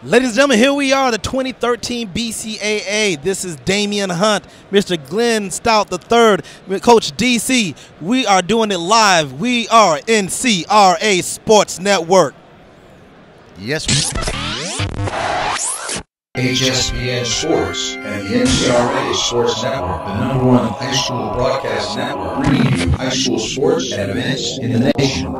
Ladies and gentlemen, here we are, the 2013 Bcaa. This is Damien Hunt, Mr. Glenn Stout III, Coach DC. We are doing it live. We are NCRA Sports Network. Yes. HSPN Sports and the NCRA Sports Network, the #1 high school broadcast network, bringing you high school sports and events in the nation.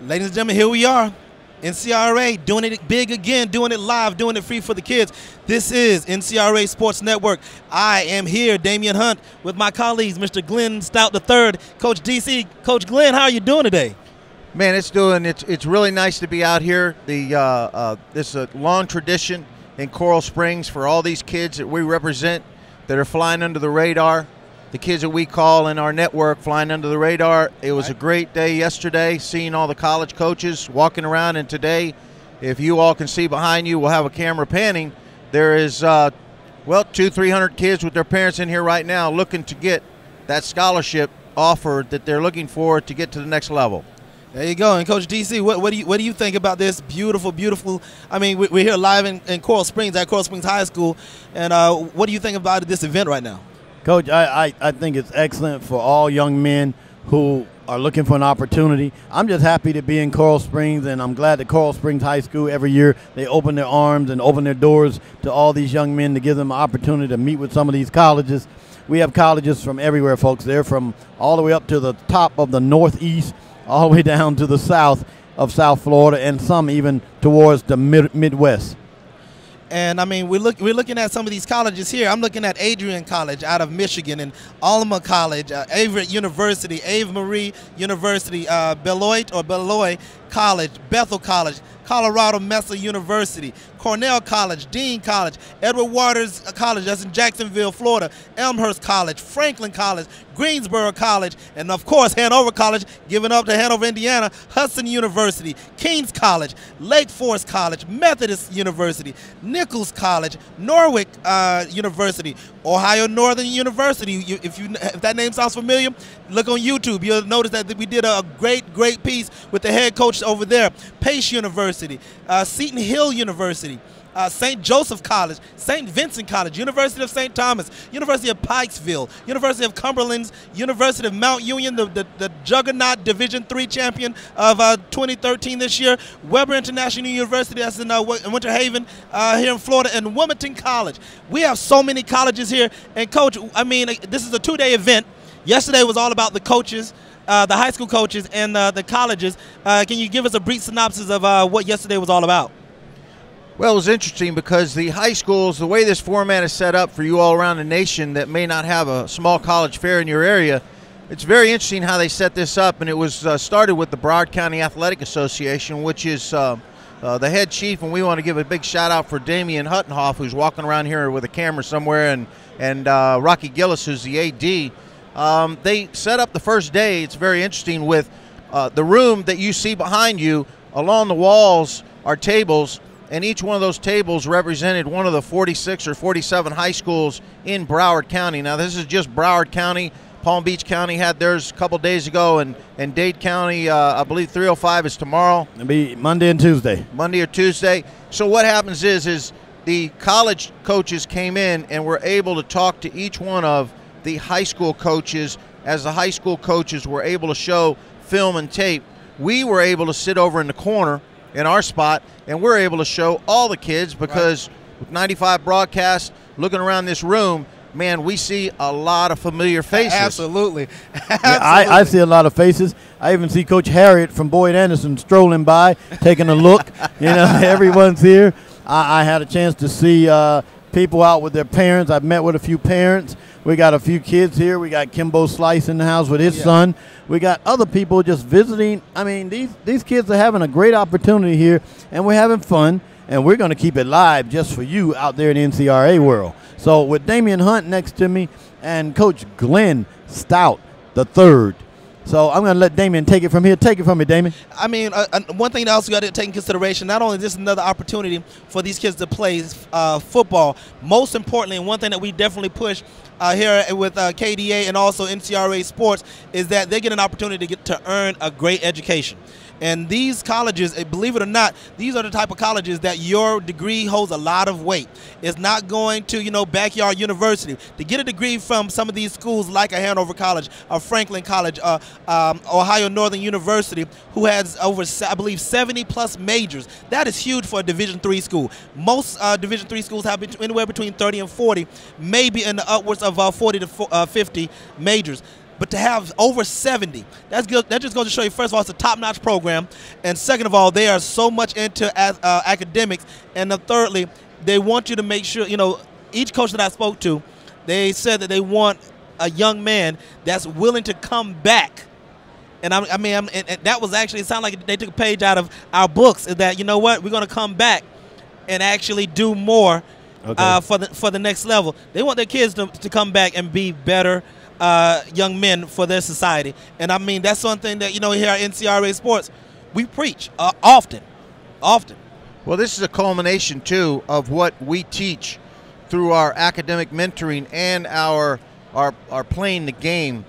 Ladies and gentlemen, here we are, NCRA, doing it big again, doing it live, doing it free for the kids. This is NCRA Sports Network. I am here, Damien Hunt, with my colleagues, Mr. Glenn Stout III, Coach DC. Coach Glenn, how are you doing today? Man, it's really nice to be out here. This is a long tradition in Coral Springs for all these kids that we represent that are flying under the radar. The kids that we call in our network flying under the radar. It was a great day yesterday, seeing all the college coaches walking around, and today, if you all can see behind you, we'll have a camera panning. There is, well, 200-300 kids with their parents in here right now looking to get that scholarship offer that they're looking for to get to the next level. There you go. And Coach DC, what do you think about this beautiful? I mean, we're here live in Coral Springs at Coral Springs High School, and what do you think about this event right now? Coach, I think it's excellent for all young men who are looking for an opportunity. I'm just happy to be in Coral Springs, and I'm glad that Coral Springs High School, every year, they open their arms and open their doors to all these young men to give them an opportunity to meet with some of these colleges. We have colleges from everywhere, folks. They're from all the way up to the top of the Northeast, all the way down to the south of South Florida, and some even towards the Midwest. And I mean, we're looking at some of these colleges here. I'm looking at Adrian College out of Michigan, and Alma College, Everett University, Ave Marie University, Beloit College, Bethel College, Colorado Mesa University, Cornell College, Dean College, Edward Waters College, that's in Jacksonville, Florida, Elmhurst College, Franklin College, Greensboro College, and of course Hanover College, giving up to Hanover, Indiana, Hudson University, Kings College, Lake Forest College, Methodist University, Nicholls College, Norwich University, Ohio Northern University. If that name sounds familiar, look on YouTube. You'll notice that we did a great piece with the head coach over there. Pace University, Seton Hill University, St. Joseph College, St. Vincent College, University of St. Thomas, University of Pikesville, University of Cumberland, University of Mount Union, the juggernaut Division III champion of 2013 this year, Weber International University, that's in Winter Haven here in Florida, and Wilmington College. We have so many colleges here, and Coach, I mean, this is a two-day event. Yesterday was all about the coaches, the high school coaches, and the colleges. Can you give us a brief synopsis of what yesterday was all about? Well, it was interesting because the high schools, the way this format is set up for you all around the nation that may not have a small college fair in your area, it's very interesting how they set this up, and it was started with the Broward County Athletic Association, which is the head chief, and we want to give a big shout-out for Damien Huttenhoff, who's walking around here with a camera somewhere, and Rocky Gillis, who's the AD. They set up the first day, it's very interesting, with the room that you see behind you. Along the walls are tables, and each one of those tables represented one of the 46 or 47 high schools in Broward County. Now, this is just Broward County. Palm Beach County had theirs a couple days ago, and Dade County, I believe 305 is tomorrow. It'll be Monday and Tuesday. Monday or Tuesday. So what happens is the college coaches came in and were able to talk to each one of the high school coaches. As the high school coaches were able to show film and tape, we were able to sit over in the corner in our spot, and we're able to show all the kids because with 95 broadcasts, looking around this room, man, we see a lot of familiar faces. Absolutely. Yeah, I see a lot of faces. I even see Coach Harriet from Boyd Anderson strolling by, taking a look. You know, everyone's here. I had a chance to see people out with their parents. I've met with a few parents. We got a few kids here. We got Kimbo Slice in the house with his son. We got other people just visiting. I mean, these kids are having a great opportunity here, and we're having fun. and we're going to keep it live just for you out there in the NCRA world. So with Damien Hunt next to me and Coach Glenn Stout III. So I'm going to let Damien take it from here. Take it from me, Damien. I mean, one thing that also got to take in consideration, not only is this another opportunity for these kids to play football, most importantly, and one thing that we definitely push here with KDA and also NCRA Sports is that they get an opportunity to earn a great education. And these colleges, believe it or not, these are the type of colleges that your degree holds a lot of weight. It's not going to, you know, backyard university. To get a degree from some of these schools like a Hanover College, or Franklin College, Ohio Northern University, who has over, I believe, 70+ majors, that is huge for a Division III school. Most Division III schools have anywhere between 30 and 40, maybe in the upwards of 40 to 50 majors. But to have over 70, that's good. That just goes to show you, first of all, it's a top-notch program, and second of all, they are so much into academics, and then thirdly, they want you to make sure, you know, each coach that I spoke to, they said that they want a young man that's willing to come back. And and that was actually, it sounded like they took a page out of our books, is that, you know what, we're going to come back and actually do more for the next level. They want their kids to come back and be better young men for their society. And I mean, that's something that, you know, here at NCRA Sports, we preach often. Well, this is a culmination, too, of what we teach through our academic mentoring and our playing the game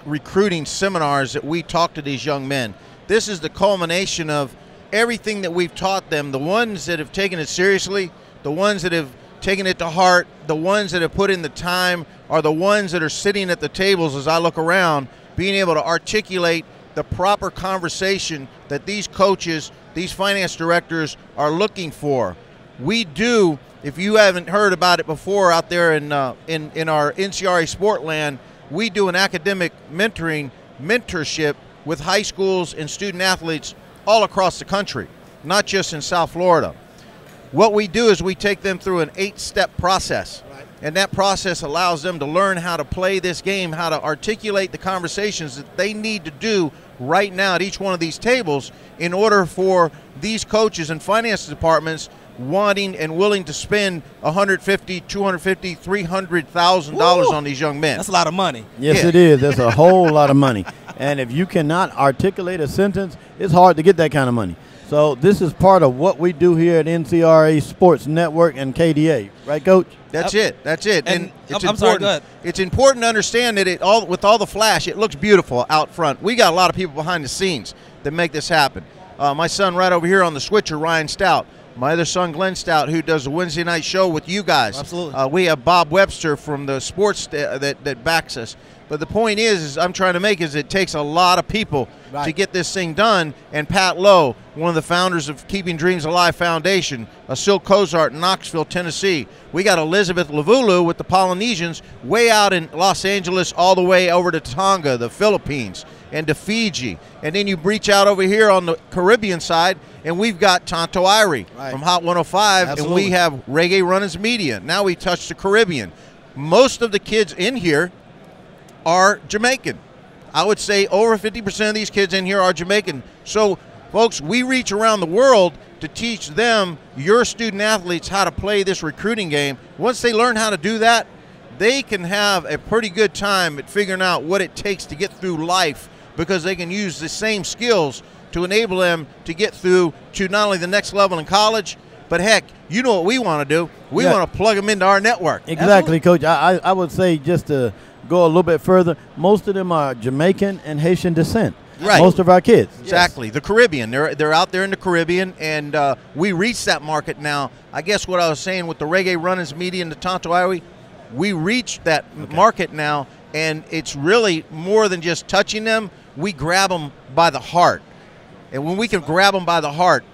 recruiting seminars that we talk to these young men. This is the culmination of everything that we've taught them, the ones that have taken it seriously, the ones that have taking it to heart, the ones that have put in the time are the ones that are sitting at the tables as I look around, being able to articulate the proper conversation that these coaches, these finance directors are looking for. We do, if you haven't heard about it before out there in our NCRA Sportland, we do an academic mentorship with high schools and student athletes all across the country, not just in South Florida. What we do is we take them through an 8-step process, and that process allows them to learn how to play this game, how to articulate the conversations that they need to do right now at each one of these tables in order for these coaches and finance departments wanting and willing to spend $150,000, $250,000, $300,000 on these young men. That's a lot of money. Yes, it is. That's a whole lot of money. And if you cannot articulate a sentence, it's hard to get that kind of money. So this is part of what we do here at NCRA Sports Network and KDA, right, Coach? That's it. That's it. And it's I'm sorry, go ahead. It's important to understand that with all the flash, it looks beautiful out front. We got a lot of people behind the scenes that make this happen. My son right over here on the switcher, Ryan Stout. My other son, Glenn Stout, who does a Wednesday night show with you guys. Absolutely. We have Bob Webster from the sports that backs us. But the point is I'm trying to make is it takes a lot of people to get this thing done. And Pat Lowe, one of the founders of Keeping Dreams Alive Foundation, Silk Cozart in Knoxville, Tennessee. We got Elizabeth Lavulu with the Polynesians way out in Los Angeles all the way over to Tonga, the Philippines, and to Fiji. And then you reach out over here on the Caribbean side, and we've got Tonto Irie from Hot 105, Absolutely. and we have Reggae Runners Media. Now we touch the Caribbean. Most of the kids in here are Jamaican. I would say over 50% of these kids in here are Jamaican. So, folks, we reach around the world to teach them, your student athletes, how to play this recruiting game. Once they learn how to do that, they can have a pretty good time at figuring out what it takes to get through life, because they can use the same skills to enable them to get through to not only the next level in college, but heck, you know what we want to do. We want to plug them into our network. Exactly, Coach. I would say, just to go a little bit further, most of them are Jamaican and Haitian descent. Right. Most of our kids. Exactly. The Caribbean. They're out there in the Caribbean, and we reach that market now. I guess what I was saying with the Reggae Runners Media and the Tonto Irie, we reach that market now, and it's really more than just touching them. We grab them by the heart. And when we can grab them by the heart,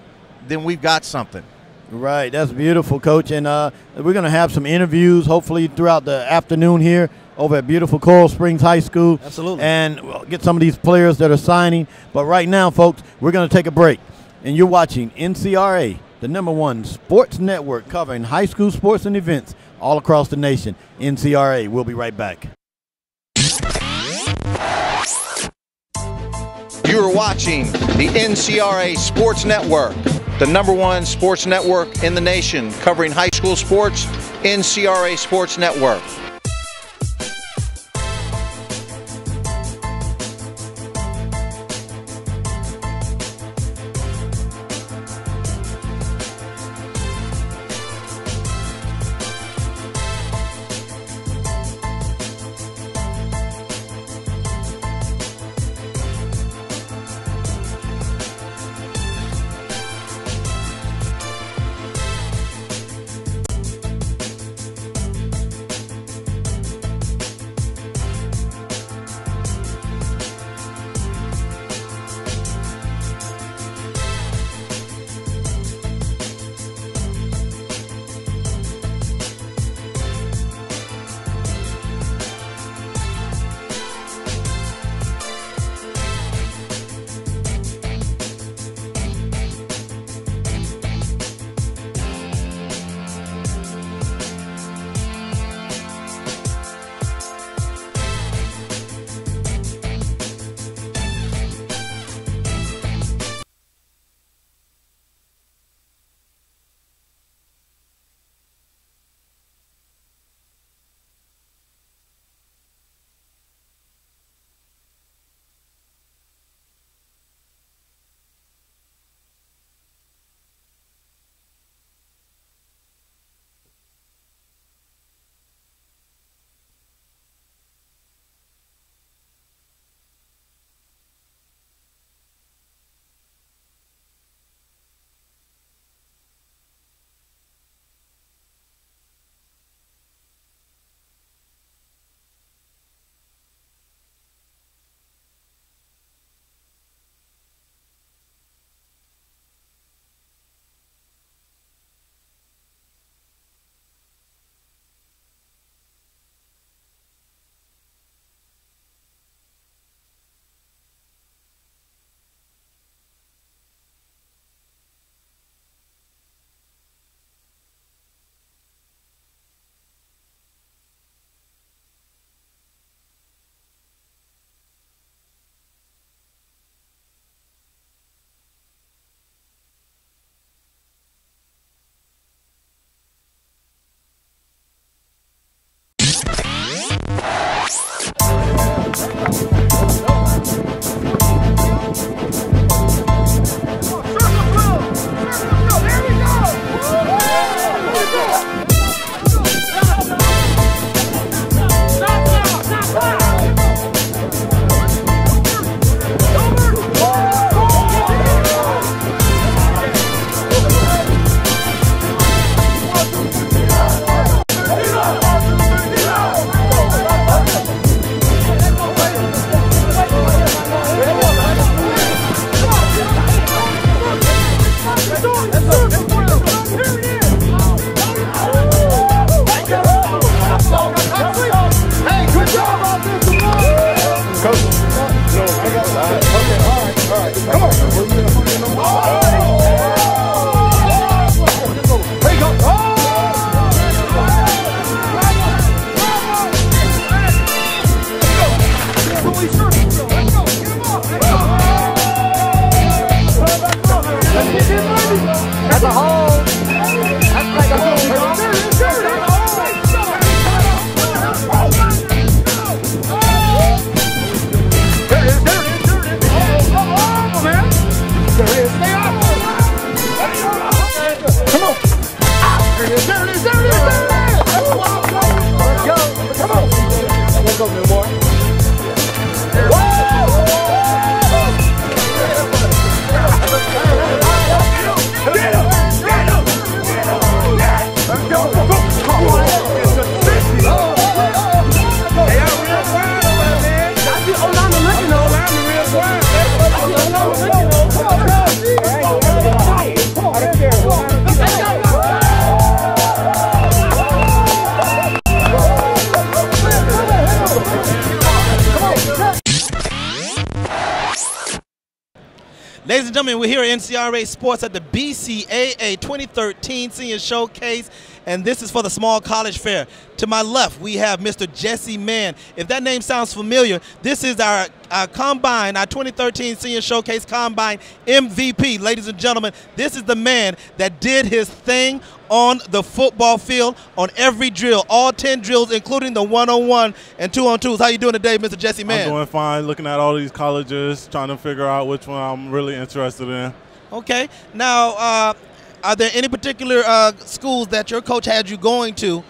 then we've got something. Right. That's beautiful, Coach. And we're going to have some interviews, hopefully, throughout the afternoon here over at beautiful Coral Springs High School. Absolutely. And we'll get some of these players that are signing. But right now, folks, we're going to take a break. And you're watching NCRA, the #1 sports network covering high school sports and events all across the nation. NCRA. We'll be right back. You're watching the NCRA Sports Network. the #1 sports network in the nation, covering high school sports, NCRA Sports Network. Ladies and gentlemen, we're here at NCRA Sports at the Bcaa 2013 Senior Showcase, and this is for the small college fair. To my left, we have Mr. Jesse Mann. If that name sounds familiar, this is our Combine, our 2013 Senior Showcase Combine MVP. Ladies and gentlemen, this is the man that did his thing on the football field on every drill, all 10 drills, including the 1-on-1 and 2-on-2s. How you doing today, Mr. Jesse Mann? I'm doing fine, looking at all these colleges, trying to figure out which one I'm really interested in. Okay. Now, are there any particular schools that your coach had you going to?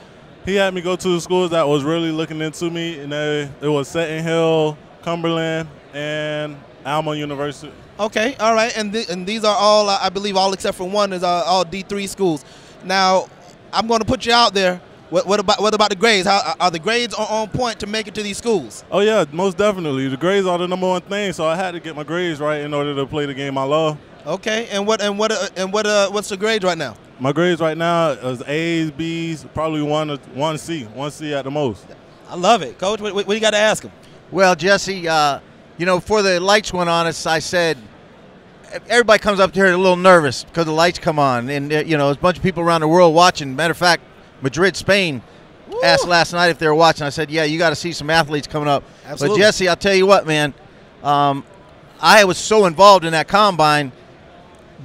He had me go to the schools that was really looking into me, and it was Seton Hill, Cumberland, and Alma University. Okay, all right, and these are all, I believe, all except for one is all D3 schools. Now, I'm going to put you out there. What about the grades? How are the grades on point to make it to these schools? Oh yeah, most definitely. The grades are the #1 thing, so I had to get my grades right in order to play the game I love. Okay, and what's the grades right now? My grades right now is A's, B's, probably one C at the most. I love it, Coach. What do you got to ask him? Well, Jesse, you know, before the lights went on us, I said everybody comes up here a little nervous because the lights come on, and you know, there's a bunch of people around the world watching. Matter of fact, Madrid, Spain, asked last night if they were watching. I said, yeah, you got to see some athletes coming up. Absolutely. But Jesse, I'll tell you what, man, I was so involved in that combine.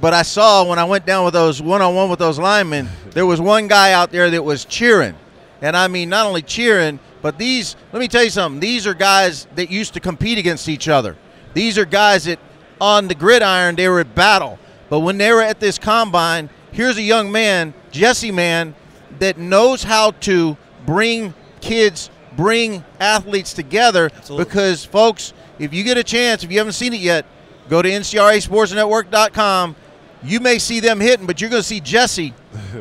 But I saw when I went down with those one-on-one with those linemen, there was one guy out there that was cheering. And I mean, not only cheering, but these, let me tell you something, these are guys that used to compete against each other. These are guys that on the gridiron, they were at battle. But when they were at this combine, here's a young man, Jesse Mann, that knows how to bring kids, bring athletes together. Absolutely. Because, folks, if you get a chance, if you haven't seen it yet, go to NCRASportsNetwork.com. You may see them hitting, but you're going to see Jesse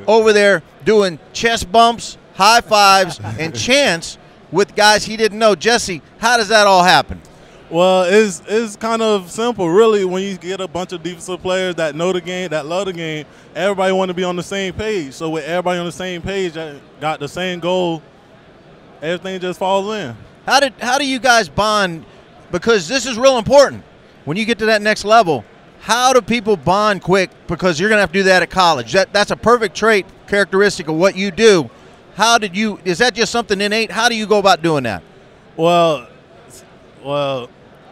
over there doing chest bumps, high fives, and chants with guys he didn't know. Jesse, how does that all happen? Well, it's kind of simple, really. When you get a bunch of defensive players that know the game, that love the game, everybody want to be on the same page. So with everybody on the same page that got the same goal, everything just falls in. How do you guys bond? Because this is real important. When you get to that next level, how do people bond quick? Because you're going to have to do that at college. That's a perfect trait, characteristic of what you do. Is that just something innate? How do you go about doing that? Well,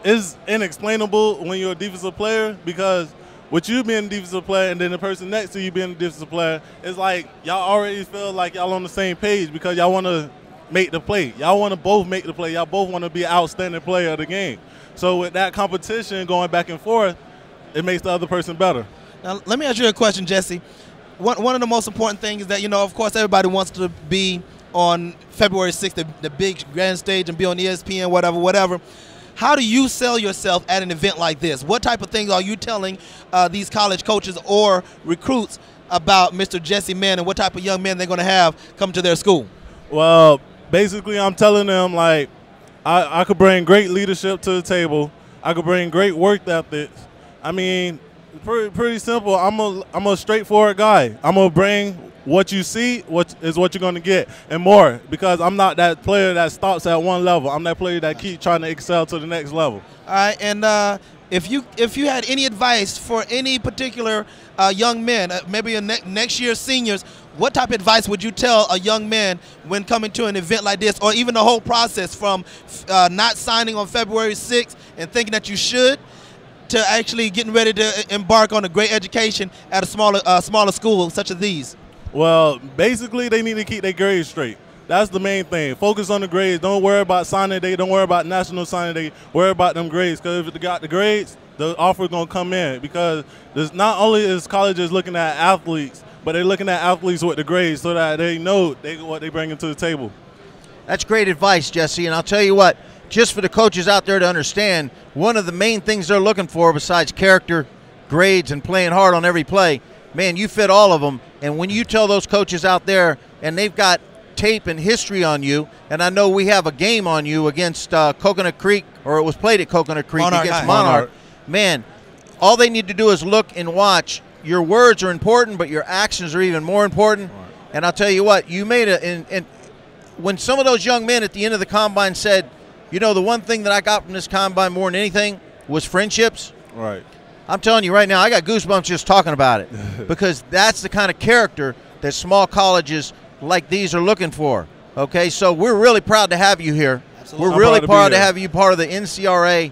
it's inexplainable when you're a defensive player, because with you being a defensive player and then the person next to you being a defensive player, it's like y'all already feel like y'all on the same page because y'all want to make the play. Y'all want to both make the play. Y'all both want to be an outstanding player of the game. So with that competition going back and forth, it makes the other person better. Now, let me ask you a question, Jesse. One of the most important things is that, you know, of course, everybody wants to be on February 6th, the big grand stage, and be on ESPN, whatever. How do you sell yourself at an event like this? What type of things are you telling these college coaches or recruits about Mr. Jesse Mann, and what type of young men they're going to have come to their school? Well, basically, I'm telling them, like, I could bring great leadership to the table. I could bring great work ethics. I mean, pretty simple. I'm a straightforward guy. I'm gonna bring what you see, what you're gonna get, and more. Because I'm not that player that stops at one level. I'm that player that keeps trying to excel to the next level. All right, and if you had any advice for any particular young men, maybe next year's seniors, what type of advice would you tell a young man when coming to an event like this, or even the whole process from not signing on February 6th and thinking that you should, to actually getting ready to embark on a great education at a smaller school such as these? Well, basically, they need to keep their grades straight. That's the main thing. Focus on the grades. Don't worry about signing day. Don't worry about national signing day. Worry about them grades, because if they got the grades, the offer is going to come in. Because there's not only is colleges looking at athletes, but they're looking at athletes with the grades so that they know what they bring to the table. That's great advice, Jesse. And I'll tell you what, just for the coaches out there to understand, one of the main things they're looking for besides character, grades, and playing hard on every play, man, you fit all of them. And when you tell those coaches out there, and they've got tape and history on you, and I know we have a game on you against Coconut Creek, or it was played at Coconut Creek against Monarch. Man, all they need to do is look and watch. Your words are important, but your actions are even more important. And I'll tell you what, you made and when some of those young men at the end of the combine said, you know, the one thing that I got from this combine more than anything was friendships. Right. I'm telling you right now, I got goosebumps just talking about it, because that's the kind of character that small colleges like these are looking for. Okay, so we're really proud to have you here. Absolutely. We're really proud to have you part of the NCRA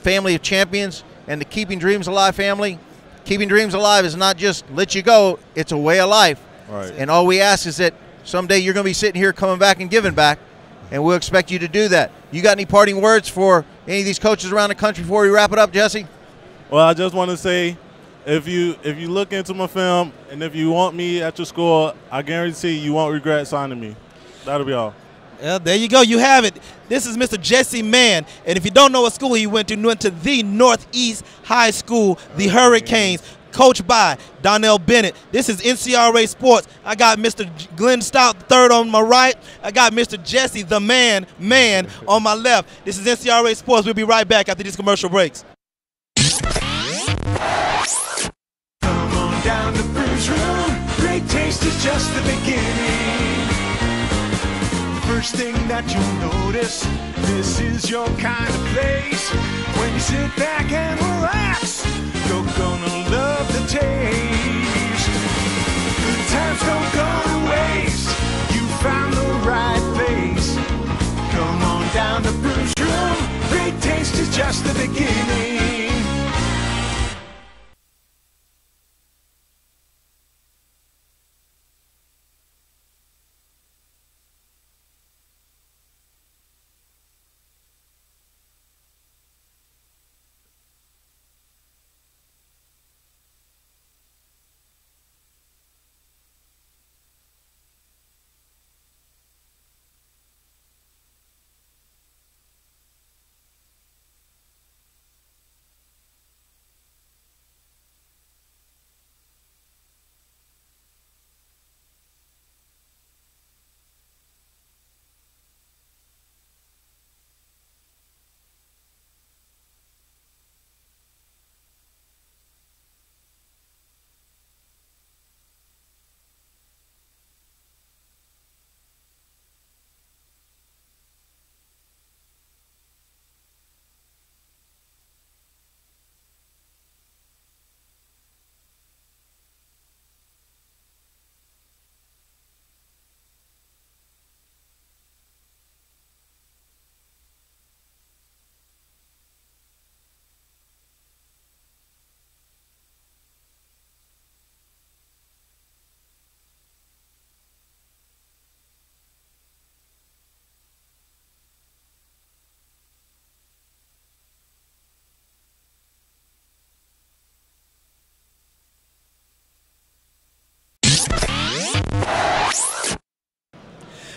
family of champions and the Keeping Dreams Alive family. Keeping Dreams Alive is not just let you go, it's a way of life. Right. And all we ask is that someday you're going to be sitting here coming back and giving back, and we'll expect you to do that. You got any parting words for any of these coaches around the country before we wrap it up, Jesse? Well, I just want to say, if you look into my film and if you want me at your school, I guarantee you won't regret signing me. That'll be all. Well, there you go. You have it. This is Mr. Jesse Mann. And if you don't know what school he went to the Northeast High School, the Hurricanes, coached by Donnell Bennett. This is NCRA Sports. I got Mr. Glenn Stout third on my right. I got Mr. Jesse the man on my left. This is NCRA Sports. We'll be right back after these commercial breaks. Come on down to Bruce Room. Great taste is just the beginning. First thing that you'll notice, this is your kind of place. When you sit back and relax, you're gonna love the taste. Good times don't go to waste. You found the right place. Come on down to Bruce Room. Great taste is just the beginning.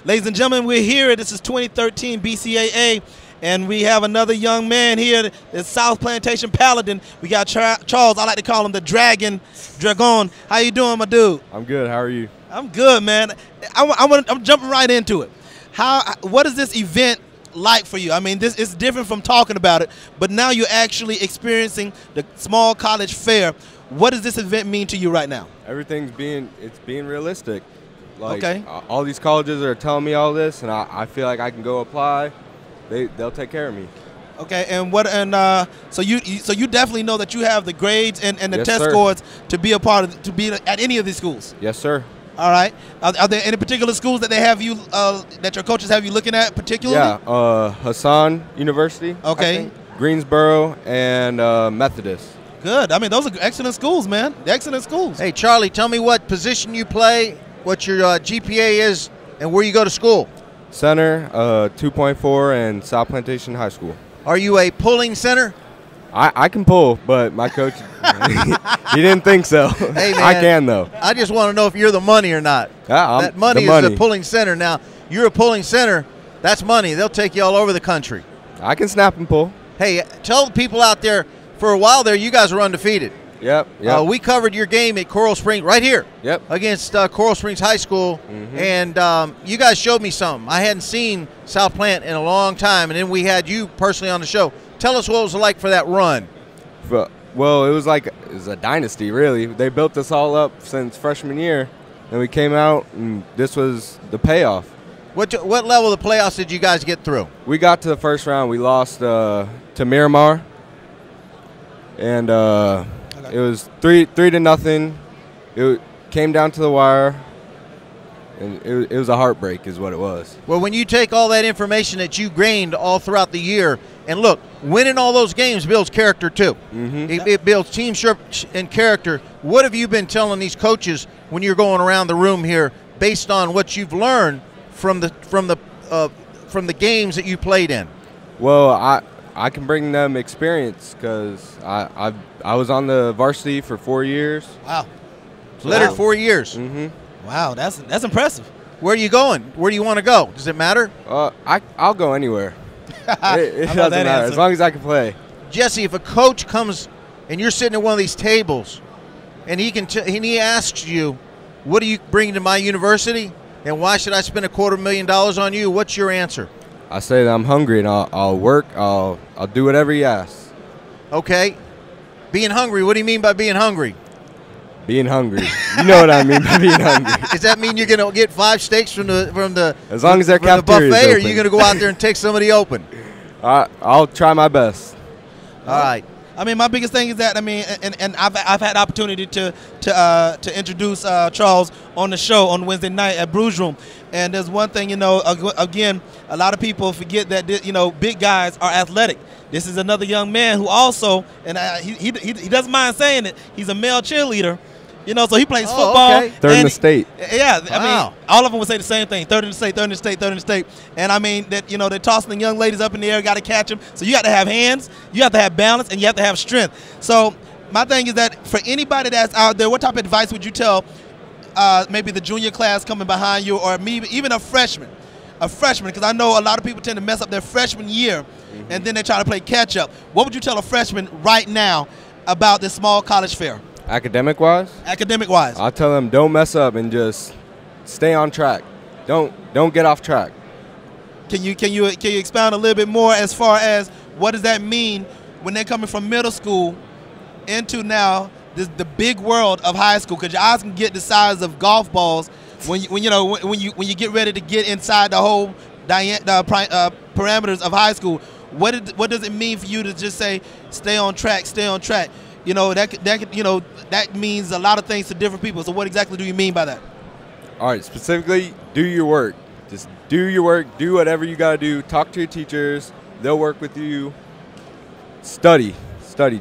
Ladies and gentlemen, we're here. This is 2013 Bcaa, and we have another young man here, the South Plantation Paladin. We got Charles. I like to call him the Dragon. How you doing, my dude? I'm good. How are you? I'm good, man. I'm jumping right into it. What is this event like for you? I mean, this is different from talking about it, but now you're actually experiencing the small college fair. What does this event mean to you right now? Everything's being realistic. Like, okay. All these colleges are telling me all this, and I feel like I can go apply. They'll take care of me. Okay, so you definitely know that you have the grades and the Yes, test sir. scores to be at any of these schools. Yes, sir. All right. Are there any particular schools that they have you that your coaches have you looking at particularly? Yeah, Hassan University. Okay. I think, Greensboro and Methodist. Good. I mean, those are excellent schools, man. Excellent schools. Hey, Charlie, tell me what position you play, what your GPA is, and where you go to school. Center, 2.4, and South Plantation High School. Are you a pulling center? I can pull, but my coach, he didn't think so. Hey, man, I can, though. I just want to know if you're the money or not. Yeah, that money the money is a pulling center. Now, you're a pulling center. That's money. They'll take you all over the country. I can snap and pull. Hey, tell the people out there, for a while there, you guys were undefeated. Yep. We covered your game at Coral Springs right here. Yep. Against Coral Springs High School, and you guys showed me something. I hadn't seen South Plant in a long time, and then we had you personally on the show. Tell us what it was like for that run. Well, it was a dynasty, really. They built us all up since freshman year, and we came out, and this was the payoff. What level of the playoffs did you guys get through? We got to the first round. We lost to Miramar, and it was 3-0. It came down to the wire, and it was a heartbreak is what it was. Well, when you take all that information that you gained all throughout the year, and look, winning all those games builds character too. It builds teamship and character. What have you been telling these coaches when you're going around the room here, based on what you've learned from the games that you played in? Well, I can bring them experience because I was on the varsity for 4 years. Wow. Littered 4 years. Wow, that's impressive. Where are you going? Where do you want to go? Does it matter? I'll go anywhere. It doesn't matter answer? as long as I can play. Jesse, if a coach comes and you're sitting at one of these tables, and he asks you, "What are you bringing to my university, and why should I spend $250,000 on you?" What's your answer? I say that I'm hungry and I'll work. I'll do whatever he asks. Okay. Being hungry. What do you mean by being hungry? Being hungry. You know what I mean by being hungry. Does that mean you're going to get 5 steaks from the as long as their from the cafeteria buffet, is or are you going to go out there and take somebody open? I'll try my best. All right. I mean, my biggest thing is that, I mean, and I've had the opportunity to introduce Charles on the show on Wednesday night at Brews Room. And there's one thing, you know, again, a lot of people forget that, you know, big guys are athletic. This is another young man who also, and he doesn't mind saying it, he's a male cheerleader. You know, so he plays football. Okay. Third in the state. Yeah, Wow. I mean, all of them would say the same thing. Third in the state, third in the state, third in the state. And I mean, that, you know, they're tossing the young ladies up in the air, got to catch them. So you got to have hands, you have to have balance, and you have to have strength. So my thing is that for anybody that's out there, what type of advice would you tell maybe the junior class coming behind you, or maybe even a freshman? A freshman, because I know a lot of people tend to mess up their freshman year, and then they try to play catch up. What would you tell a freshman right now about this small college fair? Academic-wise? Academic-wise. I'll tell them don't mess up and just stay on track. Don't get off track. Can you expound a little bit more as far as what does that mean when they're coming from middle school into now the big world of high school? Because your eyes can get the size of golf balls when you get ready to get inside the whole parameters of high school. What does it mean for you to just say stay on track, stay on track? You know, that means a lot of things to different people. So what exactly do you mean by that? All right, specifically, do your work. Just do your work. Do whatever you got to do. Talk to your teachers. They'll work with you. Study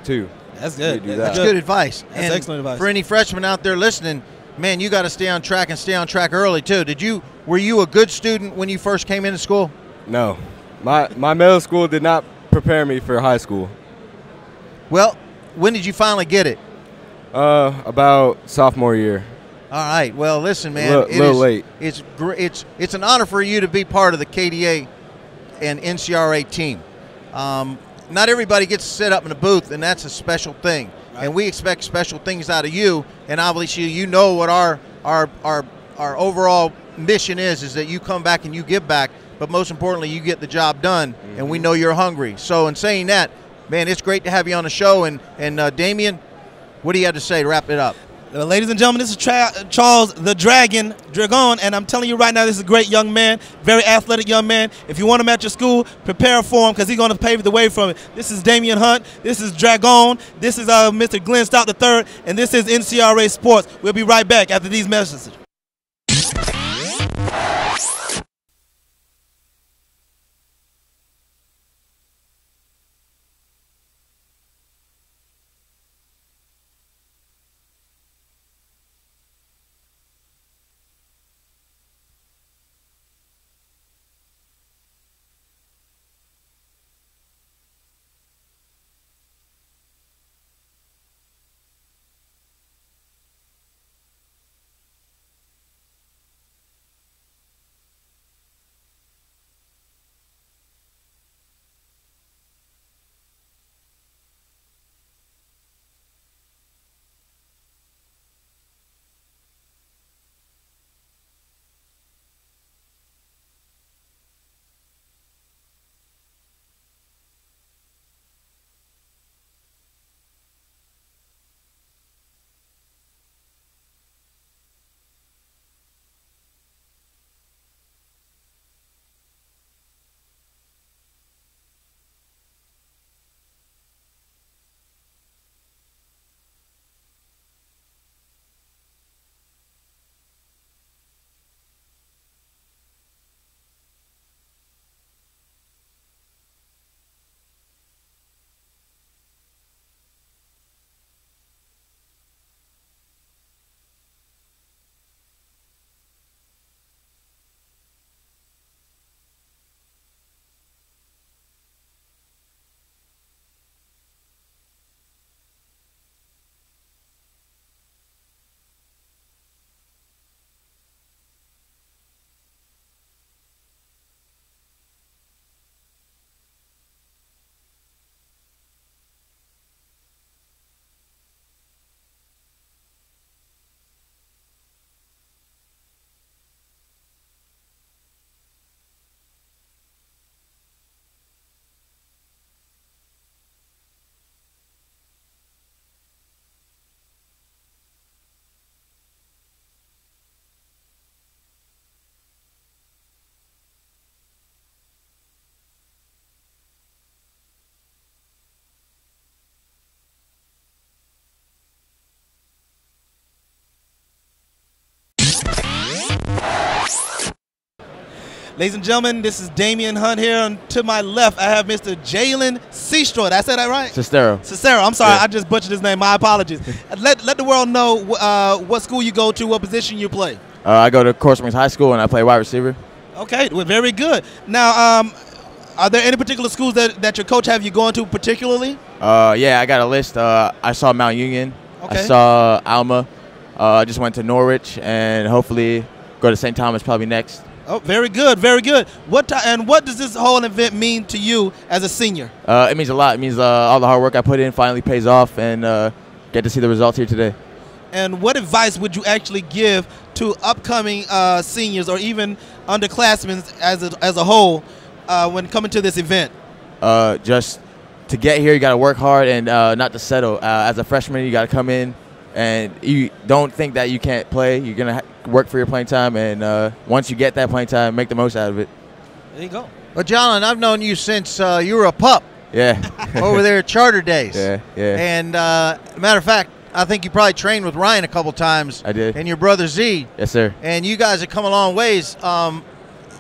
too. That's good. That's good advice. That's excellent advice. For any freshmen out there listening, man, you got to stay on track and stay on track early too. Were you a good student when you first came into school? No, my middle school did not prepare me for high school. Well, when did you finally get it? About sophomore year. All right. Well, listen, man. A little late. It's an honor for you to be part of the KDA and NCRA team. Not everybody gets to sit up in a booth, and that's a special thing. Right. And we expect special things out of you. And obviously, you know what our overall mission is that you come back and you give back. But most importantly, you get the job done, and we know you're hungry. So in saying that, man, it's great to have you on the show. And Damien, what do you have to say to wrap it up? Ladies and gentlemen, this is Charles the Dragon, and I'm telling you right now, this is a great young man, very athletic young man. If you want him at your school, prepare for him because he's going to pave the way for it. This is Damien Hunt. This is Dragon. This is Mr. Glenn Stout III, and this is NCRA Sports. We'll be right back after these messages. Ladies and gentlemen, this is Damien Hunt here, and to my left I have Mr. Jaylen Cero. Did I say that right? Cero. Cero. I'm sorry, Yeah. I just butchered his name. My apologies. Let the world know what school you go to, what position you play. I go to Coral Springs High School and I play wide receiver. Okay, well, very good. Now, are there any particular schools that your coach have you going to particularly? Yeah, I got a list. I saw Mount Union. Okay. I saw Alma. I just went to Norwich and hopefully go to St. Thomas probably next. Oh, very good, very good. What does this whole event mean to you as a senior? It means a lot. It means all the hard work I put in finally pays off, and get to see the results here today. And what advice would you actually give to upcoming seniors or even underclassmen as a whole when coming to this event? Just to get here, you got to work hard and not to settle. As a freshman, you got to come in, and you don't think that you can't play. You're going to work for your playing time, and once you get that playing time, make the most out of it. There you go. Well, John, I've known you since you were a pup. Yeah. Over there at Charter Days. Yeah, yeah. And matter of fact, I think you probably trained with Ryan a couple times. I did. And your brother Z. Yes, sir. And you guys have come a long ways.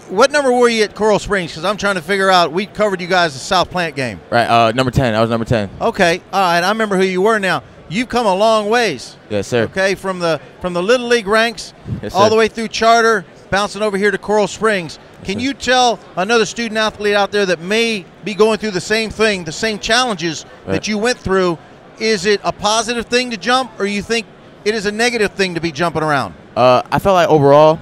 What number were you at Coral Springs? Because I'm trying to figure out. We covered you guys the South Plant game. Right, number 10. I was number 10. Okay, all right. I remember who you were now. You've come a long ways. Yes, sir. Okay, from the Little League ranks Yes, all sir. the way through Charter, bouncing over here to Coral Springs. Can sir. you tell another student athlete out there that may be going through the same thing, the same challenges Right. that you went through, is it a positive thing to jump, or you think it is a negative thing to be jumping around? I felt like overall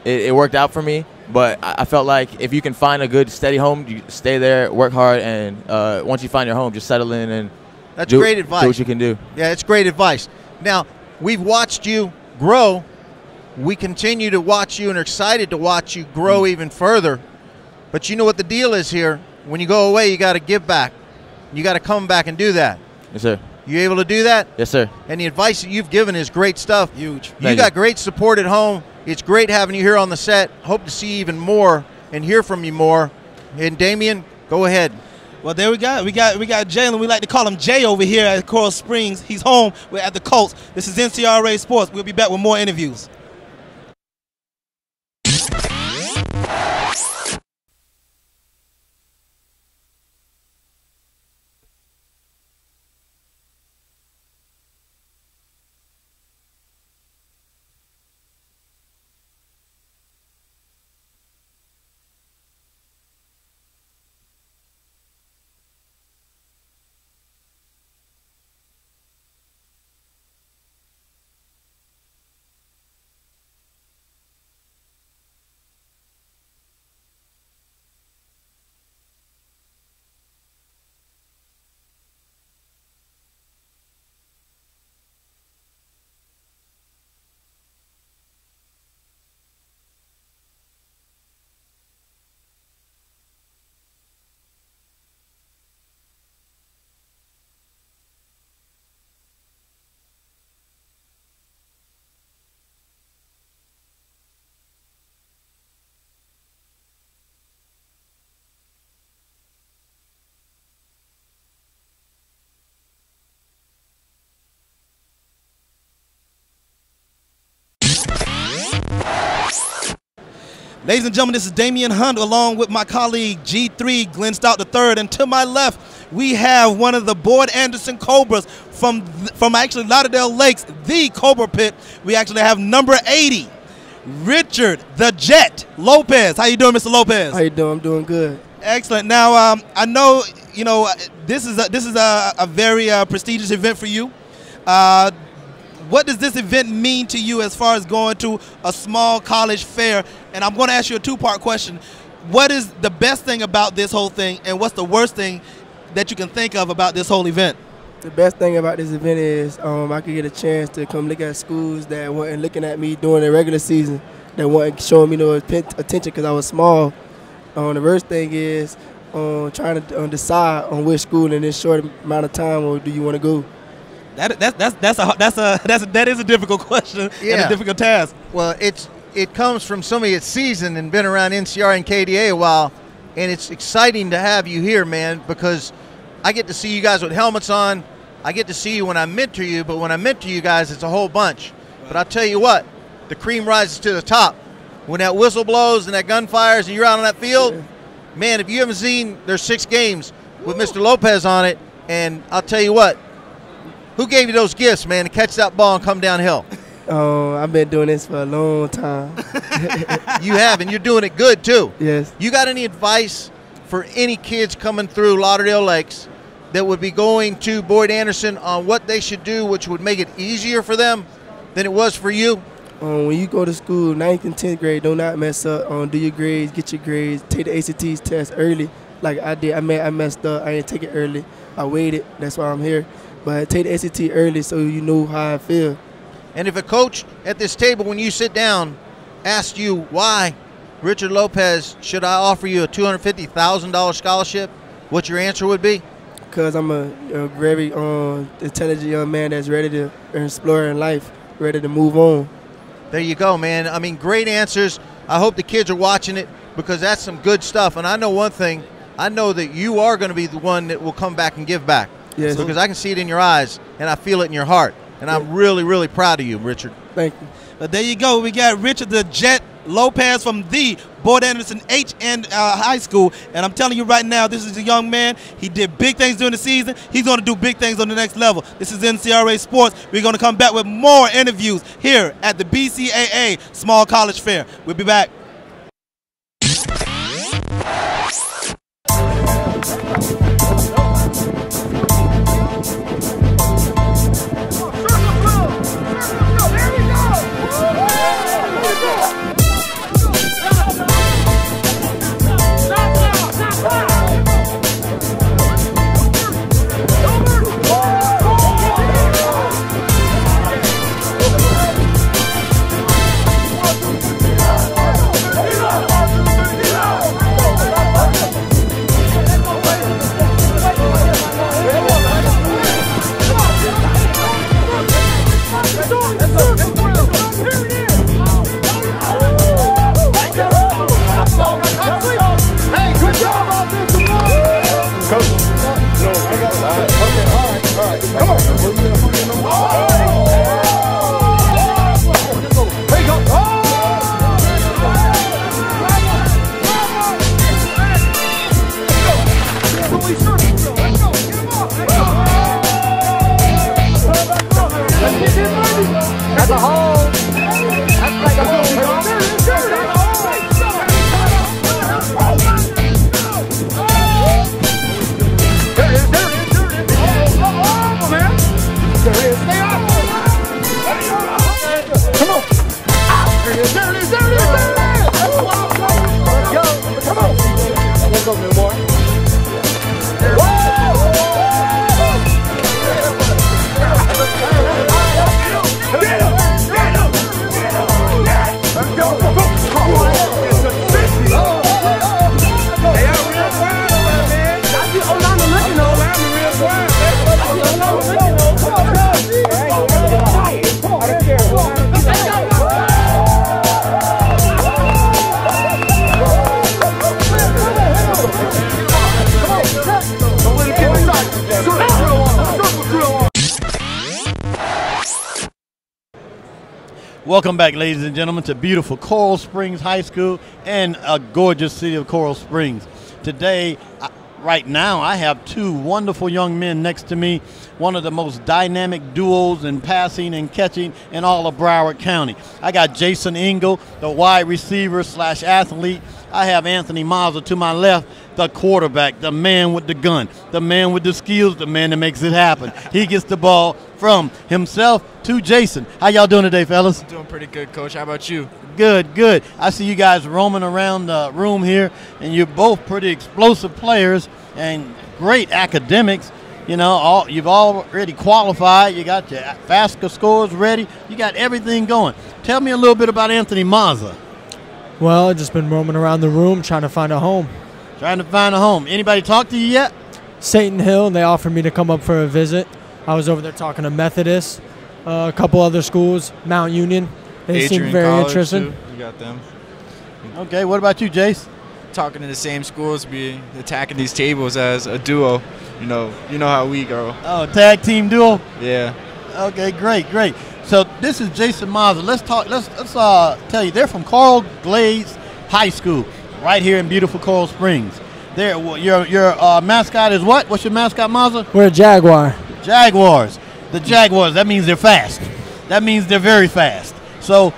it worked out for me, but I felt like if you can find a good steady home, you stay there, work hard, and once you find your home, just settle in and That's great advice. do what you can do. Yeah, it's great advice. Now, we've watched you grow. We continue to watch you and are excited to watch you grow even further. But you know what the deal is here. When you go away, you got to give back. You got to come back and do that. Yes, sir. You able to do that? Yes, sir. And the advice that you've given is great stuff. Huge. You got great support at home. It's great having you here on the set. Hope to see even more and hear from you more. And Damien, go ahead. Well, there we got Jaylen. We like to call him Jay over here at Coral Springs. He's home. We're at the Colts. This is NCRA Sports. We'll be back with more interviews. Ladies and gentlemen, this is Damien Hunt along with my colleague G3 Glenn Stout III, and to my left we have one of the Boyd Anderson Cobras from actually Lauderdale Lakes, the Cobra Pit. We actually have number 80, Richard the Jet Lopez. How you doing, Mr. Lopez? How you doing? I'm doing good. Excellent. Now I know this is a very prestigious event for you. What does this event mean to you as far as going to a small college fair? And I'm going to ask you a two-part question. What is the best thing about this whole thing, and what's the worst thing that you can think of about this whole event? The best thing about this event is I could get a chance to come look at schools that weren't looking at me during the regular season, that weren't showing me no attention because I was small. The worst thing is trying to decide on which school in this short amount of time or do you want to go. That is a difficult question and a difficult task. Well, it comes from somebody that's seasoned and been around NCRA and KDA a while, and it's exciting to have you here, man, because I get to see you guys with helmets on. I get to see you when I mentor you, but when I mentor you guys, it's a whole bunch. But I'll tell you what, the cream rises to the top. when that whistle blows and that gun fires and you're out on that field, man, if you haven't seen their 6 games with Mr. Lopez on it, and I'll tell you what, who gave you those gifts, man, to catch that ball and come downhill? Oh, I've been doing this for a long time. You have, and you're doing it good, too. Yes. You got any advice for any kids coming through Lauderdale Lakes that would be going to Boyd Anderson on what they should do, which would make it easier for them than it was for you? When you go to school, 9th and 10th grade, do not mess up. Do your grades, get your grades, take the ACTs test early. Like I did, I messed up. I didn't take it early. I waited. That's why I'm here. But take the ACT early so you know how I feel. And if a coach at this table, when you sit down, asked you why, Richard Lopez, should I offer you a $250,000 scholarship, what your answer would be? Because I'm a very intelligent young man that's ready to explore in life, ready to move on. There you go, man. I mean, great answers. I hope the kids are watching it because that's some good stuff. And I know one thing. I know that you are going to be the one that will come back and give back. Yes. Because I can see it in your eyes and I feel it in your heart. And I'm really, really proud of you, Richard. Thank you. But there you go. We got Richard the Jet Lopez from the Boyd Anderson HN High School. And I'm telling you right now, this is a young man. He did big things during the season. He's going to do big things on the next level. This is NCRA Sports. We're going to come back with more interviews here at the BCAA Small College Fair. We'll be back. Welcome back, ladies and gentlemen, to beautiful Coral Springs High School and a gorgeous city of Coral Springs. Today, right now, I have 2 wonderful young men next to me, one of the most dynamic duos in passing and catching in all of Broward County. I got Jason Engel, the wide receiver / athlete. I have Anthony Mazza to my left, the quarterback, the man with the gun, the man with the skills, the man that makes it happen. He gets the ball from himself to Jason. How y'all doing today, fellas? Doing pretty good, Coach. How about you? Good, good. I see you guys roaming around the room here, and you're both pretty explosive players and great academics. You know, you've already qualified. You got your FAFSA scores ready. You got everything going. Tell me a little bit about Anthony Mazza. Well, I've just been roaming around the room trying to find a home. Trying to find a home. Anybody talk to you yet? Satan Hill, they offered me to come up for a visit. I was over there talking to Methodist, a couple other schools, Mount Union. They seemed very interested. You got them. Okay, what about you, Jace? Talking to the same schools, be attacking these tables as a duo. You know how we go. Oh, tag team duo? Yeah. Okay, great, great. So this is Jason Mazza. Let's tell you, they're from Coral Glades High School, right here in beautiful Coral Springs. Your mascot is what? What's your mascot, Mazza? We're a Jaguar. Jaguars. The Jaguars, that means they're fast. That means they're very fast. So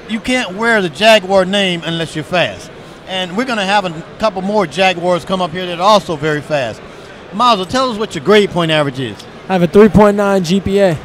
you can't wear the Jaguar name unless you're fast. And we're going to have a couple more Jaguars come up here that are also very fast. Mazza, tell us what your grade point average is. I have a 3.9 GPA.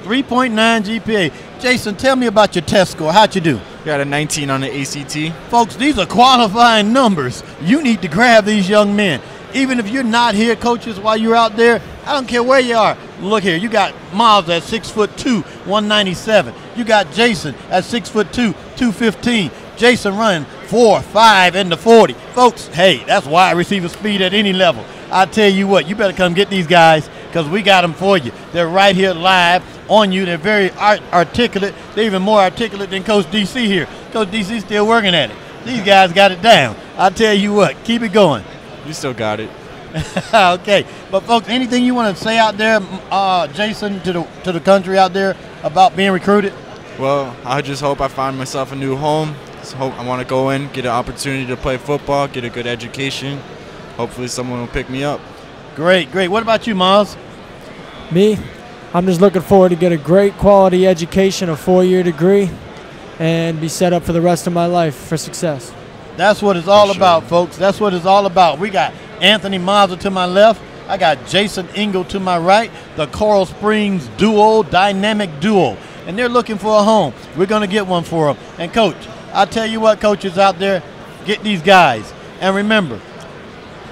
3.9 GPA. Jason, tell me about your test score. How'd you do? Got a 19 on the ACT. Folks, these are qualifying numbers. You need to grab these young men. Even if you're not here, coaches, while you're out there, I don't care where you are. Look here, you got Miles at 6'2", 197. You got Jason at 6'2", 215. Jason running 4.5 in the 40. Folks, hey, that's wide receiver speed at any level. I tell you what, you better come get these guys because we got them for you. They're right here live on you. They're very articulate. They're even more articulate than Coach DC here. Coach DC's still working at it. These guys got it down. I tell you what, keep it going. You still got it. Okay, but folks, anything you want to say out there, Jason, to the country out there about being recruited? Well, I just hope I find myself a new home. Just hope I want to go in, get an opportunity to play football, get a good education. Hopefully someone will pick me up. Great, great. What about you, Miles? Me, I'm just looking forward to get a great quality education, a 4-year degree, and be set up for the rest of my life for success. That's what it's all about, folks. That's what it's all about. We got Anthony Mazza to my left. I got Jason Engel to my right, the Coral Springs duo, dynamic duo. And they're looking for a home. We're going to get one for them. And, Coach, I tell you what, coaches out there, get these guys. And remember,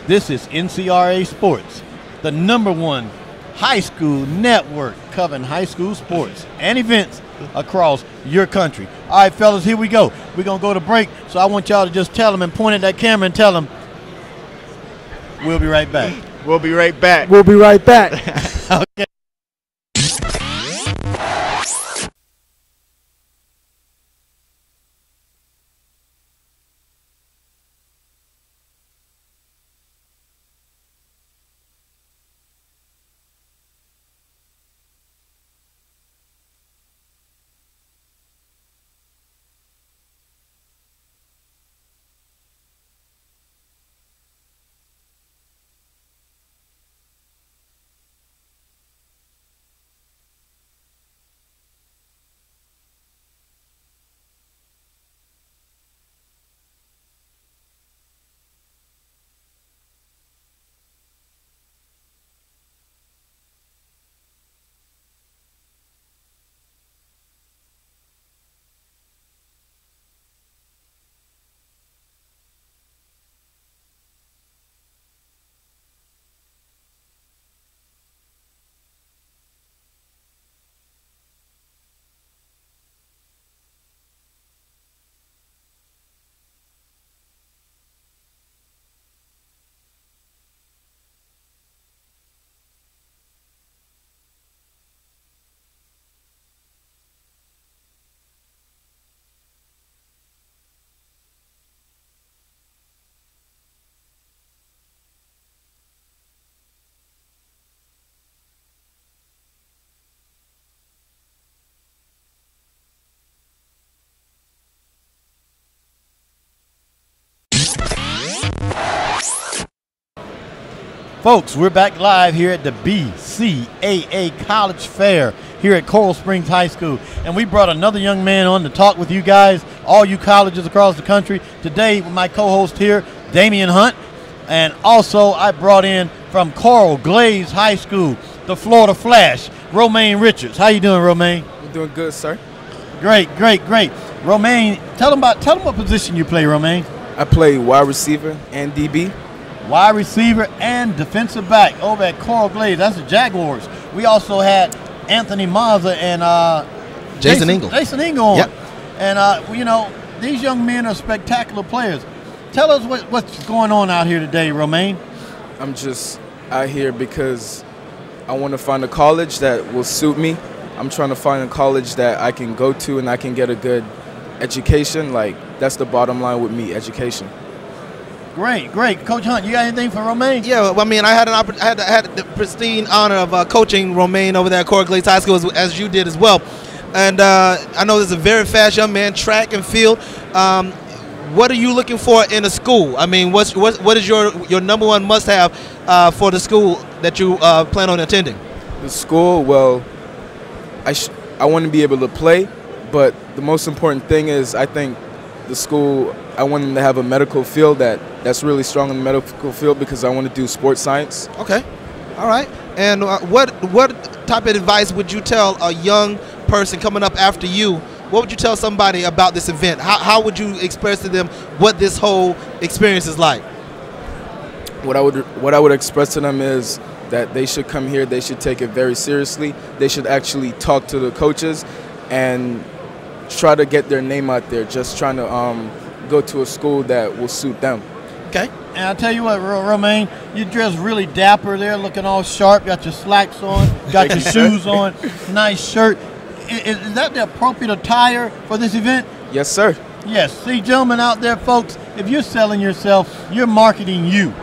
this is NCRA Sports, the #1 high school network covering high school sports and events across your country. All right, fellas, here we go. We're going to go to break, so I want y'all to just tell them and point at that camera and tell them, we'll be right back. We'll be right back. We'll be right back. Okay. Folks, we're back live here at the BCAA College Fair here at Coral Springs High School. And we brought another young man on to talk with you guys, all you colleges across the country. Today, with my co-host here, DAMIEN HUNTE. And also, I brought in from Coral Glades High School, the Florida Flash, Roma Richards. How you doing, Roma? I'm doing good, sir. Great, great, great. Roma, tell them what position you play, Roma. I play wide receiver and DB. Wide receiver and defensive back over at Coral Glades. That's the Jaguars. We also had Anthony Mazza and Jason Engel. Jason Engel on. Yep. And, you know, these young men are spectacular players. Tell us what's going on out here today, Romaine. I'm just out here because I want to find a college that will suit me. I'm trying to find a college that I can go to and I can get a good education. Like, that's the bottom line with me, education. Great, great. Coach Hunt, you got anything for Romaine? Yeah, well, I mean, I had the pristine honor of coaching Romaine over there at Coral Glades High School, as you did as well. And I know there's a very fast young man, track and field. What are you looking for in a school? I mean, what is your #1 must-have for the school that you plan on attending? The school, well, I want to be able to play, but the most important thing is I think the school, I want them to have a medical field that's really strong in the medical field because I want to do sports science. Okay, all right. And what type of advice would you tell a young person coming up after you? What would you tell somebody about this event? How would you express to them what this whole experience is like? What I would express to them is that they should come here. They should take it very seriously. They should actually talk to the coaches and try to get their name out there. Just trying to go to a school that will suit them. Okay. And I'll tell you what, Romaine, you dress really dapper there, looking all sharp. Got your slacks on, got your shoes on, nice shirt. Is that the appropriate attire for this event? Yes, sir. Yes. See, gentlemen out there, folks, if you're selling yourself, you're marketing you.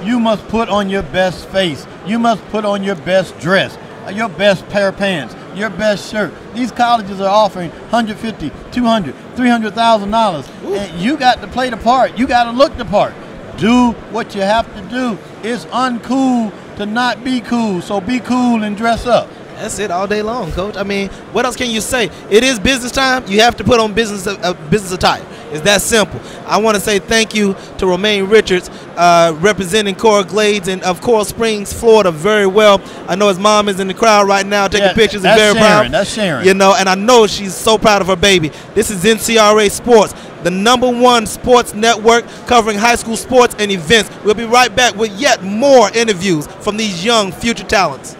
You must put on your best face. You must put on your best dress, your best pair of pants, your best shirt. These colleges are offering $150,000, $200,000, $300,000, and you got to play the part. You got to look the part. Do what you have to do. It's uncool to not be cool, so be cool and dress up. That's it all day long, Coach. I mean, what else can you say? It is business time. You have to put on business attire. It's that simple. I want to say thank you to Roma Richards, representing Coral Glades and of Coral Springs, Florida, very well. I know his mom is in the crowd right now taking pictures and very proud. That's Sharon. You know, and I know she's so proud of her baby. This is NCRA Sports, the #1 sports network covering high school sports and events. We'll be right back with yet more interviews from these young future talents.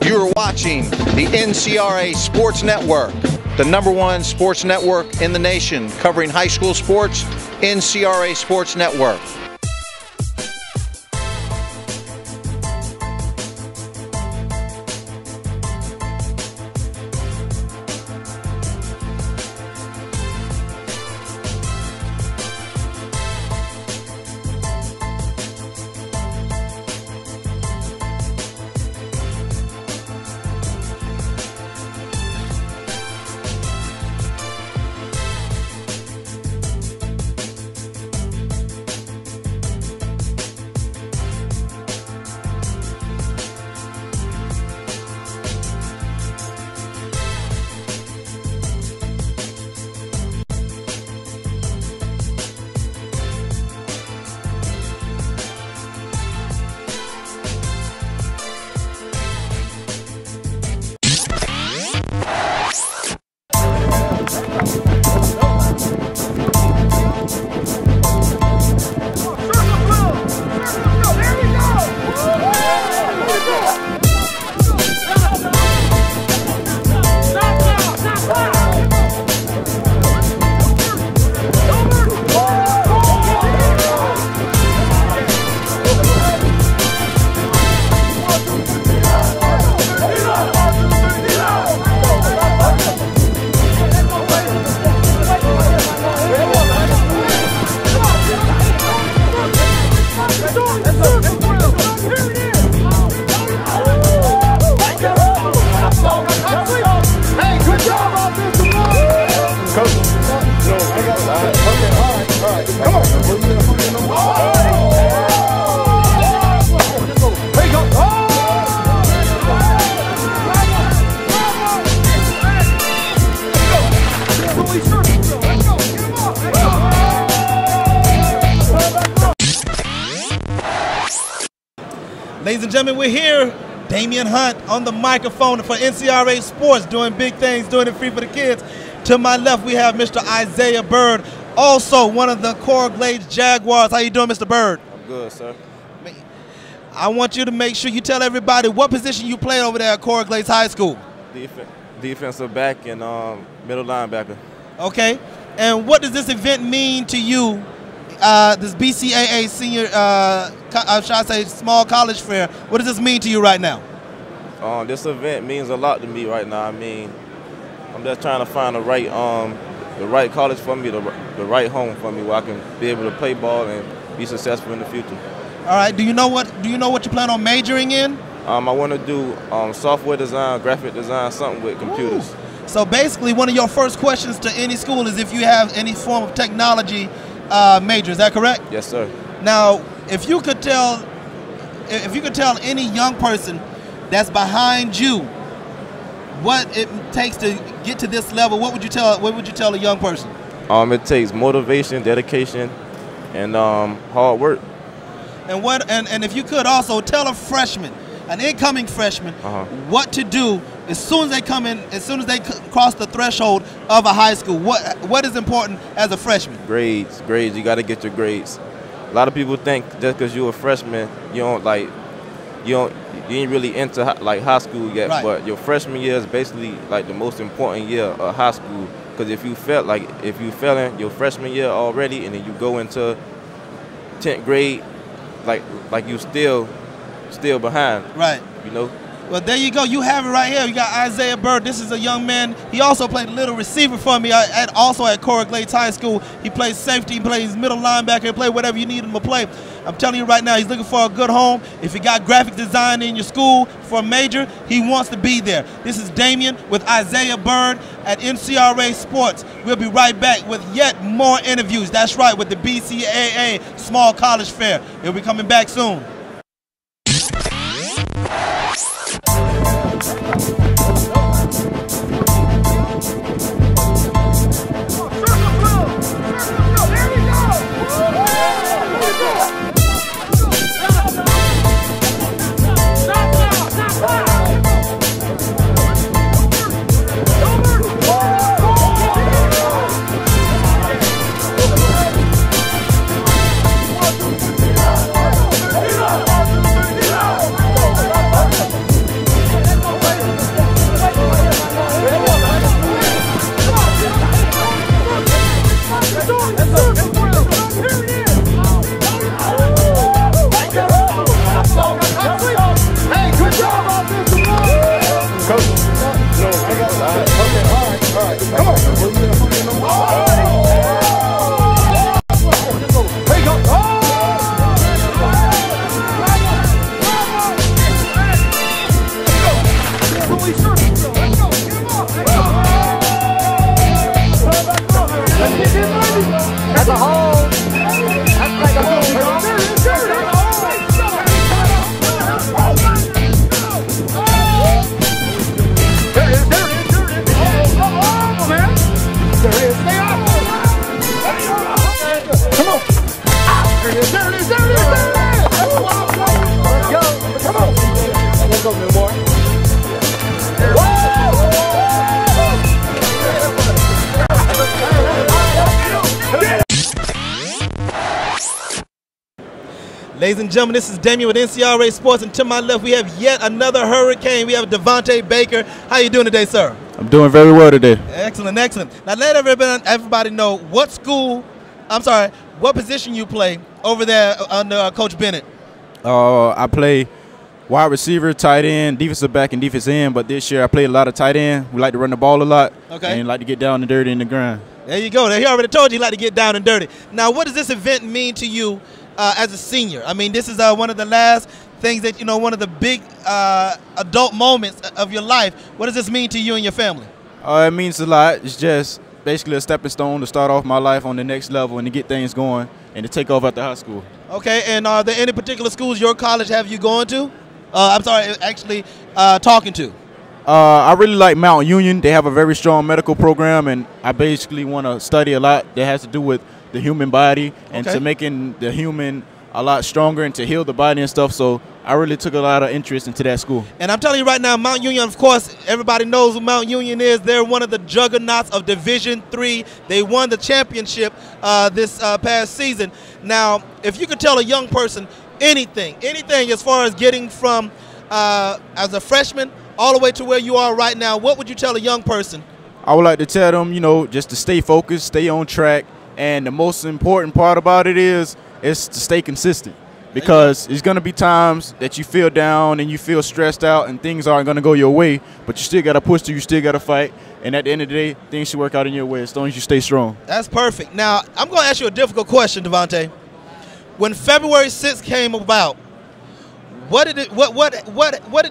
You're watching the NCRA Sports Network, the #1 sports network in the nation covering high school sports, NCRA Sports Network. Ladies and gentlemen, we're here. Damien Hunt on the microphone for NCRA Sports, doing big things, doing it free for the kids. To my left, we have Mr. Isaiah Bird, also one of the Coral Glades Jaguars. How you doing, Mr. Bird? I'm good, sir. I want you to make sure you tell everybody what position you play over there at Coral Glades High School. Defensive back and middle linebacker. Okay. And what does this event mean to you? This BCAA senior, should I say, small college fair. What does this mean to you right now? This event means a lot to me right now. I mean, I'm just trying to find the right college for me, the right home for me, where I can be able to play ball and be successful in the future. All right. Do you know what you plan on majoring in? I want to do software design, graphic design, something with computers. Ooh. So basically, one of your first questions to any school is if you have any form of technology major. Is that correct? Yes, sir. Now, if you could tell any young person that's behind you what it takes to get to this level, what would you tell a young person? It takes motivation, dedication, and hard work. And if you could also tell a freshman, an incoming freshman, what to do as soon as they come in, as soon as they cross the threshold of a high school. What is important as a freshman? Grades. You got to get your grades. A lot of people think just because you're a freshman, you ain't really into high school yet. Right. But your freshman year is basically like the most important year of high school. Because if you fell in your freshman year already, and then you go into 10th grade, like you still behind. Right. You know. Well, there you go. You have it right here. You got Isaiah Bird. This is a young man. He also played a little receiver for me also at Cora Glades High School. He plays safety. He plays middle linebacker. He plays whatever you need him to play. I'm telling you right now, he's looking for a good home. If you got graphic design in your school for a major, he wants to be there. This is Damien with Isaiah Bird at NCRA Sports. We'll be right back with yet more interviews. That's right, with the Bcaa Small College Fair. He'll be coming back soon. Ladies and gentlemen, this is Damien with NCRA Sports, and to my left we have yet another Hurricane. We have Devonte Baker. How you doing today, sir? I'm doing very well today. Excellent, excellent. Now let everybody know what position you play over there under Coach Bennett. I play wide receiver, tight end, defensive back, and defensive end, but this year I played a lot of tight end. We like to run the ball a lot, and like to get down and dirty in the ground. There you go. He already told you like to get down and dirty. Now, what does this event mean to you as a senior? I mean, this is one of the last things that, one of the big adult moments of your life. What does this mean to you and your family? It means a lot. It's just basically a stepping stone to start off my life on the next level and to get things going and to take off after high school. Okay, and are there any particular schools your college have you going to? Talking to? I really like Mount Union. They have a very strong medical program, and I basically want to study a lot that has to do with the human body and to making the human a lot stronger and to heal the body and stuff. So I really took a lot of interest into that school. And I'm telling you right now, Mount Union, of course, everybody knows who Mount Union is. They're one of the juggernauts of Division III. They won the championship this past season. Now, if you could tell a young person anything as far as getting from as a freshman all the way to where you are right now, what would you tell a young person? I would like to tell them, just to stay focused, stay on track, and the most important part about it is to stay consistent, because it's going to be times that you feel down and you feel stressed out and things aren't going to go your way, but you still got to push through, you still got to fight, and at the end of the day, things should work out in your way as long as you stay strong. That's perfect. Now, I'm going to ask you a difficult question, Devonte. When February 6th came about, What did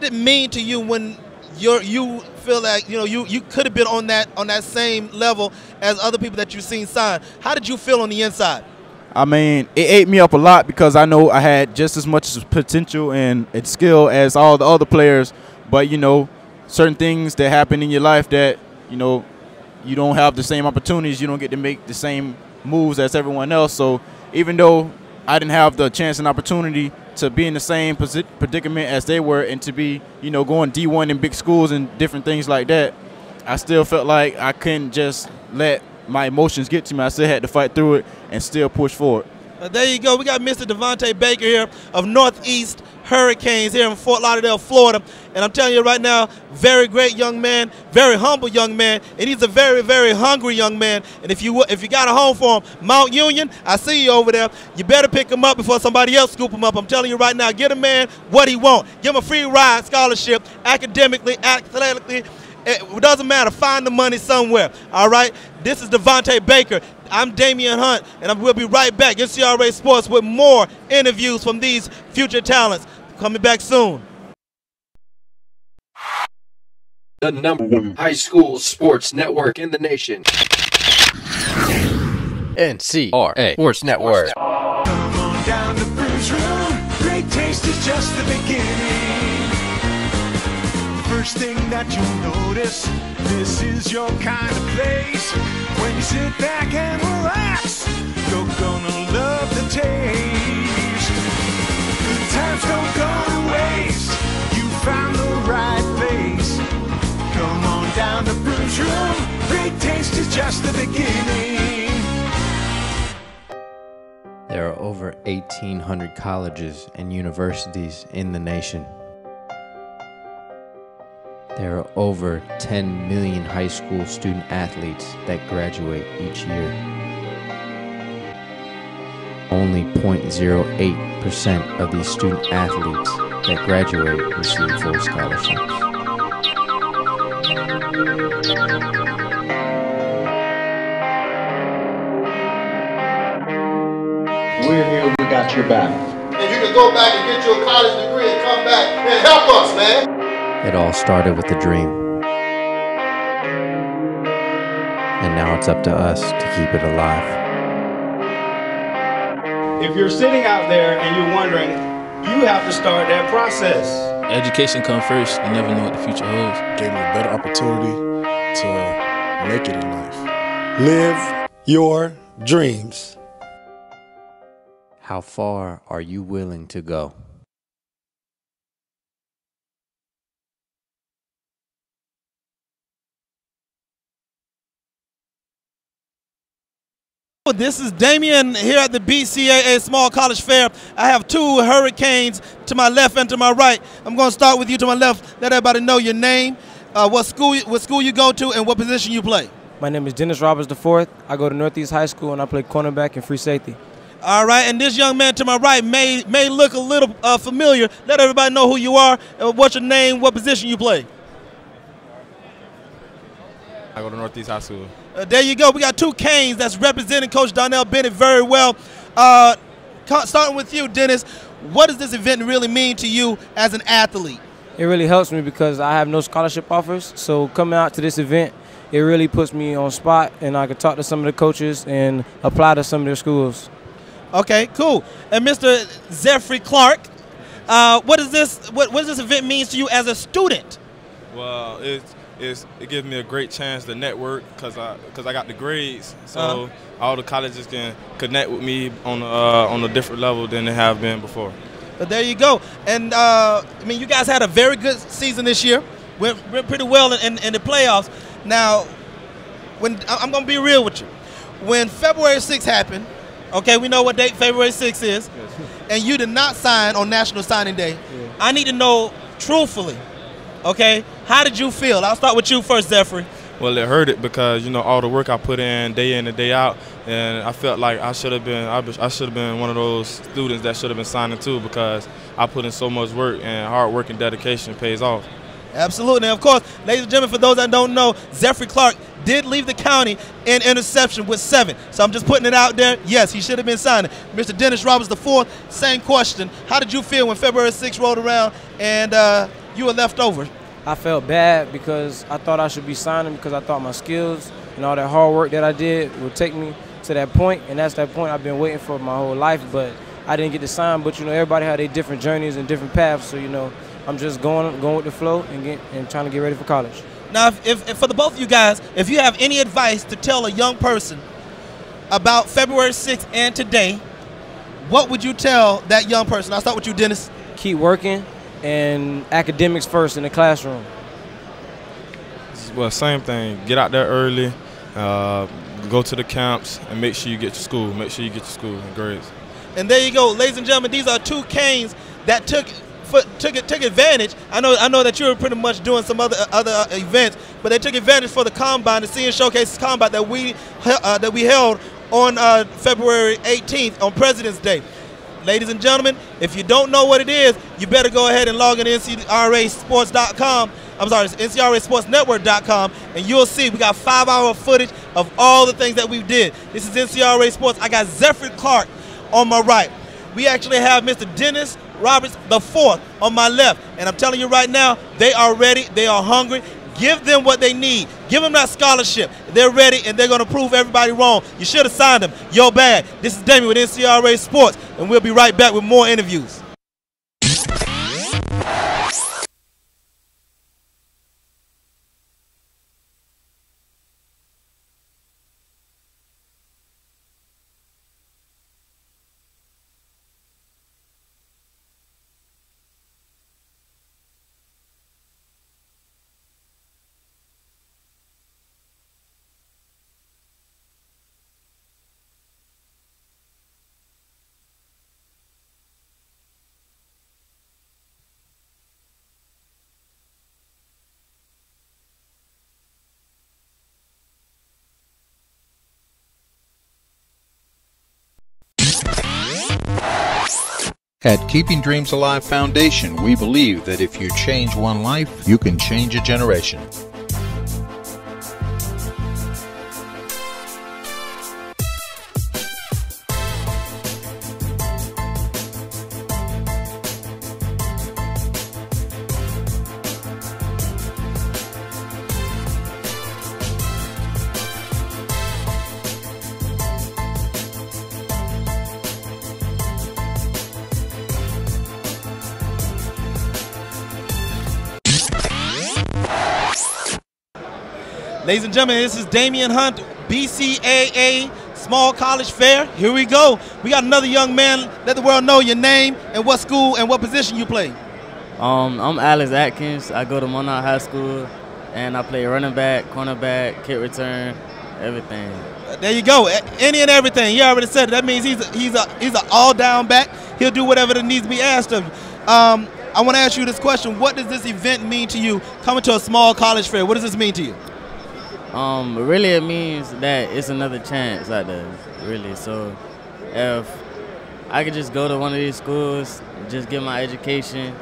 it mean to you when you feel like you could have been on that same level as other people that you've seen sign? How did you feel on the inside? I mean, it ate me up a lot because I know I had just as much potential and skill as all the other players. But, certain things that happen in your life that, you don't have the same opportunities. You don't get to make the same moves as everyone else. So even though I didn't have the chance and opportunity to be in the same predicament as they were and to be, going D1 in big schools and different things like that, I still felt like I couldn't just let my emotions get to me. I still had to fight through it and still push forward. There you go. We got Mr. Devonte Baker here of Northeast Hurricanes here in Fort Lauderdale, Florida. And I'm telling you right now, very great young man, very humble young man, and he's a very, very hungry young man. And if you got a home for him, Mount Union, I see you over there. You better pick him up before somebody else scoop him up. I'm telling you right now, get a man what he wants. Give him a free ride, scholarship, academically, athletically. It doesn't matter. Find the money somewhere. All right? This is Devonte Baker. I'm Damien Hunt, and we'll be right back. NCRA Sports with more interviews from these future talents. Coming back soon. The #1 high school sports network in the nation. NCRA Sports Network. Come on down to Bruce Room. Great taste is just the beginning. First thing that you'll notice, this is your kind of place. When you sit back and relax, you're gonna love the taste. Good times don't go to waste. You found the right place. Come on down to Bruce Room. Great taste is just the beginning. There are over 1,800 colleges and universities in the nation. There are over 10 million high school student athletes that graduate each year. Only 0.08% of these student athletes that graduate receive full scholarships. We're here, we got your back. And you can go back and get your college degree and come back and help us, man. It all started with a dream. And now it's up to us to keep it alive. If you're sitting out there and you're wondering, you have to start that process. Education comes first. You never know what the future holds. Gave me a better opportunity to make it in life. Live your dreams. How far are you willing to go? This is Damien here at the Bcaa Small College Fair. I have two Hurricanes to my left and to my right. I'm going to start with you to my left. Let everybody know your name, what school you go to, and what position you play. My name is Dennis Roberts IV. I go to Northeast High School, and I play cornerback and free safety. All right, and this young man to my right may look a little familiar. Let everybody know who you are, and what's your name, what position you play. I go to Northeast High School. There you go. We got two Canes that's representing Coach Donnell Bennett very well. Starting with you, Dennis, what does this event really mean to you as an athlete? It really helps me because I have no scholarship offers. So coming out to this event, it really puts me on spot, and I can talk to some of the coaches and apply to some of their schools. Okay, cool. And Mr. Zephyr Clark, what does this event mean to you as a student? Well, it gives me a great chance to network because I got the grades, so all the colleges can connect with me on a different level than they have been before. But there you go. And I mean, you guys had a very good season this year. Went pretty well in the playoffs. Now, when I'm gonna be real with you, when February 6th happened, okay, we know what date February 6th is, and you did not sign on National Signing Day. Yeah. I need to know truthfully. Okay, how did you feel? I'll start with you first, Zephyr. Well, it hurt it because all the work I put in and day out, and I felt like I should have been one of those students that should have been signing too because I put in so much work, and hard work and dedication pays off. Absolutely. And of course, ladies and gentlemen, for those that don't know, Zephyr Clark did leave the county in interception with 7. So I'm just putting it out there. Yes, he should have been signed. Mr. Dennis Roberts IV, same question. How did you feel when February 6th rolled around and you were left over? I felt bad because I thought I should be signing because I thought my skills and all that hard work that I did would take me to that point, and that's that point I've been waiting for my whole life, but I didn't get to sign. But, you know, everybody had their different journeys and different paths, so, you know, I'm just going with the flow and trying to get ready for college. Now, if for the both of you guys, if you have any advice to tell a young person about February 6th and today, what would you tell that young person? I'll start with you, Dennis. Keep working and academics first in the classroom. Well, same thing. Get out there early, go to the camps, and make sure you get to school. Make sure you get to school and grades. And there you go, ladies and gentlemen. These are 2 Canes that took advantage. I know that you were pretty much doing some other events, but they took advantage for the combine, the Senior Showcases combine that we held on February 18th on President's Day. Ladies and gentlemen, if you don't know what it is, you better go ahead and log in to NCRAsports.com. I'm sorry, it's NCRAsportsnetwork.com, and you'll see we got 5-hour footage of all the things that we did. This is NCRA Sports. I got Zephyr Clark on my right. We actually have Mr. Dennis Roberts IV on my left, and I'm telling you right now, they are ready, they are hungry. Give them what they need. Give them that scholarship. They're ready, and they're going to prove everybody wrong. You should have signed them. Yo, bad. This is Damien with NCRA Sports, and we'll be right back with more interviews. At Keeping Dreams Alive Foundation, we believe that if you change one life, you can change a generation. Ladies and gentlemen, this is Damien Hunt, Bcaa Small College Fair. Here we go. We got another young man. Let the world know your name and what school and what position you play. I'm Alex Atkins. I go to Monarch High School, and I play running back, cornerback, kick return, everything. There you go. Any and everything. He already said it. That means he's an all-down back. He'll do whatever that needs to be asked of you. I want to ask you this question. What does this event mean to you, coming to a small college fair? What does this mean to you? Really it means that it's another chance out there, really. So if I could just go to one of these schools, just get my education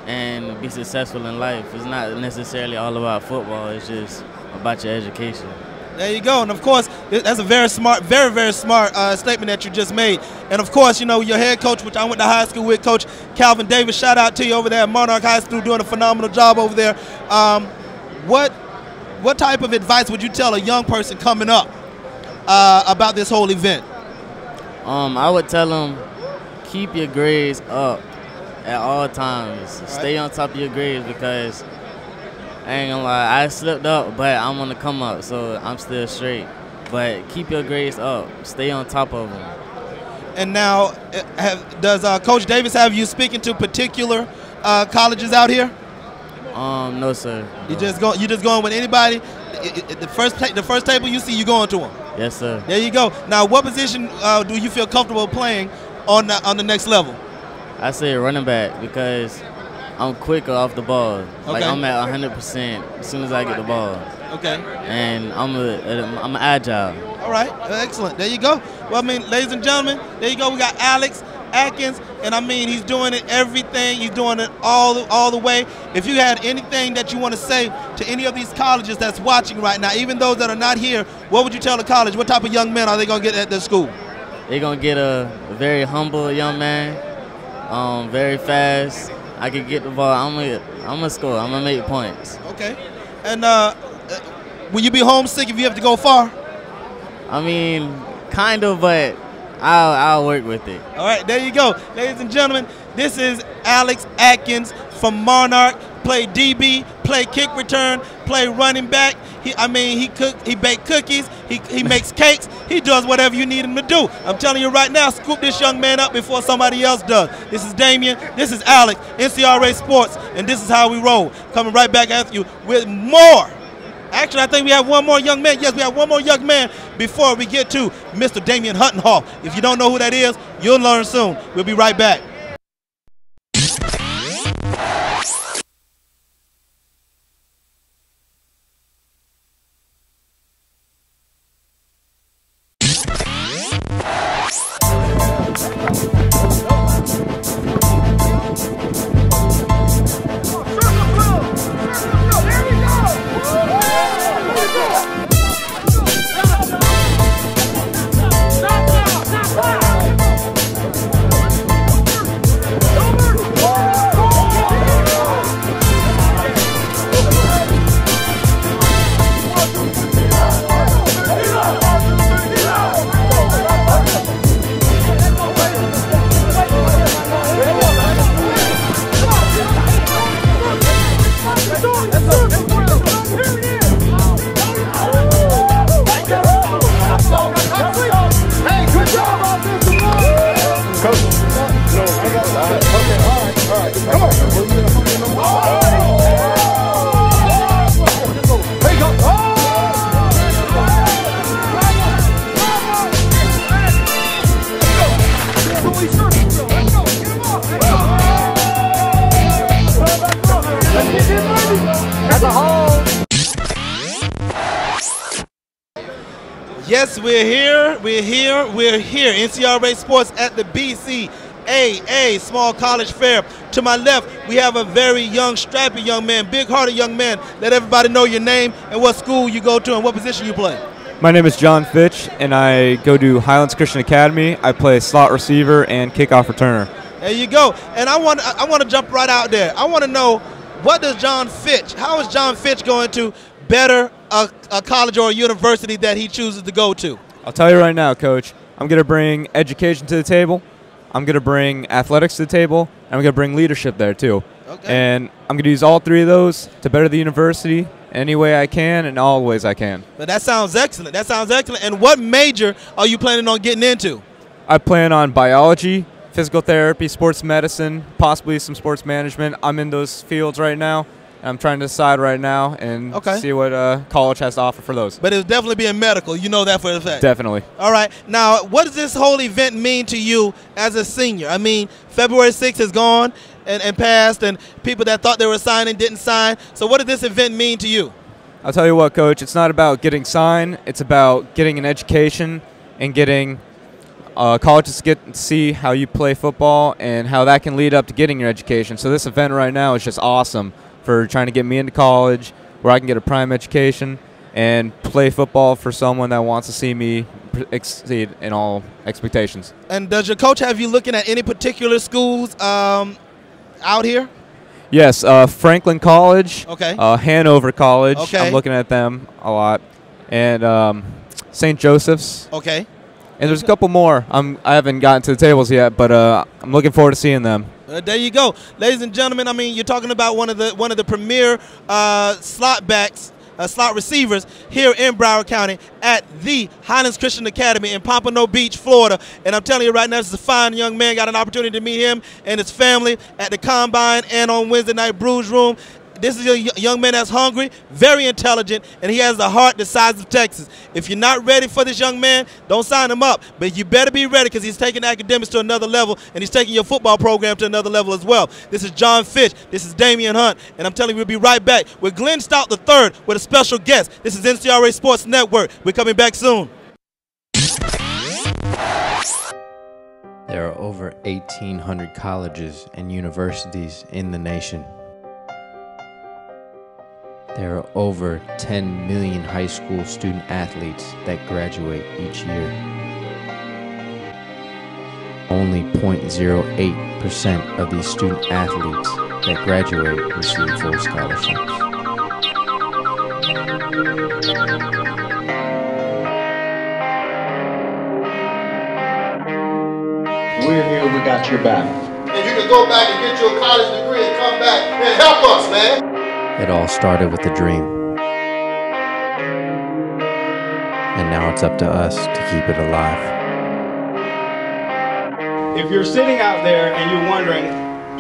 and be successful in life. It's not necessarily all about football, it's just about your education. There you go. And of course, that's a very smart, very smart statement that you just made. And of course, you know, your head coach, which I went to high school with, Coach Calvin Davis, shout out to you over there at Monarch High School, doing a phenomenal job over there. What type of advice would you tell a young person coming up about this whole event? I would tell them, keep your grades up at all times. Stay on top of your grades, because I ain't gonna lie, I slipped up, but I'm on the come up, so I'm still straight. But keep your grades up. Stay on top of them. And now, does Coach Davis have you speaking to particular colleges out here? No, sir. You just going with anybody? The first table you see, you going to them? Yes, sir. There you go. Now, what position do you feel comfortable playing on the next level? I say running back, because I'm quicker off the ball. Okay. Like, I'm at 100% as soon as I get the ball. Okay. And I'm agile. All right. Excellent. There you go. Well, I mean, ladies and gentlemen, there you go. We got Alex Atkins, and I mean, he's doing it everything. He's doing it all the way. If you had anything that you want to say to any of these colleges that's watching right now, even those that are not here, what would you tell the college? What type of young men are they going to get at their school? They're going to get a very humble young man, very fast. I can get the ball. I'm gonna score. I'm gonna make points. Okay. And will you be homesick if you have to go far? I mean, kind of, but I'll work with it. All right, there you go, ladies and gentlemen. This is Alex Atkins from Monarch. Play DB, play kick return, play running back. He bakes cookies, he makes cakes, he does whatever you need him to do. I'm telling you right now, scoop this young man up before somebody else does. This is Damien, this is Alex, NCRA Sports, and this is how we roll. Coming right back after you with more. Actually, I think we have one more young man. Yes, we have one more young man before we get to Mr. Damien Huntenhoff. If you don't know who that is, you'll learn soon. We'll be right back. Yes, we're here. NCRA Sports at the Bcaa Small College Fair. To my left, we have a very young, strappy young man, big-hearted young man. Let everybody know your name and what school you go to and what position you play. My name is John Fitch, and I go to Highlands Christian Academy. I play slot receiver and kickoff returner. There you go. And I want to jump right out there. I want to know, how is John Fitch going to better a college or a university that he chooses to go to? I'll tell you right now, Coach, I'm going to bring education to the table. I'm going to bring athletics to the table. And I'm going to bring leadership there, too. Okay. And I'm going to use all three of those to better the university any way I can and all ways I can. But that sounds excellent. That sounds excellent. And what major are you planning on getting into? I plan on biology, physical therapy, sports medicine, possibly some sports management. I'm in those fields right now. I'm trying to decide right now and see what college has to offer for those. But it'll definitely be in medical. You know that for a fact. Definitely. All right. Now, what does this whole event mean to you as a senior? I mean, February 6th has gone and passed, and people that thought they were signing didn't sign. So what does this event mean to you? I'll tell you what, Coach. It's not about getting signed. It's about getting an education and getting colleges to get to see how you play football and how that can lead up to getting your education. So this event right now is just awesome for trying to get me into college where I can get a prime education and play football for someone that wants to see me exceed in all expectations. And does your coach have you looking at any particular schools out here? Yes, Franklin College, Hanover College. Okay. I'm looking at them a lot. And St. Joseph's. Okay. And there's a couple more. I haven't gotten to the tables yet, but I'm looking forward to seeing them. There you go, ladies and gentlemen. I mean, you're talking about one of the premier slot backs, slot receivers here in Broward County at the Highlands Christian Academy in Pompano Beach, Florida. And I'm telling you right now, this is a fine young man. Got an opportunity to meet him and his family at the Combine and on Wednesday night Brews Room. This is a young man that's hungry, very intelligent, and he has a heart the size of Texas. If you're not ready for this young man, don't sign him up. But you better be ready because he's taking academics to another level, and he's taking your football program to another level as well. This is John Fitch. This is Damien Hunt. And I'm telling you, we'll be right back with Glenn Stout III with a special guest. This is NCRA Sports Network. We're coming back soon. There are over 1,800 colleges and universities in the nation. There are over 10 million high school student athletes that graduate each year. Only 0.08% of these student athletes that graduate receive full scholarships. We're here, we got your back. And you can go back and get your college degree and come back and help us, man. It all started with a dream. And now it's up to us to keep it alive. If you're sitting out there and you're wondering,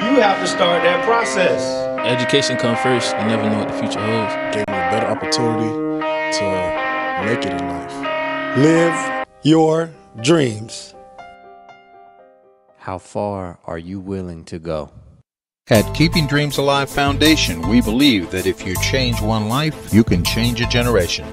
you have to start that process. Education comes first. You never know what the future holds. Gave me a better opportunity to make it in life. Live your dreams. How far are you willing to go? At Keeping Dreams Alive Foundation, we believe that if you change one life, you can change a generation.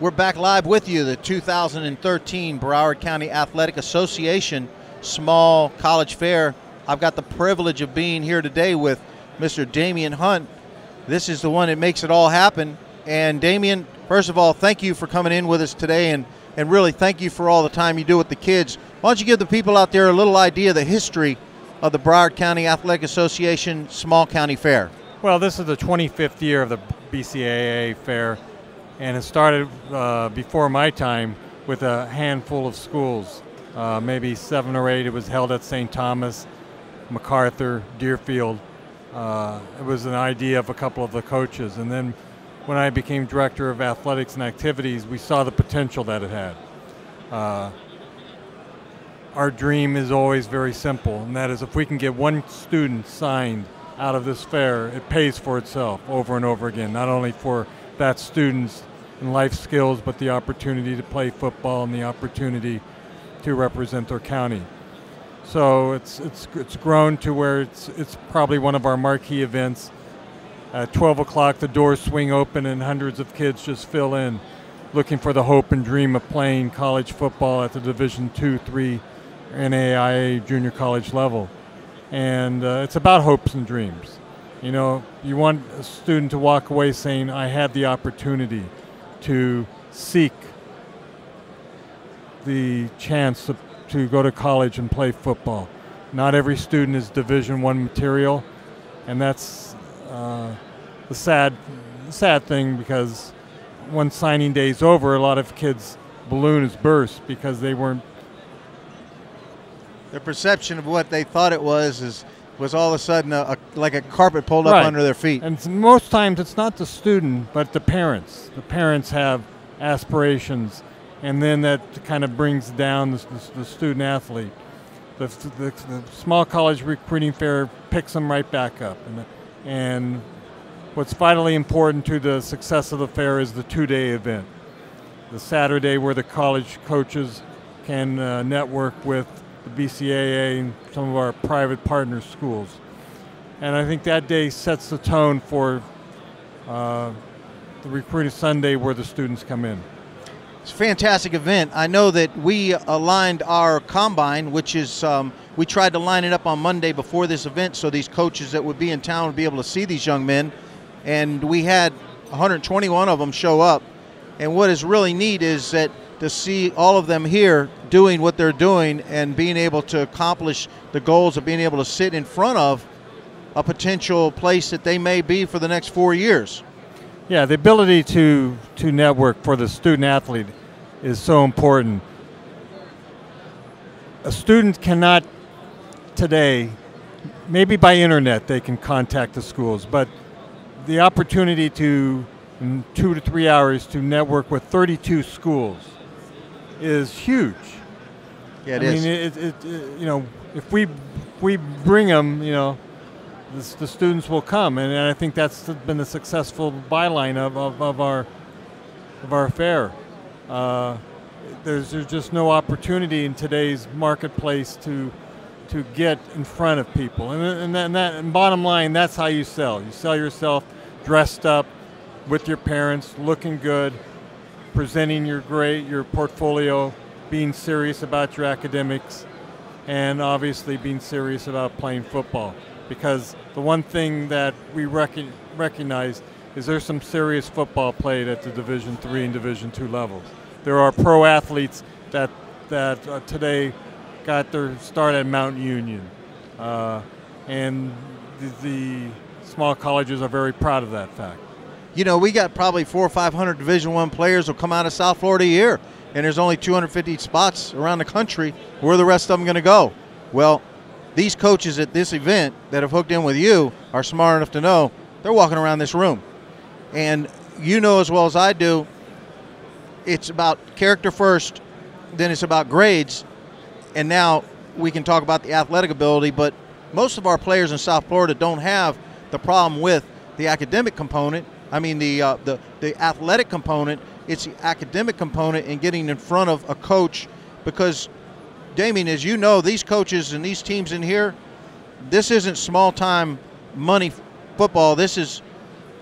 We're back live with you, the 2013 Broward County Athletic Association Small College Fair. I've got the privilege of being here today with Mr. Damien Hunt. This is the one that makes it all happen. And Damien, first of all, thank you for coming in with us today, and really thank you for all the time you do with the kids. Why don't you give the people out there a little idea of the history of the Broward County Athletic Association Small County Fair? Well, this is the 25th year of the BCAA Fair. And it started before my time with a handful of schools, maybe 7 or 8. It was held at St. Thomas, MacArthur, Deerfield. It was an idea of a couple of the coaches. And then when I became director of athletics and activities, we saw the potential that it had. Our dream is always very simple, and that is if we can get one student signed out of this fair, it pays for itself over and over again, not only for that student's and life skills, but the opportunity to play football and the opportunity to represent their county. So it's grown to where it's probably one of our marquee events. At 12 o'clock, the doors swing open and hundreds of kids just fill in, looking for the hope and dream of playing college football at the Division II, III, NAIA junior college level. And it's about hopes and dreams. You know, you want a student to walk away saying, I had the opportunity to seek the chance to go to college and play football. Not every student is Division I material, and that's the sad thing, because when signing day is over, a lot of kids' balloon is burst because they weren't. Their perception of what they thought it was all of a sudden like a carpet pulled up under their feet. And most times it's not the student, but the parents. The parents have aspirations, and then that kind of brings down the student athlete. The small college recruiting fair picks them right back up. And what's vitally important to the success of the fair is the 2-day event. The Saturday where the college coaches can network with the BCAA and some of our private partner schools. And I think that day sets the tone for the Recruiting Sunday where the students come in. It's a fantastic event. I know that we aligned our combine, which is, we tried to line it up on Monday before this event so these coaches that would be in town would be able to see these young men. And we had 121 of them show up. And what is really neat is that to see all of them here doing what they're doing and being able to accomplish the goals of being able to sit in front of a potential place that they may be for the next 4 years. Yeah, the ability to network for the student athlete is so important. A student cannot today, maybe by internet they can contact the schools, but the opportunity to, in 2 to 3 hours, to network with 32 schools is huge. Yeah, it I is. mean, you know, if we bring them, you know, the students will come, and I think that's been the successful byline of our fair. There's just no opportunity in today's marketplace to get in front of people, and bottom line, that's how you sell. You sell yourself dressed up, with your parents, looking good, presenting your portfolio, being serious about your academics, and obviously being serious about playing football. Because the one thing that we recognize is there's some serious football played at the Division III and Division II levels. There are pro athletes that today got their start at Mount Union, and the small colleges are very proud of that fact. You know, we got probably 400 or 500 Division I players will come out of South Florida a year, and there's only 250 spots around the country. Where are the rest of them going to go? Well, these coaches at this event that have hooked in with you are smart enough to know they're walking around this room. And you know as well as I do, it's about character first, then it's about grades, and now we can talk about the athletic ability, but most of our players in South Florida don't have the problem with the academic component. I mean the athletic component. It's the academic component and getting in front of a coach, because Damien, as you know, these coaches and these teams in here, this isn't small-time money football. This is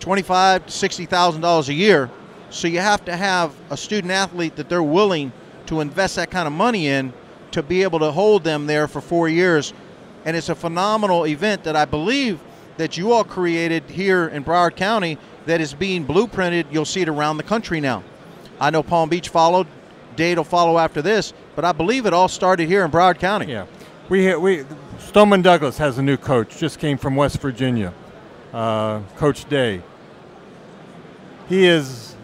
$25,000 to $60,000 a year. So you have to have a student athlete that they're willing to invest that kind of money in to be able to hold them there for 4 years. And it's a phenomenal event that I believe that you all created here in Broward County that is being blueprinted. You'll see it around the country now. I know Palm Beach followed. Dade will follow after this, but I believe it all started here in Broward County. Yeah, Stoneman Douglas has a new coach, just came from West Virginia, Coach Day. He is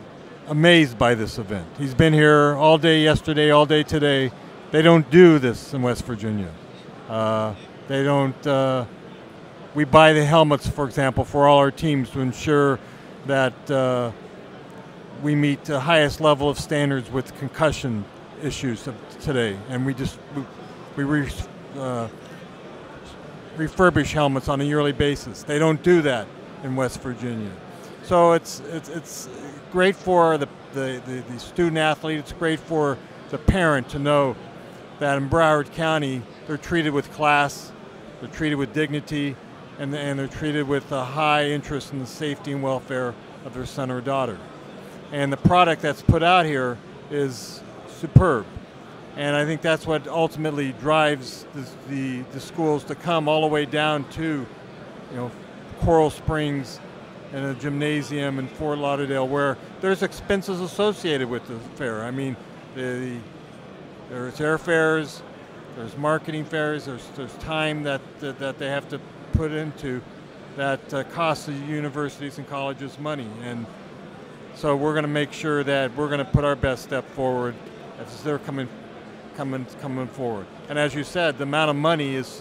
amazed by this event. He's been here all day yesterday, all day today. They don't do this in West Virginia. They don't, we buy the helmets, for example, for all our teams to ensure that we meet the highest level of standards with concussion issues of today. And we refurbish helmets on a yearly basis. They don't do that in West Virginia. So it's great for the student athlete. It's great for the parent to know that in Broward County they're treated with class, they're treated with dignity, and they're treated with a high interest in the safety and welfare of their son or daughter. And the product that's put out here is superb. And I think that's what ultimately drives the schools to come all the way down to, Coral Springs and a gymnasium in Fort Lauderdale, where there's expenses associated with the fair. I mean, there's airfares, there's marketing fares, there's time that they have to put into that costs the universities and colleges money. And so we're going to make sure that we're going to put our best step forward as they're coming forward. And as you said, the amount of money is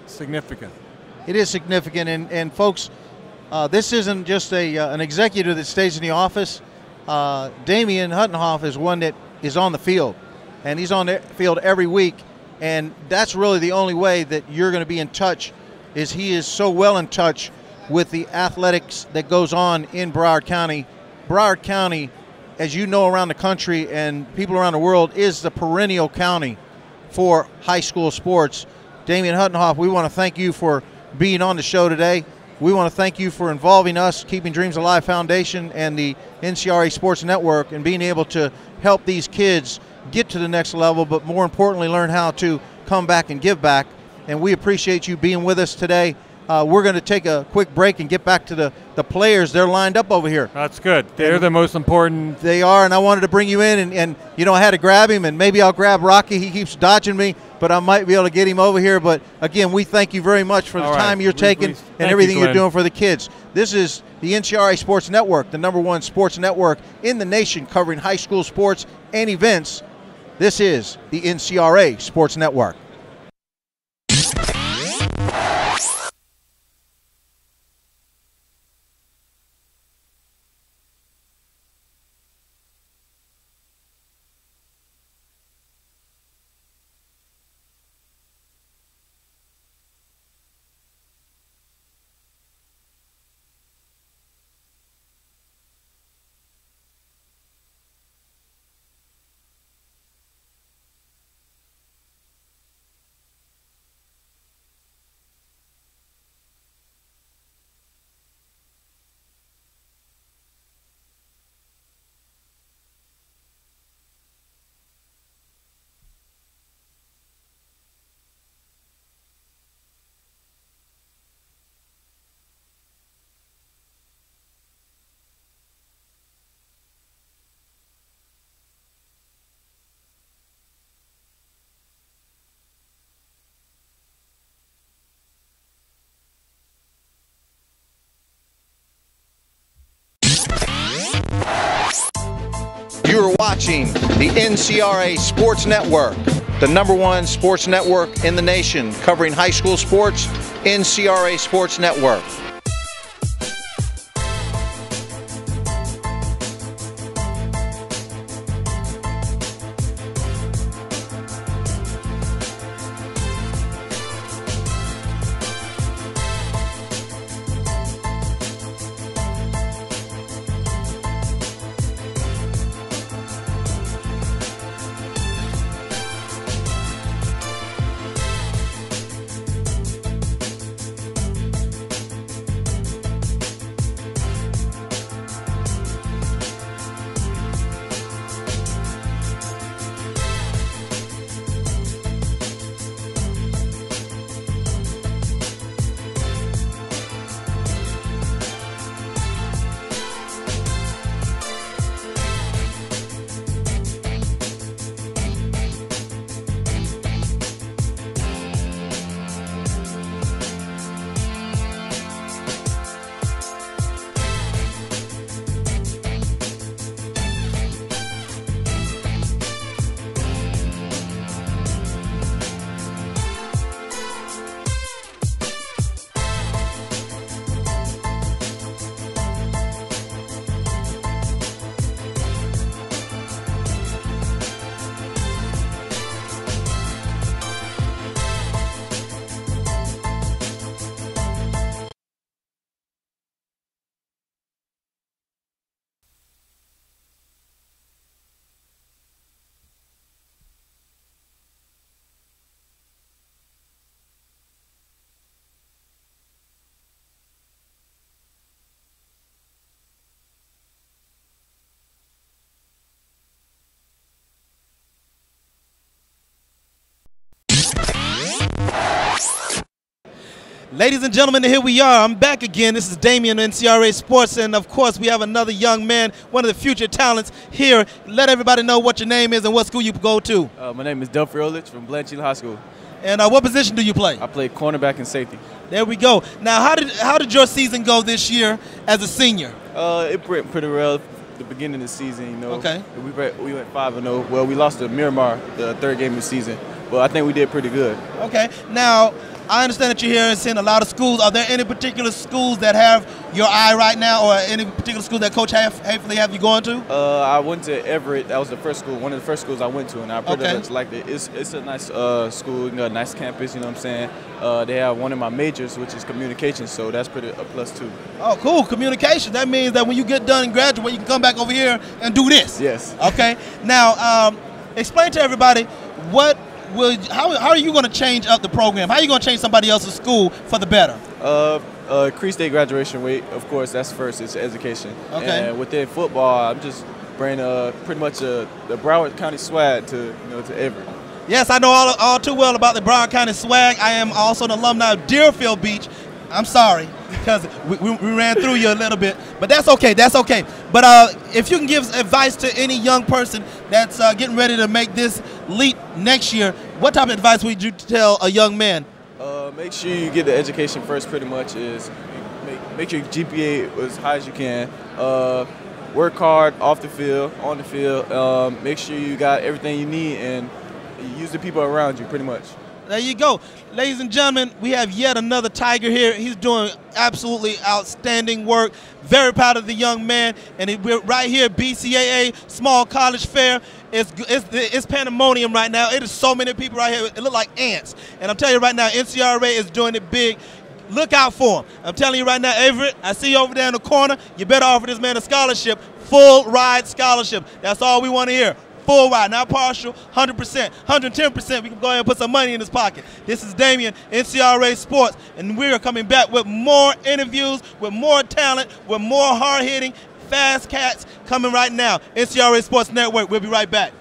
significant. It is significant, and folks, this isn't just an executive that stays in the office. Damien Huttenhoff is one that is on the field, and he's on the field every week, and that's really the only way that you're going to be in touch, is he is so well in touch with the athletics that goes on in Broward County. Broward County, as you know, around the country and people around the world, is the perennial county for high school sports. Damien Huttenhoff, we want to thank you for being on the show today. We want to thank you for involving us, Keeping Dreams Alive Foundation and the NCRA Sports Network, and being able to help these kids get to the next level, but more importantly, learn how to come back and give back. And we appreciate you being with us today. We're going to take a quick break and get back to the players. They're lined up over here. That's good. They're the most important. They are, and I wanted to bring you in, and I had to grab him, and maybe I'll grab Rocky. He keeps dodging me, but I might be able to get him over here. But, again, we thank you very much for the time you're taking and everything you're doing for the kids. This is the NCRA Sports Network, the #1 sports network in the nation covering high school sports and events. This is the NCRA Sports Network. watching the NCRA Sports Network, the #1 sports network in the nation, covering high school sports, NCRA Sports Network. Ladies and gentlemen, here we are. I'm back again. This is Damien, NCRA Sports, and of course we have another young man, one of the future talents here. Let everybody know what your name is and what school you go to. My name is Delrey from Blanchard High School. And what position do you play? I play cornerback and safety. There we go. Now, how did your season go this year as a senior? It went pretty well. The beginning of the season, you know. Okay. We went 5-0. Well, we lost to Miramar the third game of the season, but I think we did pretty good. Okay. Now, I understand that you're here and seeing a lot of schools. Are there any particular schools that have your eye right now, or any particular school that Coach Hafley have you going to? I went to Everett. That was the first school, one of the first schools I went to, and I pretty much liked it. It's a nice school, you know, a nice campus. You know what I'm saying? They have one of my majors, which is communication, so that's pretty a plus too. Oh, cool! Communication. That means that when you get done and graduate, you can come back over here and do this. Yes. Okay. Now, explain to everybody how are you going to change up the program? How are you going to change somebody else's school for the better? Increase their graduation rate, of course. That's first. It's education. Okay. And within football, I'm just bringing pretty much the Broward County swag to Everett. Yes, I know all too well about the Broward County swag. I am also an alumni of Deerfield Beach. I'm sorry, because we ran through you a little bit, but that's okay. That's okay. But if you can give advice to any young person that's getting ready to make this leap next year, what type of advice would you tell a young man? Make sure you get the education first. Pretty much is make your GPA as high as you can. Work hard off the field, on the field. Make sure you got everything you need and use the people around you. Pretty much. There you go. Ladies and gentlemen, we have yet another Tiger here. He's doing absolutely outstanding work. Very proud of the young man. And we're right here, Bcaa Small College Fair. It's pandemonium right now. It is so many people right here. It look like ants. And I'm telling you right now, NCRA is doing it big. Look out for him. I'm telling you right now, Everett, I see you over there in the corner. You better offer this man a scholarship, full ride scholarship. That's all we want to hear. Full ride, not partial, 100%, 110%. We can go ahead and put some money in his pocket. This is Damien, NCRA Sports, and we are coming back with more interviews, with more talent, with more hard-hitting, fast cats coming right now. NCRA Sports Network. We'll be right back.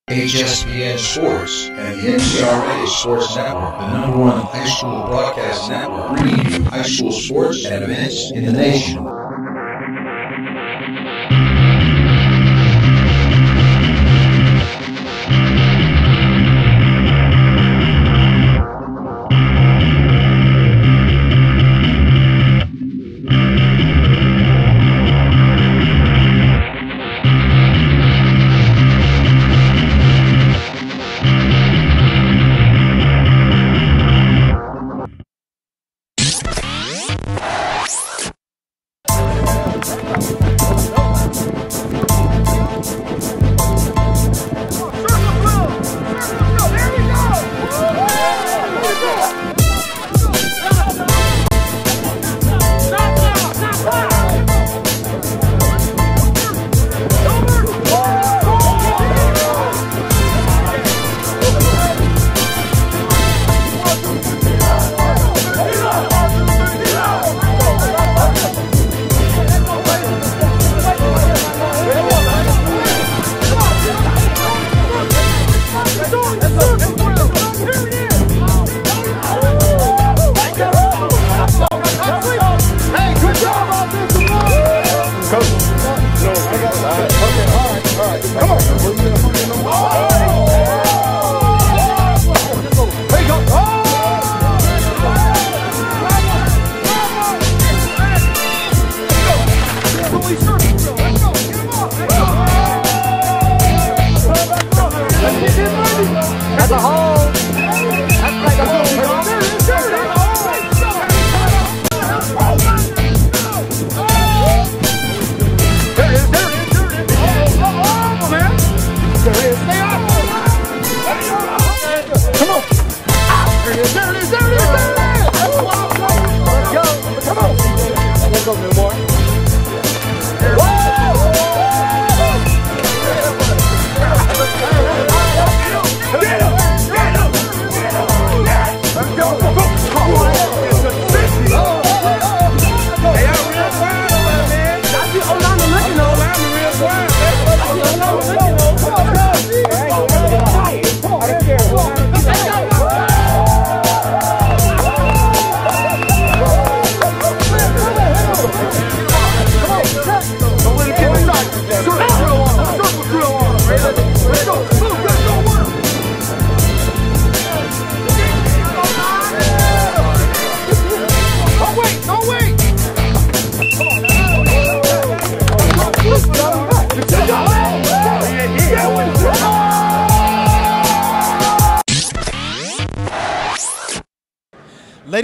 HSPN Sports and the NCRA Sports Network, the #1 high school broadcast network, bringing you high school sports and events in the nation.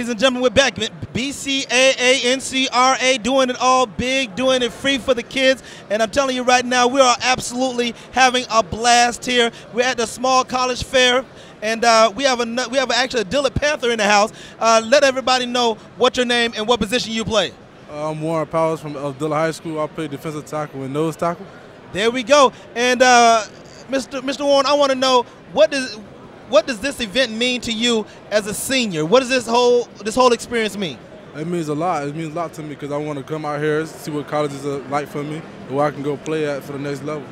Ladies and gentlemen, we're back. Bcaa, NCRA, doing it all big, doing it free for the kids. And I'm telling you right now, we are absolutely having a blast here. We're at the Small College Fair, and we have actually a Dillard Panther in the house. Let everybody know what your name and what position you play. I'm Warren Powers from Dillard High School. I play defensive tackle and nose tackle. There we go. And Mr. Warren, I want to know, what does this event mean to you as a senior? What does this whole experience mean? It means a lot. It means a lot to me because I want to come out here, see what colleges are like for me, and where I can go play at for the next level.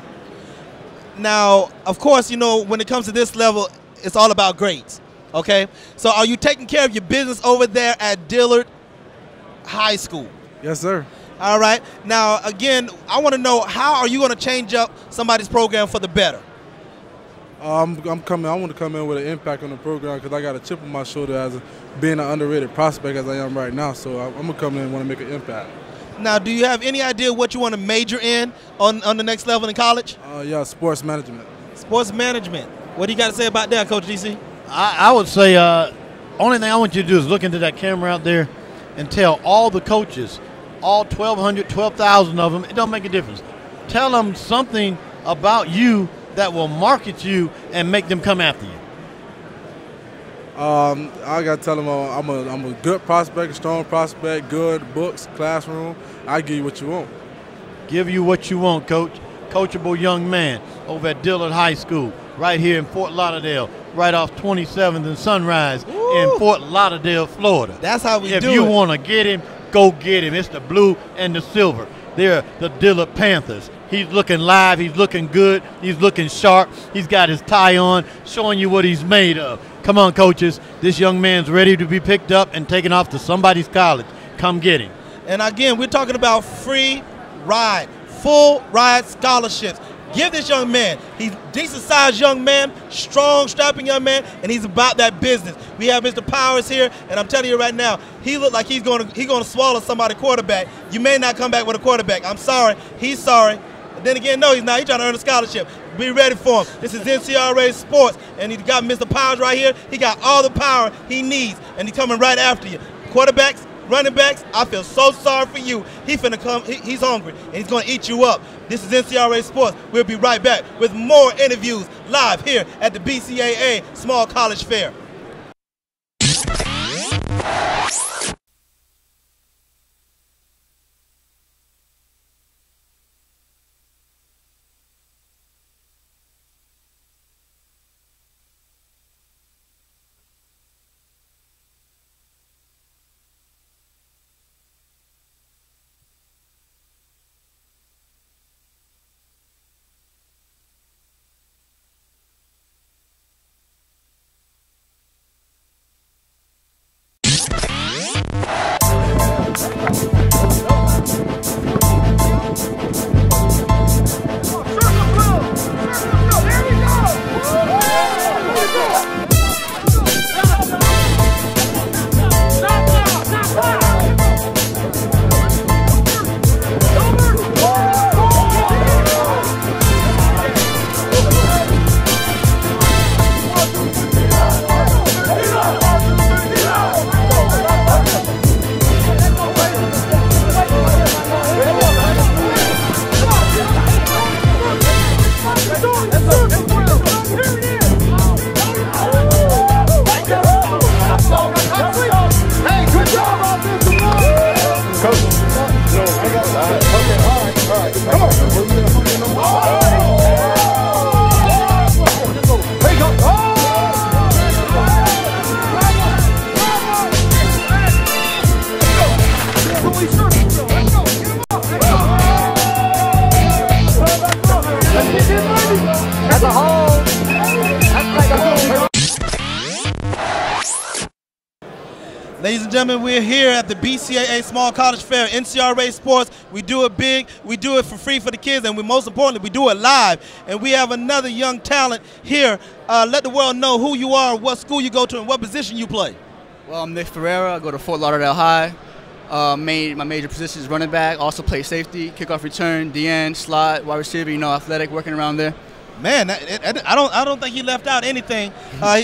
Now, of course, you know, when it comes to this level, it's all about grades, okay? So are you taking care of your business over there at Dillard High School? Yes, sir. All right. Now, again, I want to know, how are you going to change up somebody's program for the better? I want to come in with an impact on the program because I got a chip on my shoulder as being an underrated prospect as I am right now. So I'm going to come in and want to make an impact. Now, do you have any idea what you want to major in on the next level in college? Yeah, sports management. Sports management. What do you got to say about that, Coach DC? I would say only thing I want you to do is look into that camera out there and tell all the coaches, all 1,200, 12,000 of them, it don't make a difference. Tell them something about you that will market you and make them come after you. I got to tell them I'm a good prospect, a strong prospect, good books, classroom. I give you what you want. Give you what you want, Coach. Coachable young man over at Dillard High School, right here in Fort Lauderdale, right off 27th and Sunrise in Fort Lauderdale, Florida. That's how we do it. If you want to get him, go get him. It's the blue and the silver. They're the Dillard Panthers. He's looking live. He's looking good. He's looking sharp. He's got his tie on, showing you what he's made of. Come on, coaches. This young man's ready to be picked up and taken off to somebody's college. Come get him. And again, we're talking about free ride, full ride scholarships. Give this young man, he's a decent-sized young man, strong, strapping young man, and he's about that business. We have Mr. Powers here, and I'm telling you right now, he looked like he's going to swallow somebody quarterback. You may not come back with a quarterback. I'm sorry. He's sorry. But then again, no, he's not. He's trying to earn a scholarship. Be ready for him. This is NCRA Sports, and he's got Mr. Powers right here. He got all the power he needs, and he's coming right after you. Quarterbacks, running backs, I feel so sorry for you. He's hungry, and he's going to eat you up. This is NCRA Sports. We'll be right back with more interviews live here at the Bcaa Small College Fair. Ladies and gentlemen, we're here at the Bcaa Small College Fair, NCRA Sports. We do it big, we do it for free for the kids, and most importantly, we do it live. And we have another young talent here. Let the world know who you are, what school you go to, and what position you play. Well, I'm Nick Ferrera. I go to Fort Lauderdale High. My major position is running back. Also play safety, kickoff return, DN, slot, wide receiver, athletic, working around there. Man, I don't think he left out anything.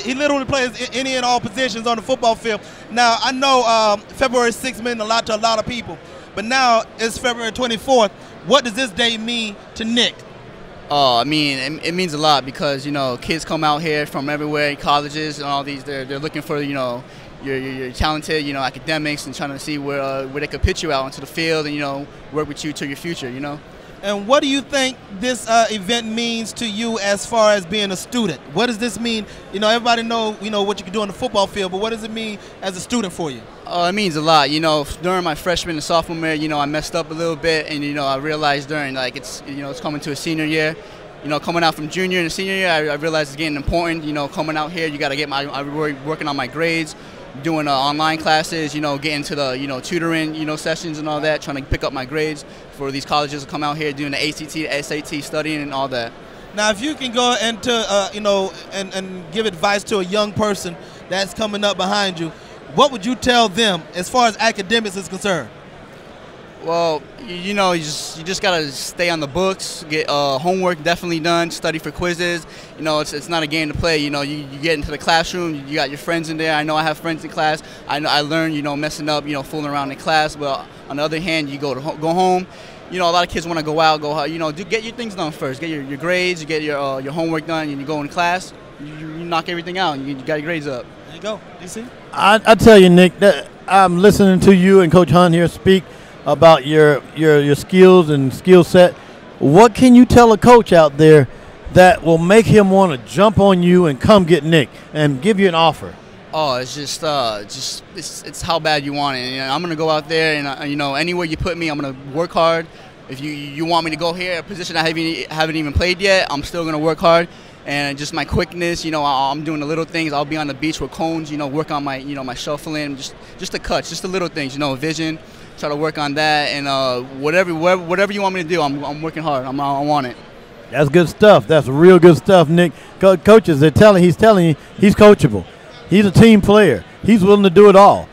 He literally plays any and all positions on the football field. Now, I know February 6th meant a lot to a lot of people, but now it's February 24th. What does this day mean to Nick? Oh, I mean, it means a lot because, you know, kids come out here from everywhere, colleges and all these. They're looking for, you know, your talented, you know, academics and trying to see where they could pitch you out into the field and, you know, work with you to your future, you know. And what do you think this event means to you as far as being a student? What does this mean? You know, everybody know, you know, what you can do on the football field, but what does it mean as a student for you? It means a lot. You know, during my freshman and sophomore year, you know, I messed up a little bit, and, you know, I realized during, like, it's coming to a senior year. You know, coming out from junior and senior year, I realized it's getting important. You know, coming out here, you got to get working on my grades, doing online classes, you know, getting to the, you know, tutoring, you know, sessions and all that, trying to pick up my grades for these colleges to come out here doing the ACT, the SAT, studying and all that. Now, if you can go into, you know, and give advice to a young person that's coming up behind you, what would you tell them as far as academics is concerned? Well, you know, you just gotta stay on the books, get homework definitely done, study for quizzes. You know, it's not a game to play. You know, you get into the classroom, you got your friends in there. I know I have friends in class. I know I learn, you know, messing up, you know, fooling around in class. But on the other hand, you go home. You know, a lot of kids want to go out, you know, get your things done first. Get your grades, you get your homework done, and you go in class. You knock everything out, and you got your grades up. There you go, DC. I tell you, Nick, that I'm listening to you and Coach Hunt here speak about your skills and skill set. What can you tell a coach out there that will make him want to jump on you and come get Nick and give you an offer? Oh, it's just it's how bad you want it. And, you know, I'm gonna go out there and you know, anywhere you put me, I'm gonna work hard. If you want me to go here, a position I haven't even played yet, I'm still gonna work hard. And just my quickness, you know, I'm doing the little things. I'll be on the beach with cones, you know, work on my, you know, my shuffling, just the cuts, just the little things, you know, vision. Try to work on that, and whatever you want me to do, I'm working hard. I want it. That's good stuff. That's real good stuff, Nick. Coaches, he's telling you he's coachable. He's a team player. He's willing to do it all.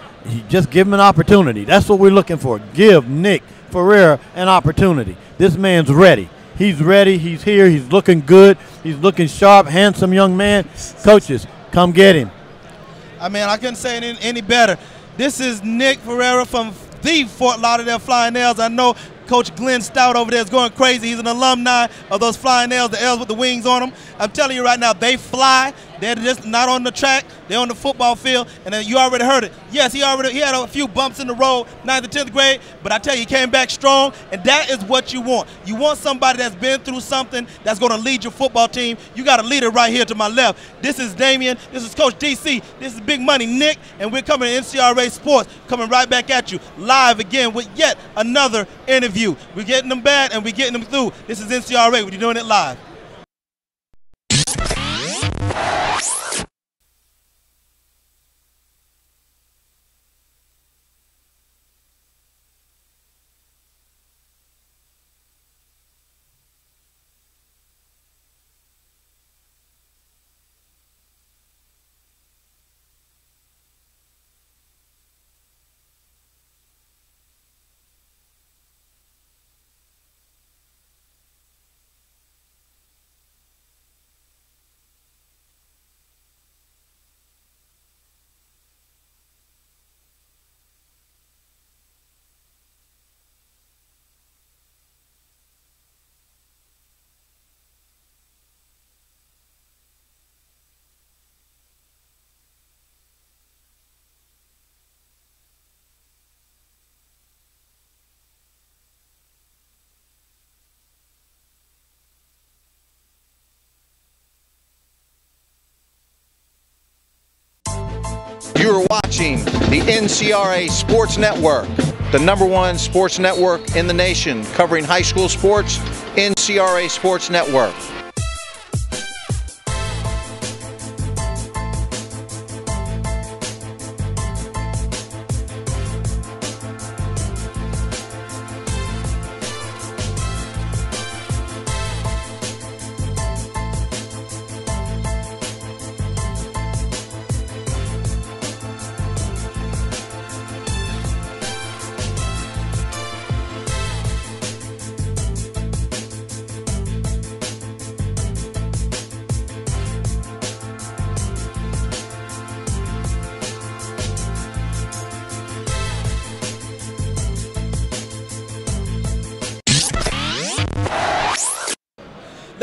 Just give him an opportunity. That's what we're looking for. Give Nick Ferrera an opportunity. This man's ready. He's ready. He's here. He's looking good. He's looking sharp, handsome young man. Coaches, come get him. I mean, I couldn't say it any better. This is Nick Ferrera from the Fort Lauderdale Flying Nails. I know Coach Glenn Stout over there is going crazy. He's an alumni of those Flying Nails, the L's with the wings on them. I'm telling you right now, they fly. They're just not on the track. They're on the football field. And then you already heard it. Yes, he had a few bumps in the road, 9th and 10th grade, but I tell you, he came back strong, and that is what you want. You want somebody that's been through something that's going to lead your football team. You got a leader right here to my left. This is Damien. This is Coach DC. This is Big Money Nick, and we're coming to NCRA Sports, coming right back at you, live again with yet another interview. We're getting them bad, and we're getting them through. This is NCRA. We're doing it live. You're watching the NCRA Sports Network, the #1 sports network in the nation, covering high school sports, NCRA Sports Network.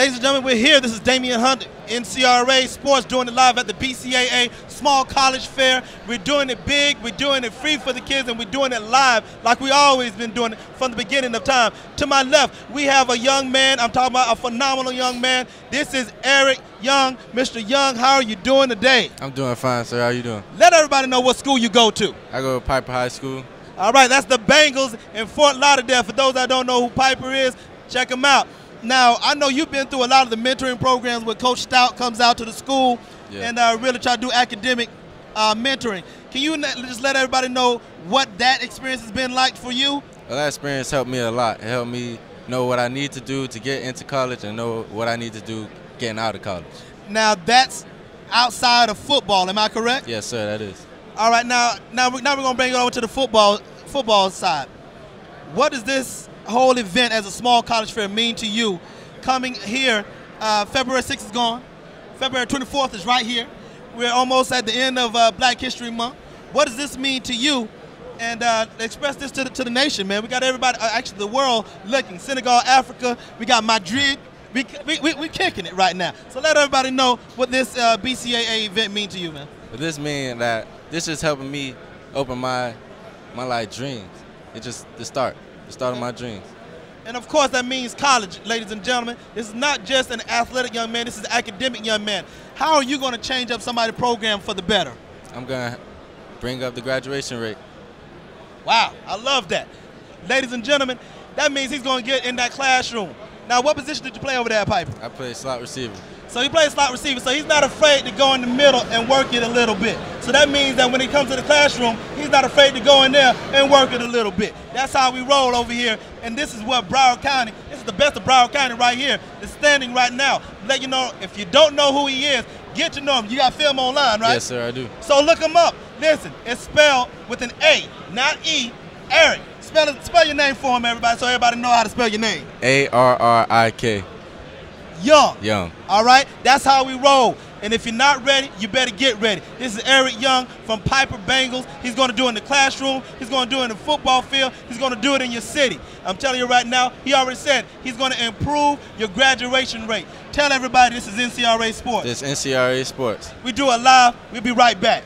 Ladies and gentlemen, we're here. This is DAMIEN HUNTE, NCRA Sports, doing it live at the Bcaa Small College Fair. We're doing it big, we're doing it free for the kids, and we're doing it live like we always been doing it from the beginning of time. To my left, we have a young man. I'm talking about a phenomenal young man. This is Elliot Young. Mr. Young, how are you doing today? I'm doing fine, sir. How you doing? Let everybody know what school you go to. I go to Piper High School. All right, that's the Bengals in Fort Lauderdale. For those that don't know who Piper is, check him out. Now, I know you've been through a lot of the mentoring programs where Coach Stout comes out to the school and really try to do academic mentoring. Can you just let everybody know what that experience has been like for you? Well, that experience helped me a lot. It helped me know what I need to do to get into college and know what I need to do getting out of college. Now, that's outside of football, am I correct? Yes, sir, that is. All right, now we're going to bring it over to the football side. What does this whole event as a small college fair mean to you? Coming here, February 6th is gone. February 24th is right here. We're almost at the end of Black History Month. What does this mean to you? And express this to the nation, man. We got everybody, actually the world, looking. Senegal, Africa, we got Madrid. We kicking it right now. So let everybody know what this BCAA event means to you, man. But this means that this is helping me open my like dreams. It's just the start of my dreams. And of course that means college, ladies and gentlemen. This is not just an athletic young man, this is an academic young man. How are you going to change up somebody's program for the better? I'm going to bring up the graduation rate. Wow, I love that. Ladies and gentlemen, that means he's going to get in that classroom. Now, what position did you play over there at Piper? I play slot receiver. So he plays slot receiver, so he's not afraid to go in the middle and work it a little bit. So that means that when he comes to the classroom, he's not afraid to go in there and work it a little bit. That's how we roll over here, and this is what Broward County, this is the best of Broward County right here, is standing right now. Let you know, if you don't know who he is, get to know him. You got film online, right? Yes, sir, I do. So look him up. Listen, it's spelled with an A, not E. Eric, spell your name for him, everybody, so everybody know how to spell your name. A-R-R-I-K. Young. Young. All right? That's how we roll. And if you're not ready, you better get ready. This is Elliot Young from Piper Bengals. He's going to do it in the classroom. He's going to do it in the football field. He's going to do it in your city. I'm telling you right now, he already said he's going to improve your graduation rate. Tell everybody this is NCRA Sports. This is NCRA Sports. We do it live. We'll be right back.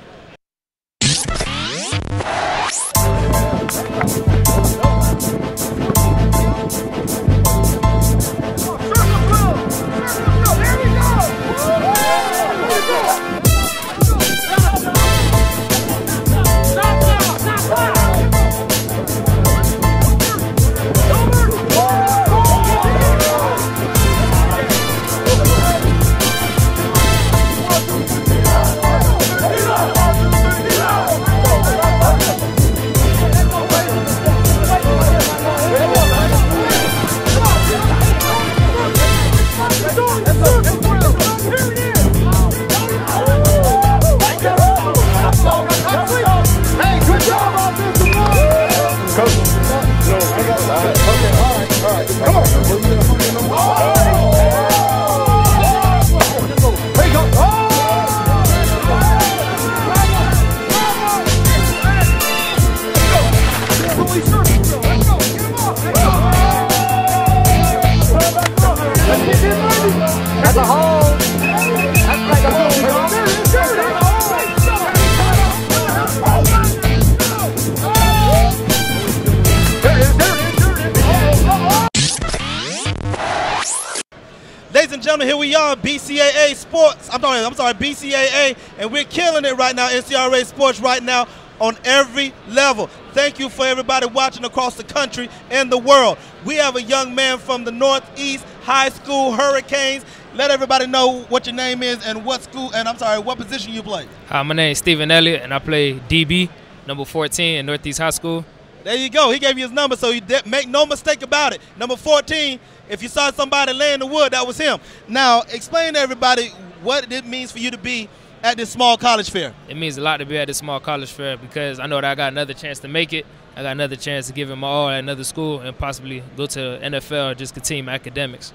Ladies and gentlemen, here we are, Bcaa Sports. I'm sorry, Bcaa, and we're killing it right now, NCRA Sports right now on every level. Thank you for everybody watching across the country and the world. We have a young man from the Northeast High School Hurricanes. Let everybody know what your name is and what school, and I'm sorry, what position you play. Hi, my name is Stephen Elliot, and I play DB, number 14 in Northeast High School. There you go. He gave you his number, so you make no mistake about it. Number 14, if you saw somebody laying in the wood, that was him. Now, explain to everybody what it means for you to be at this small college fair. It means a lot to be at this small college fair because I know that I got another chance to make it. I got another chance to give it my all at another school and possibly go to the NFL or just continue my academics.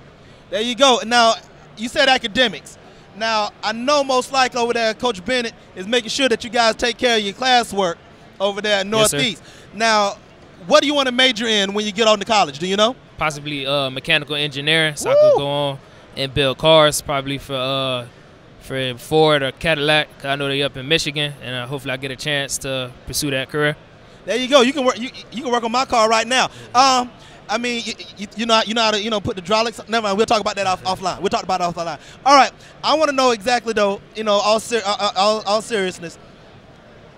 There you go. Now, you said academics. Now, I know most likely over there, Coach Bennett is making sure that you guys take care of your classwork over there at Northeast. Yes, now, what do you want to major in when you get on to college? Do you know? Possibly mechanical engineering, so I could go on and build cars, probably for Ford or Cadillac. 'Cause I know they up in Michigan, and hopefully I get a chance to pursue that career. There you go. You can work. You can work on my car right now. I mean, you know how to put the hydraulics. Never mind. We'll talk about that offline. We'll talk about it offline. All right. I want to know exactly though. All seriousness.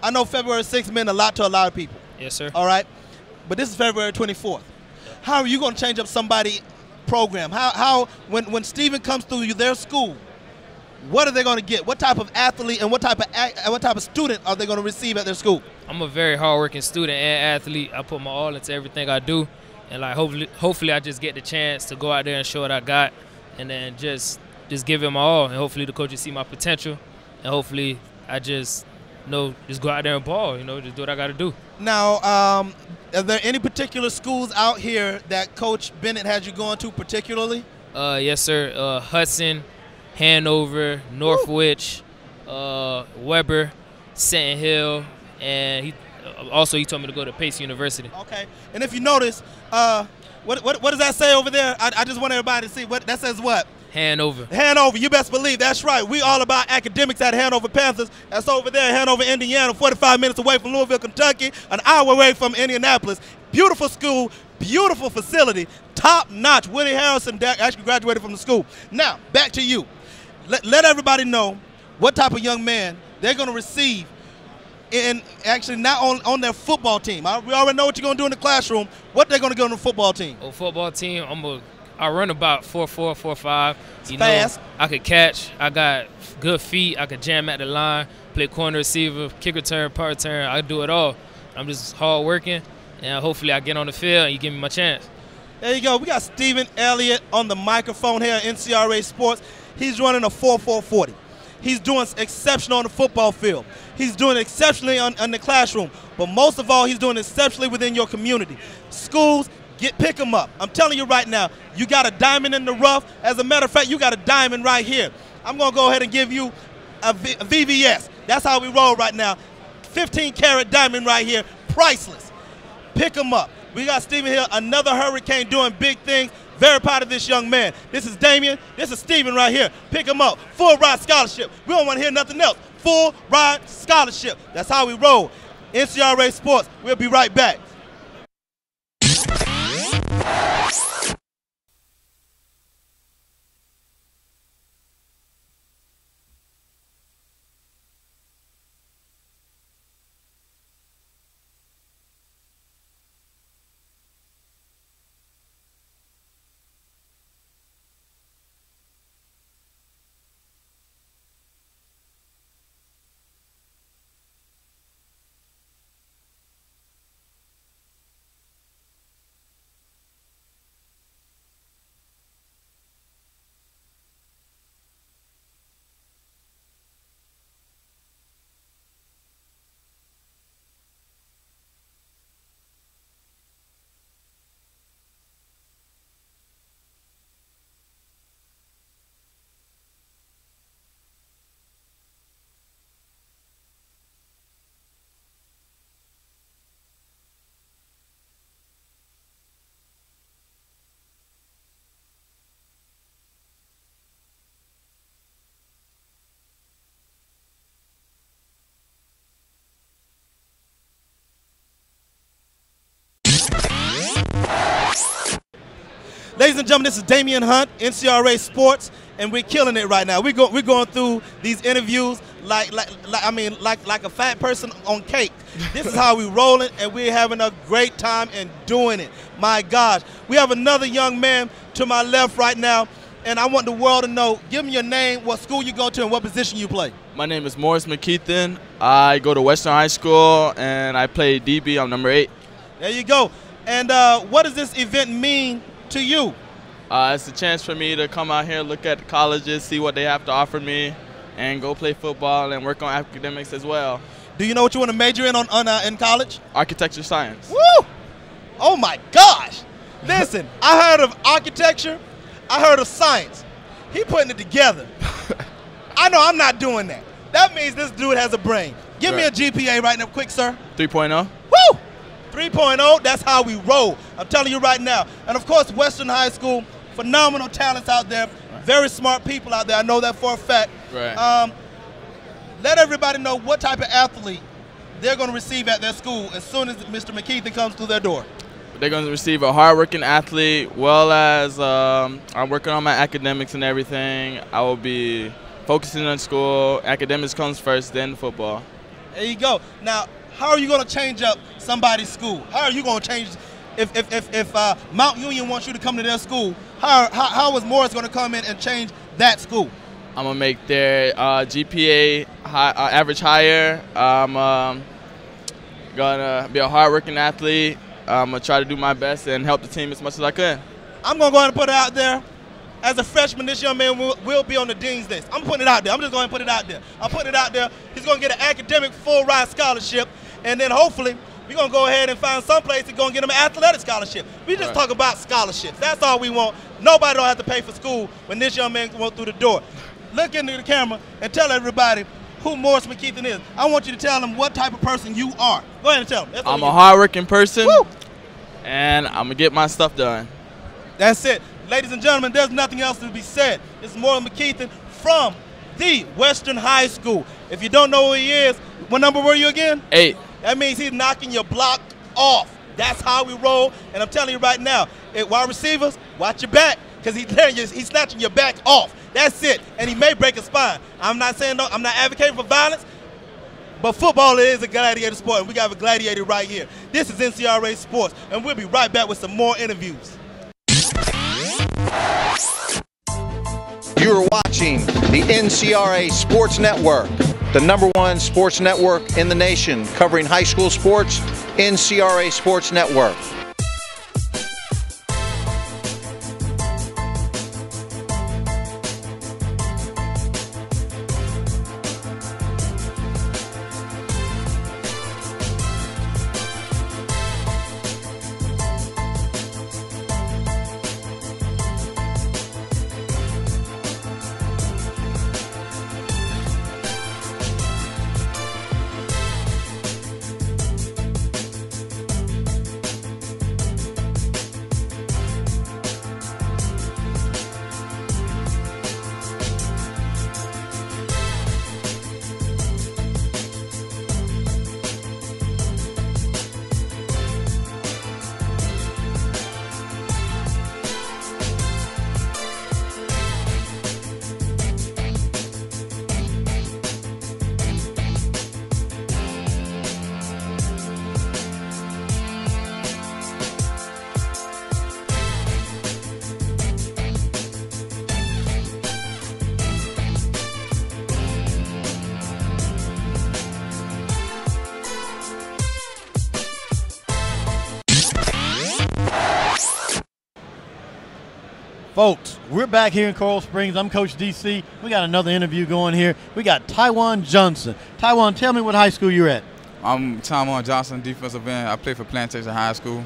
I know February 6th meant a lot to a lot of people. Yes, sir. All right. But this is February 24th. How are you going to change up somebody's program? How when Stephen comes through their school, what are they going to get? What type of athlete and what type of student are they going to receive at their school? I'm a very hardworking student and athlete. I put my all into everything I do, and like hopefully I just get the chance to go out there and show what I got, and then just give it my all, and hopefully the coaches see my potential, and hopefully I just go out there and ball. Just do what I got to do. Now, are there any particular schools out here that Coach Bennett had you going to particularly? Yes, sir. Hudson, Hanover, Northwich, Weber, Seton Hill, and he told me to go to Pace University. Okay. And if you notice, what does that say over there? I just want everybody to see what that says. What? Hanover. Hanover, you best believe that's right. We all about academics at Hanover Panthers. That's over there in Hanover, Indiana, 45 minutes away from Louisville, Kentucky, an hour away from Indianapolis. Beautiful school, beautiful facility, top notch. Woody Harrison actually graduated from the school. Now, back to you. Let everybody know what type of young man they're going to receive in actually not on their football team. We already know what you're going to do in the classroom. What they're going to go on the football team? Oh, football team, I run about 4.4, 4.5. Fast. I could catch. I got good feet. I could jam at the line, play corner receiver, kick return, punt return. I do it all. I'm just hard working, and hopefully I get on the field and you give me my chance. There you go. We got Stephen Elliott on the microphone here at NCRA Sports. He's running a 4.440. He's doing exceptional on the football field. He's doing exceptionally in the classroom. But most of all, he's doing exceptionally within your community. Schools, pick him up. I'm telling you right now, you got a diamond in the rough. As a matter of fact, you got a diamond right here. I'm going to go ahead and give you a VVS. That's how we roll right now. 15-carat diamond right here, priceless. Pick him up. We got Stephen here, another Hurricane doing big things. Very proud of this young man. This is Damien. This is Stephen right here. Pick him up. Full ride scholarship. We don't want to hear nothing else. Full ride scholarship. That's how we roll. NCRA Sports. We'll be right back. Ladies and gentlemen, this is Damien Hunt, NCRA Sports, and we're killing it right now. We're going through these interviews like a fat person on cake. This is how we rolling, and we're having a great time and doing it. My gosh. We have another young man to my left right now, and I want the world to know, give me your name, what school you go to, and what position you play. My name is Morris McKian. I go to Western High School, and I play DB. I'm number 8. There you go. And what does this event mean to you? It's a chance for me to come out here, look at the colleges, see what they have to offer me, and go play football and work on academics as well. Do you know what you want to major in in college? Architecture science. Woo! Oh my gosh! Listen, I heard of architecture, I heard of science. He putting it together. I know I'm not doing that. That means this dude has a brain. Give me a GPA right now, quick, sir. 3.0. Woo! 3.0, that's how we roll. I'm telling you right now. And of course, Western High School, phenomenal talents out there, very smart people out there. I know that for a fact. Right. Let everybody know what type of athlete they're going to receive at their school as soon as Mr. McKian comes through their door. They're going to receive a hardworking athlete, well as I'm working on my academics and everything. I will be focusing on school. Academics comes first, then football. There you go. Now, how are you going to change up somebody's school? How are you going to change if Mount Union wants you to come to their school? How is Morris going to come in and change that school? I'm going to make their GPA average higher. I'm going to be a hardworking athlete. I'm going to try to do my best and help the team as much as I can. I'm going to go ahead and put it out there. As a freshman, this young man will be on the dean's list. I'm putting it out there. I'm just going to put it out there. I'm putting it out there. He's going to get an academic full-ride scholarship, and then hopefully we're going to go ahead and find some place that's going to get him an athletic scholarship. We just talk about scholarships. That's all we want. Nobody don't have to pay for school when this young man went through the door. Look into the camera and tell everybody who Morris McKian is. I want you to tell them what type of person you are. Go ahead and tell them. I'm a hardworking person, and I'm going to get my stuff done. That's it. Ladies and gentlemen, there's nothing else to be said. It's Morris McKian from the Western High School. If you don't know who he is, what number were you again? 8. That means he's knocking your block off. That's how we roll. And I'm telling you right now, wide receivers, watch your back, because he's snatching your back off. That's it. And he may break a spine. I'm not saying I'm not advocating for violence, but football is a gladiator sport, and we got a gladiator right here. This is NCRA Sports, and we'll be right back with some more interviews. You're watching the NCRA Sports Network, the #1 sports network in the nation, covering high school sports, NCRA Sports Network. Folks, we're back here in Coral Springs. I'm Coach DC. We got another interview going here. We got Taiwan Johnson. Taiwan, tell me what high school you're at. I'm Taiwan Johnson, defensive end. I play for Plantation High School.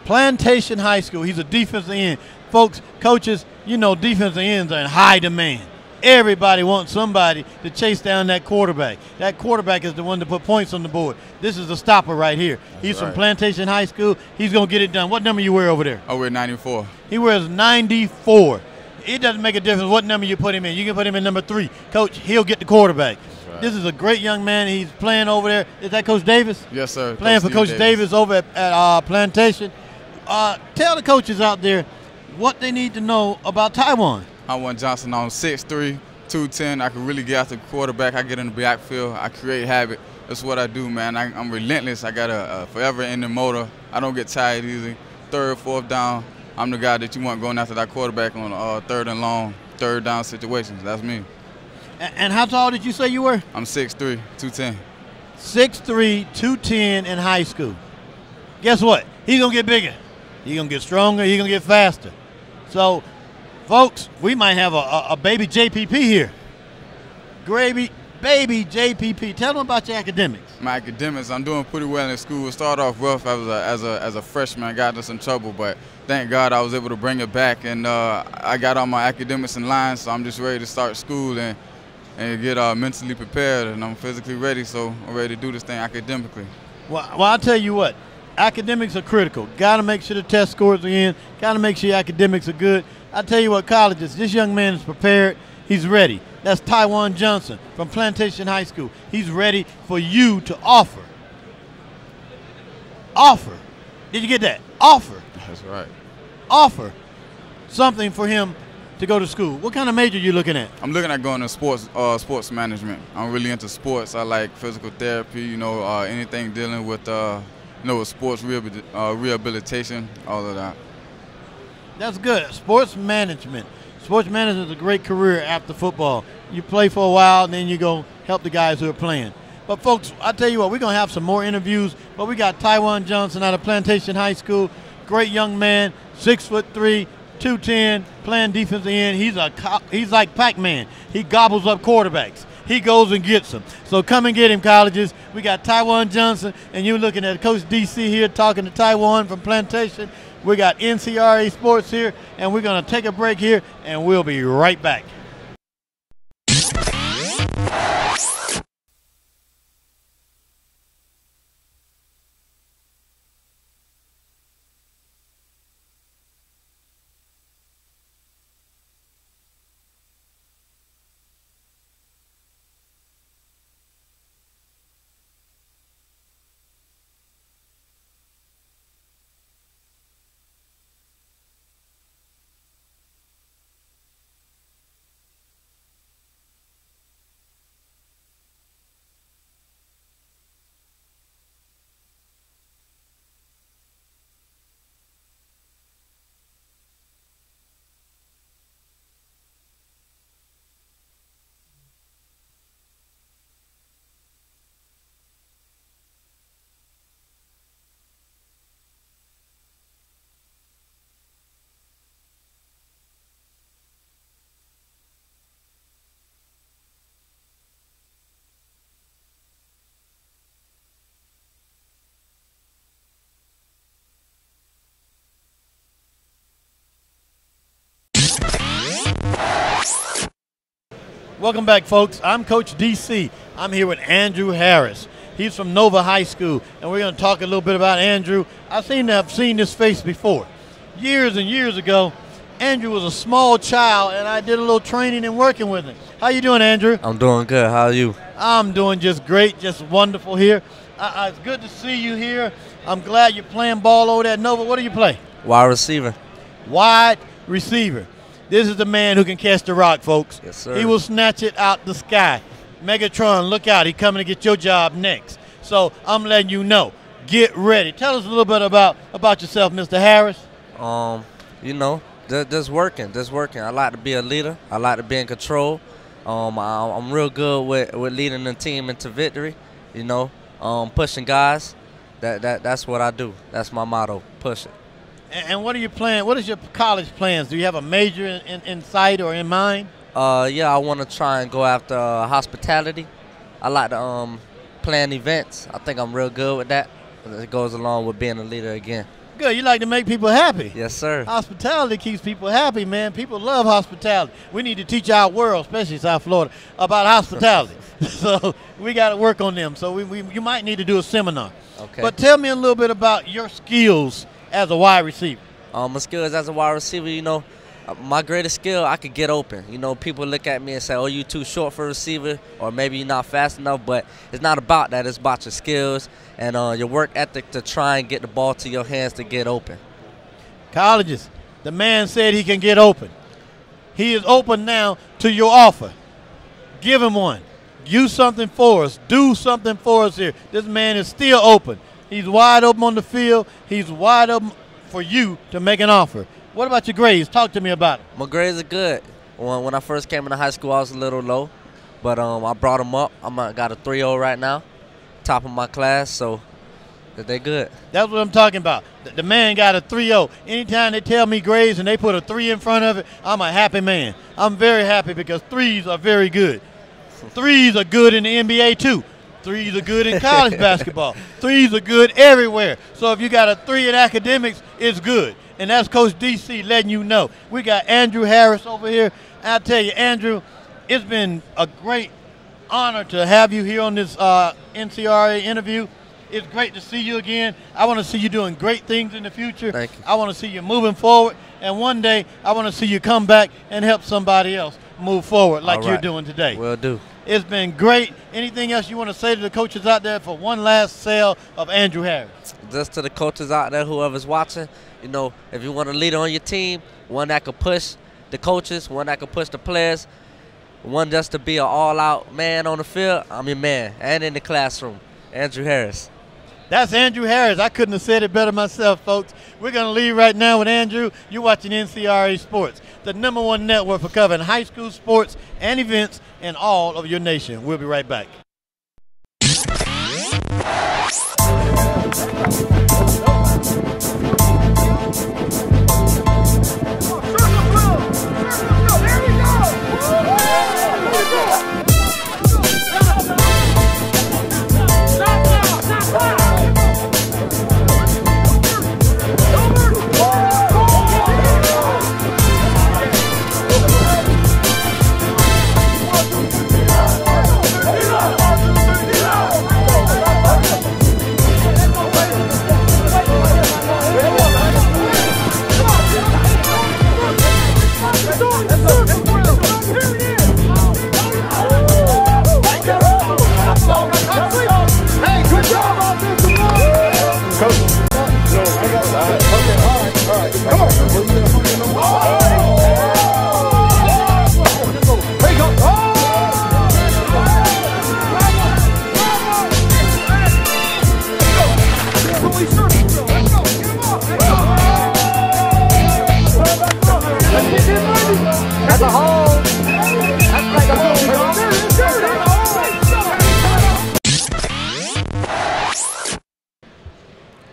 Plantation High School. He's a defensive end. Folks, coaches, you know defensive ends are in high demand. Everybody wants somebody to chase down that quarterback. That quarterback is the one to put points on the board. This is a stopper right here. He's from Plantation High School. He's going to get it done. What number you wear over there? I wear 94. He wears 94. It doesn't make a difference what number you put him in. You can put him in number 3. Coach, he'll get the quarterback. Right. This is a great young man. He's playing over there. Is that Coach Davis? Yes, sir. Playing for Coach Davis over at Plantation. Tell the coaches out there what they need to know about Taiwan. Taiwan Johnson, I'm 6'3", 210. I can really get after the quarterback. I get in the backfield. I create habit. That's what I do, man. I'm relentless. I got a forever in the motor. I don't get tired easy. 3rd, 4th down, I'm the guy that you want going after that quarterback on 3rd and long, 3rd down situations. That's me. And how tall did you say you were? I'm 6'3", 210. 6'3", 210 in high school. Guess what? He's going to get bigger. He's going to get stronger. He's going to get faster. So, folks, we might have a baby JPP here. Baby JPP. Tell them about your academics. My academics, I'm doing pretty well in school. Started off rough as a freshman. I got into some trouble, but thank God I was able to bring it back, and I got all my academics in line, so I'm just ready to start school and get mentally prepared, and I'm physically ready, so I'm ready to do this thing academically. Well, I'll tell you what. academics are critical. Got to make sure the test scores are in. Got to make sure your academics are good. I tell you what, colleges, this young man is prepared. He's ready. That's Taiwan Johnson from Plantation High School. He's ready for you to offer. Offer. Did you get that? Offer. That's right. Offer something for him to go to school. What kind of major are you looking at? I'm looking at going to sports management. I'm really into sports. I like physical therapy, you know, anything dealing with, you know, with sports rehabilitation, all of that. That's good. Sports management. Sports management is a great career after football. You play for a while, and then you go help the guys who are playing. But, folks, I tell you what, we're going to have some more interviews. But we got Taiwan Johnson out of Plantation High School. Great young man, 6'3", 210, playing defensive end. He's like Pac-Man. He gobbles up quarterbacks. He goes and gets them. So come and get him, colleges. We got Taiwan Johnson, and you're looking at Coach DC here talking to Taiwan from Plantation. We got NCRA Sports here, and we're going to take a break here, and we'll be right back. Welcome back, folks. I'm Coach DC. I'm here with Andrew Harris. He's from Nova High School, and we're going to talk a little bit about Andrew. I seem to have seen this face before. Years and years ago, Andrew was a small child, and I did a little training and working with him. How you doing, Andrew? I'm doing good. How are you? I'm doing just great, just wonderful here. It's good to see you here. I'm glad you're playing ball over there at Nova. What do you play? Wide receiver. Wide receiver. This is the man who can catch the rock, folks. Yes, sir. He will snatch it out the sky. Megatron, look out. He's coming to get your job next. So I'm letting you know. Get ready. Tell us a little bit about yourself, Mr. Harris. You know, just working. I like to be a leader. I like to be in control. I'm real good with leading the team into victory. You know, pushing guys. That's what I do. That's my motto. Push it. And what are you planning? What is your college plans? Do you have a major in sight or in mind? Yeah, I want to try and go after hospitality. I like to plan events. I think I'm real good with that. It goes along with being a leader again. Good. You like to make people happy. Yes, sir. Hospitality keeps people happy, man. People love hospitality. We need to teach our world, especially South Florida, about hospitality. So we got to work on them. So you might need to do a seminar. Okay. But tell me a little bit about your skills as a wide receiver. My skills as a wide receiver, you know, my greatest skill, I could get open. You know, people look at me and say, oh, you too short for a receiver, or maybe you're not fast enough, but it's not about that. It's about your skills and your work ethic to try and get the ball to your hands to get open. Colleges, the man said he can get open. He is open now to your offer. Give him one. Use something for us. Do something for us here. This man is still open. He's wide open on the field. He's wide open for you to make an offer. What about your grades? Talk to me about it. My grades are good. When I first came into high school, I was a little low, but I brought them up. I got a 3.0 right now, top of my class, so they're good. That's what I'm talking about. The man got a 3.0. Anytime they tell me grades and they put a 3 in front of it, I'm a happy man. I'm very happy because 3s are very good. 3s are good in the NBA too. 3s are good in college basketball. 3s are good everywhere. So if you got a 3 in academics, it's good. And that's Coach DC letting you know. We got Andrew Harris over here. I'll tell you, Andrew, it's been a great honor to have you here on this NCRA interview. It's great to see you again. I want to see you doing great things in the future. Thank you. I want to see you moving forward. And one day, I want to see you come back and help somebody else move forward like you're doing today. Will do. It's been great. Anything else you want to say to the coaches out there for one last sale of Andrew Harris? Just to the coaches out there, whoever's watching, you know, if you want a leader on your team, one that could push the coaches, one that could push the players, one just to be an all-out man on the field, I'm your man. And in the classroom, Andrew Harris. That's Andrew Harris. I couldn't have said it better myself, folks. We're going to leave right now with Andrew. You're watching NCRA Sports, the #1 network for covering high school sports and events in all of your nation. We'll be right back.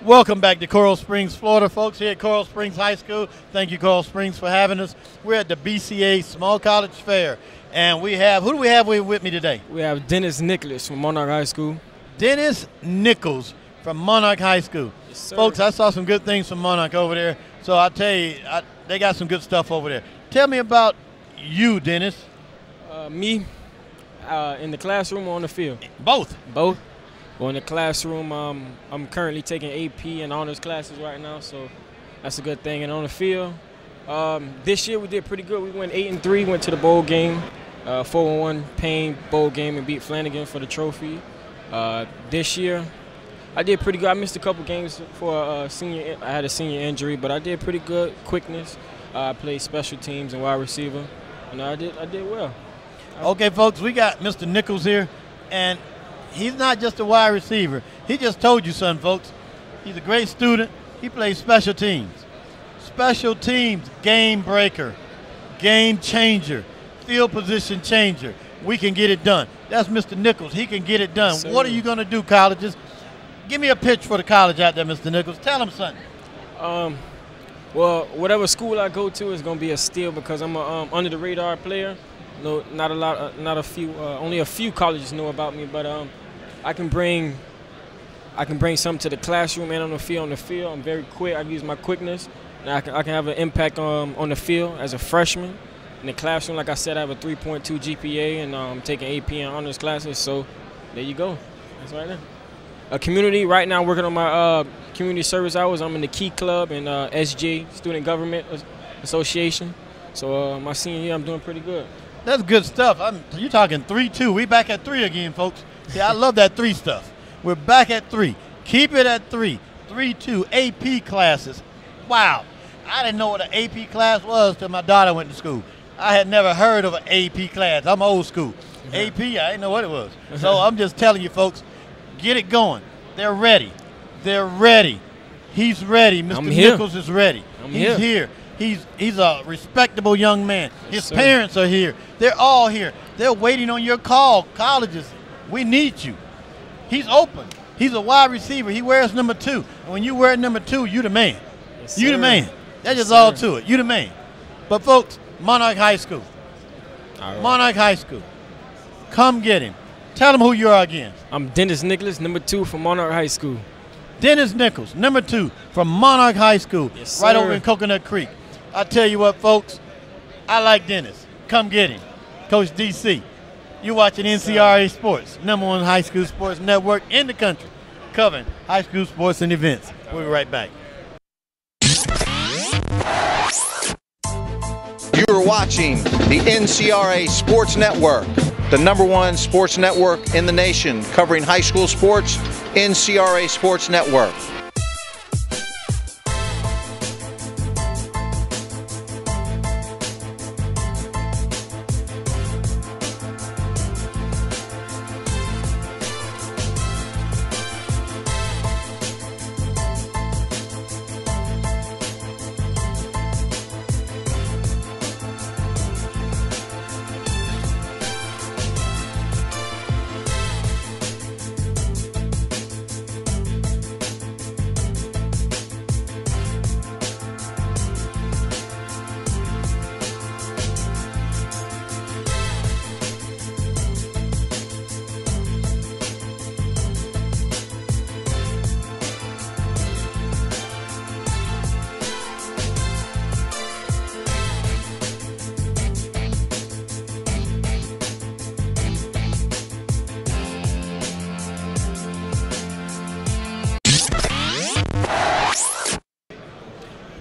Welcome back to Coral Springs, Florida, folks, here at Coral Springs High School. Thank you, Coral Springs, for having us. We're at the Bcaa Small College Fair, and we have, who do we have with me today? We have Dennis Nicholls from Monarch High School. Dennis Nicholls from Monarch High School. Yes, folks, I saw some good things from Monarch over there, so I'll tell you, they got some good stuff over there. Tell me about you, Dennis. Me, in the classroom or on the field? Both. Both. Well, in the classroom, I'm currently taking AP and honors classes right now, so that's a good thing. And on the field, this year we did pretty good. We went 8-3, went to the bowl game, 4-1 Payne bowl game and beat Flanagan for the trophy. This year, I did pretty good. I missed a couple games for senior. I had a senior injury, but I did pretty good. Quickness. I played special teams and wide receiver, and I did well. Okay, folks, we got Mr. Nicholls here, and he's not just a wide receiver. He just told you something, folks. He's a great student. He plays special teams. Special teams, game breaker, game changer, field position changer. We can get it done. That's Mr. Nicholls. He can get it done. Yes, what are you going to do, colleges? Give me a pitch for the college out there, Mr. Nicholls. Tell them something. Well, whatever school I go to is going to be a steal because I'm a under the radar player. No, not a lot, only a few colleges know about me, but I can bring something to the classroom and on the field. I'm very quick. I use my quickness, and I can have an impact on the field as a freshman. In the classroom, like I said, I have a 3.2 GPA, and I'm taking AP and honors classes. So there you go. That's right there. A community right now, working on my community service hours. I'm in the Key Club and SJ Student Government Association. So my senior year, I'm doing pretty good. That's good stuff. You're talking 3-2. We back at 3 again, folks. See, I love that 3 stuff. We're back at 3. Keep it at 3. 3-2 AP classes. Wow. I didn't know what an AP class was till my daughter went to school. I had never heard of an AP class. I'm old school. AP, I didn't know what it was. So I'm just telling you, folks, get it going. They're ready. They're ready. He's ready. Mr. Nicholls is ready. He's here. He's a respectable young man. His parents are here. They're all here. They're waiting on your call. Colleges, we need you. He's open. He's a wide receiver. He wears number 2. And when you wear number 2, you the man. Yes, you the man. That's just all to it. You the man. But folks, Monarch High School. Right. Monarch High School. Come get him. Tell him who you are again. I'm Dennis Nicholls, number 2 from Monarch High School. Dennis Nicholls, number 2 from Monarch High School, yes, right over in Coconut Creek. I tell you what, folks, I like Dennis. Come get him. Coach DC, you're watching NCRA Sports, #1 high school sports network in the country. covering high school sports and events. We'll be right back. You're watching the NCRA Sports Network, the #1 sports network in the nation, covering high school sports, NCRA Sports Network.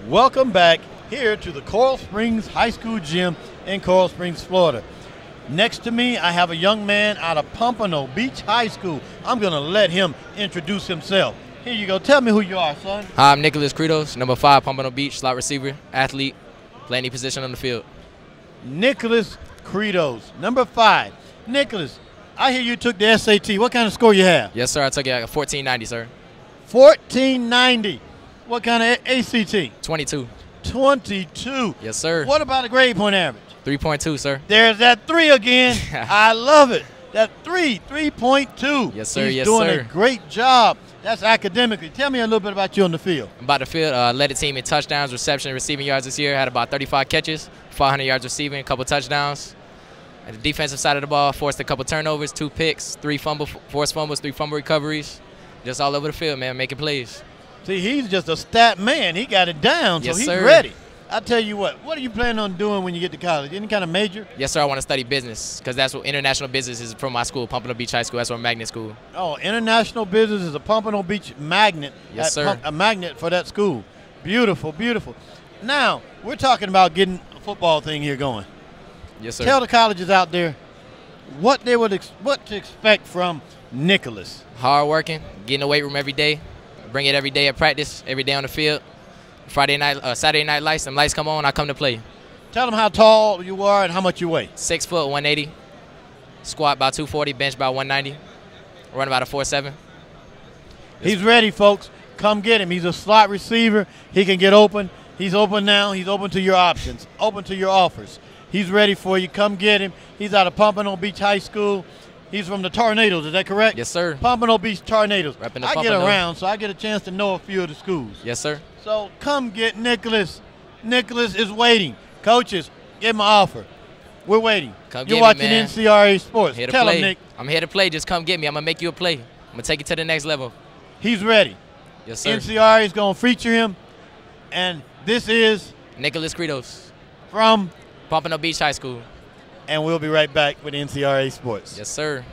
Welcome back here to the Coral Springs High School Gym in Coral Springs, Florida. Next to me, I have a young man out of Pompano Beach High School. I'm going to let him introduce himself. Here you go. Tell me who you are, son. Hi, I'm Nicholas Kedos, number 5, Pompano Beach, slot receiver, athlete, play any position on the field. Nicholas Kedos, number 5. Nicholas, I hear you took the SAT. What kind of score you have? Yes, sir. I took it at 1490, sir. 1490. What kind of ACT? 22. 22. Yes, sir. What about a grade point average? 3.2, sir. There's that 3 again. I love it. That 3.2. Yes, sir. He's Yes, doing sir. a great job. That's academically. Tell me a little bit about you on the field. About the field, led the team in touchdowns, reception, receiving yards this year. Had about 35 catches, 400 yards receiving, a couple touchdowns. At the defensive side of the ball, forced a couple turnovers, 2 picks, 3 forced fumbles, 3 fumble recoveries. Just all over the field, man, making plays. See, he's just a stat man. He got it down, so Yes, he's sir. ready. I tell you what are you planning on doing when you get to college? Any kind of major? Yes, sir. I want to study business because that's what international business is from my school, Pompano Beach High School. That's our magnet school. Oh, international business is a Pompano Beach magnet. Yes, sir. A magnet for that school. Beautiful, beautiful. Now, we're talking about getting a football thing here going. Yes, sir. Tell the colleges out there what they would what to expect from Nicholas. Hard working, get in the weight room every day, bring it every day at practice, every day on the field. Saturday night lights, them lights come on, I come to play. Tell them how tall you are and how much you weigh. 6 foot, 180. Squat about 240, bench about 190. Run about a 4.7. He's ready, folks. Come get him. He's a slot receiver. He can get open. He's open now. He's open to your options, open to your offers. He's ready for you. Come get him. He's out of Pompano Beach High School. He's from the Tornadoes. Is that correct? Yes, sir. Pompano Beach Tornadoes. Repping the I get Pompano. around, so I get a chance to know a few of the schools. Yes, sir. So come get Nicholas. Nicholas is waiting. Coaches, give him an offer. We're waiting. Come You're get watching me, man. NCRA Sports. Here to Tell play. him, Nick. I'm here to play. Just come get me. I'm going to make you a play. I'm going to take you to the next level. He's ready. Yes, sir. NCRA is going to feature him. And this is Nicholas Kedos from Pompano Beach High School. And we'll be right back with NCRA Sports. Yes, sir.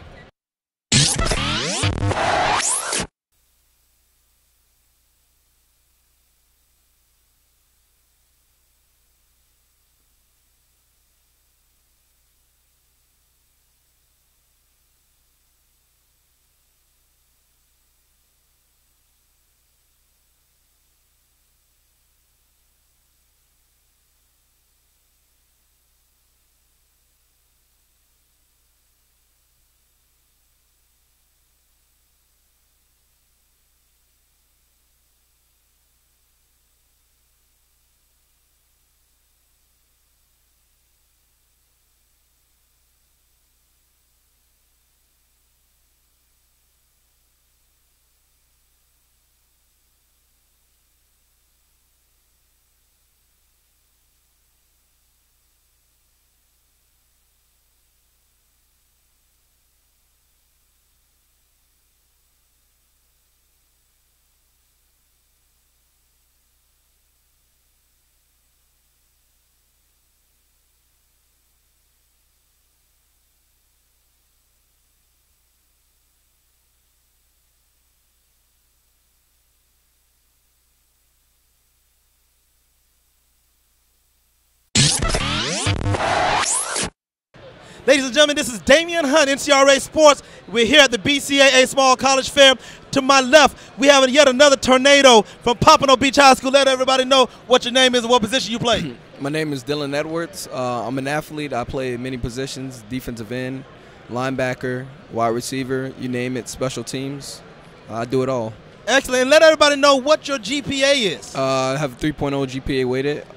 Ladies and gentlemen, this is Damien Hunt, NCRA Sports. We're here at the Bcaa Small College Fair. To my left, we have yet another tornado from Pompano Beach High School. Let everybody know what your name is and what position you play. My name is Dylan Edwards. I'm an athlete. I play many positions: defensive end, linebacker, wide receiver, you name it, special teams. I do it all. Excellent. And let everybody know what your GPA is. I have a 3.0 GPA weighted.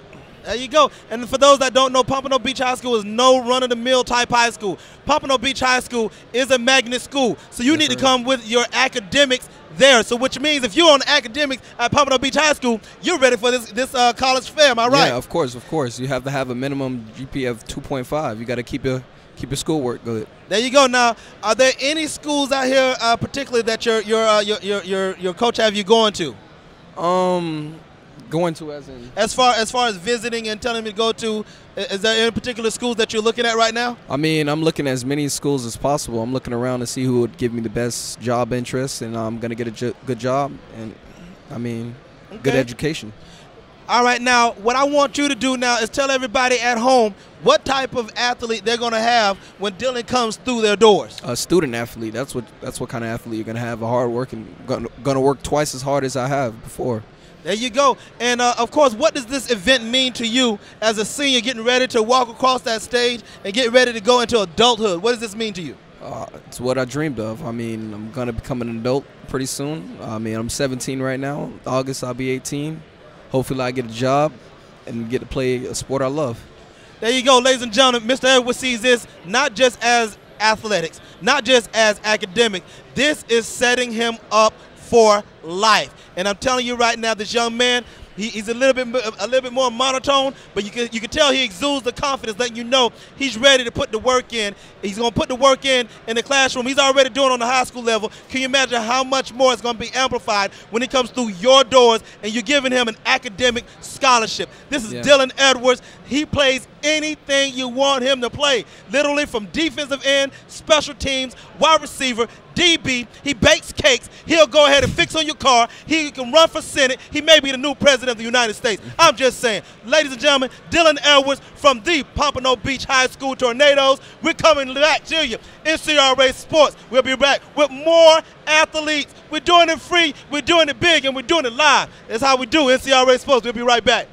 There you go. And for those that don't know, Pompano Beach High School is no run-of-the-mill type high school. Pompano Beach High School is a magnet school. So you need to come with your academics there. So which means if you're on academics at Pompano Beach High School, you're ready for this college fair. Am I right? Yeah, of course, of course. You have to have a minimum GPA of 2.5. You got to keep your schoolwork good. There you go. Now, are there any schools out here particularly that your coach have you going to? Going to as far as visiting and telling me to go to, is there any particular schools that you're looking at right now? I mean, I'm looking at as many schools as possible. I'm looking around to see who would give me the best job interest, and I'm going to get a good job and, I mean, good education. All right, now, what I want you to do now is tell everybody at home what type of athlete they're going to have when Dylan comes through their doors. A student athlete. That's what kind of athlete you're going to have, a hard working, going to work twice as hard as I have before. There you go. And, of course, what does this event mean to you as a senior getting ready to walk across that stage and get ready to go into adulthood? What does this mean to you? It's what I dreamed of. I mean, I'm going to become an adult pretty soon. I mean, I'm 17 right now. August, I'll be 18. Hopefully I get a job and get to play a sport I love. There you go, ladies and gentlemen. Mr. Edwards sees this not just as athletics, not just as academic. This is setting him up for life. And I'm telling you right now, this young man, he's a little bit more monotone, but you can tell he exudes the confidence, letting you know he's ready to put the work in. He's going to put the work in the classroom. He's already doing it on the high school level. Can you imagine how much more it's going to be amplified when he comes through your doors and you're giving him an academic scholarship? This is Dylan Edwards. He plays anything you want him to play, literally from defensive end, special teams, wide receiver, DB. He bakes cakes. He'll go ahead and fix on your car. He can run for Senate. He may be the new president of the United States. I'm just saying. Ladies and gentlemen, Dylan Edwards from the Pompano Beach High School Tornadoes. We're coming back to you. NCRA Sports. We'll be back with more athletes. We're doing it free. We're doing it big, and we're doing it live. That's how we do NCRA Sports. We'll be right back.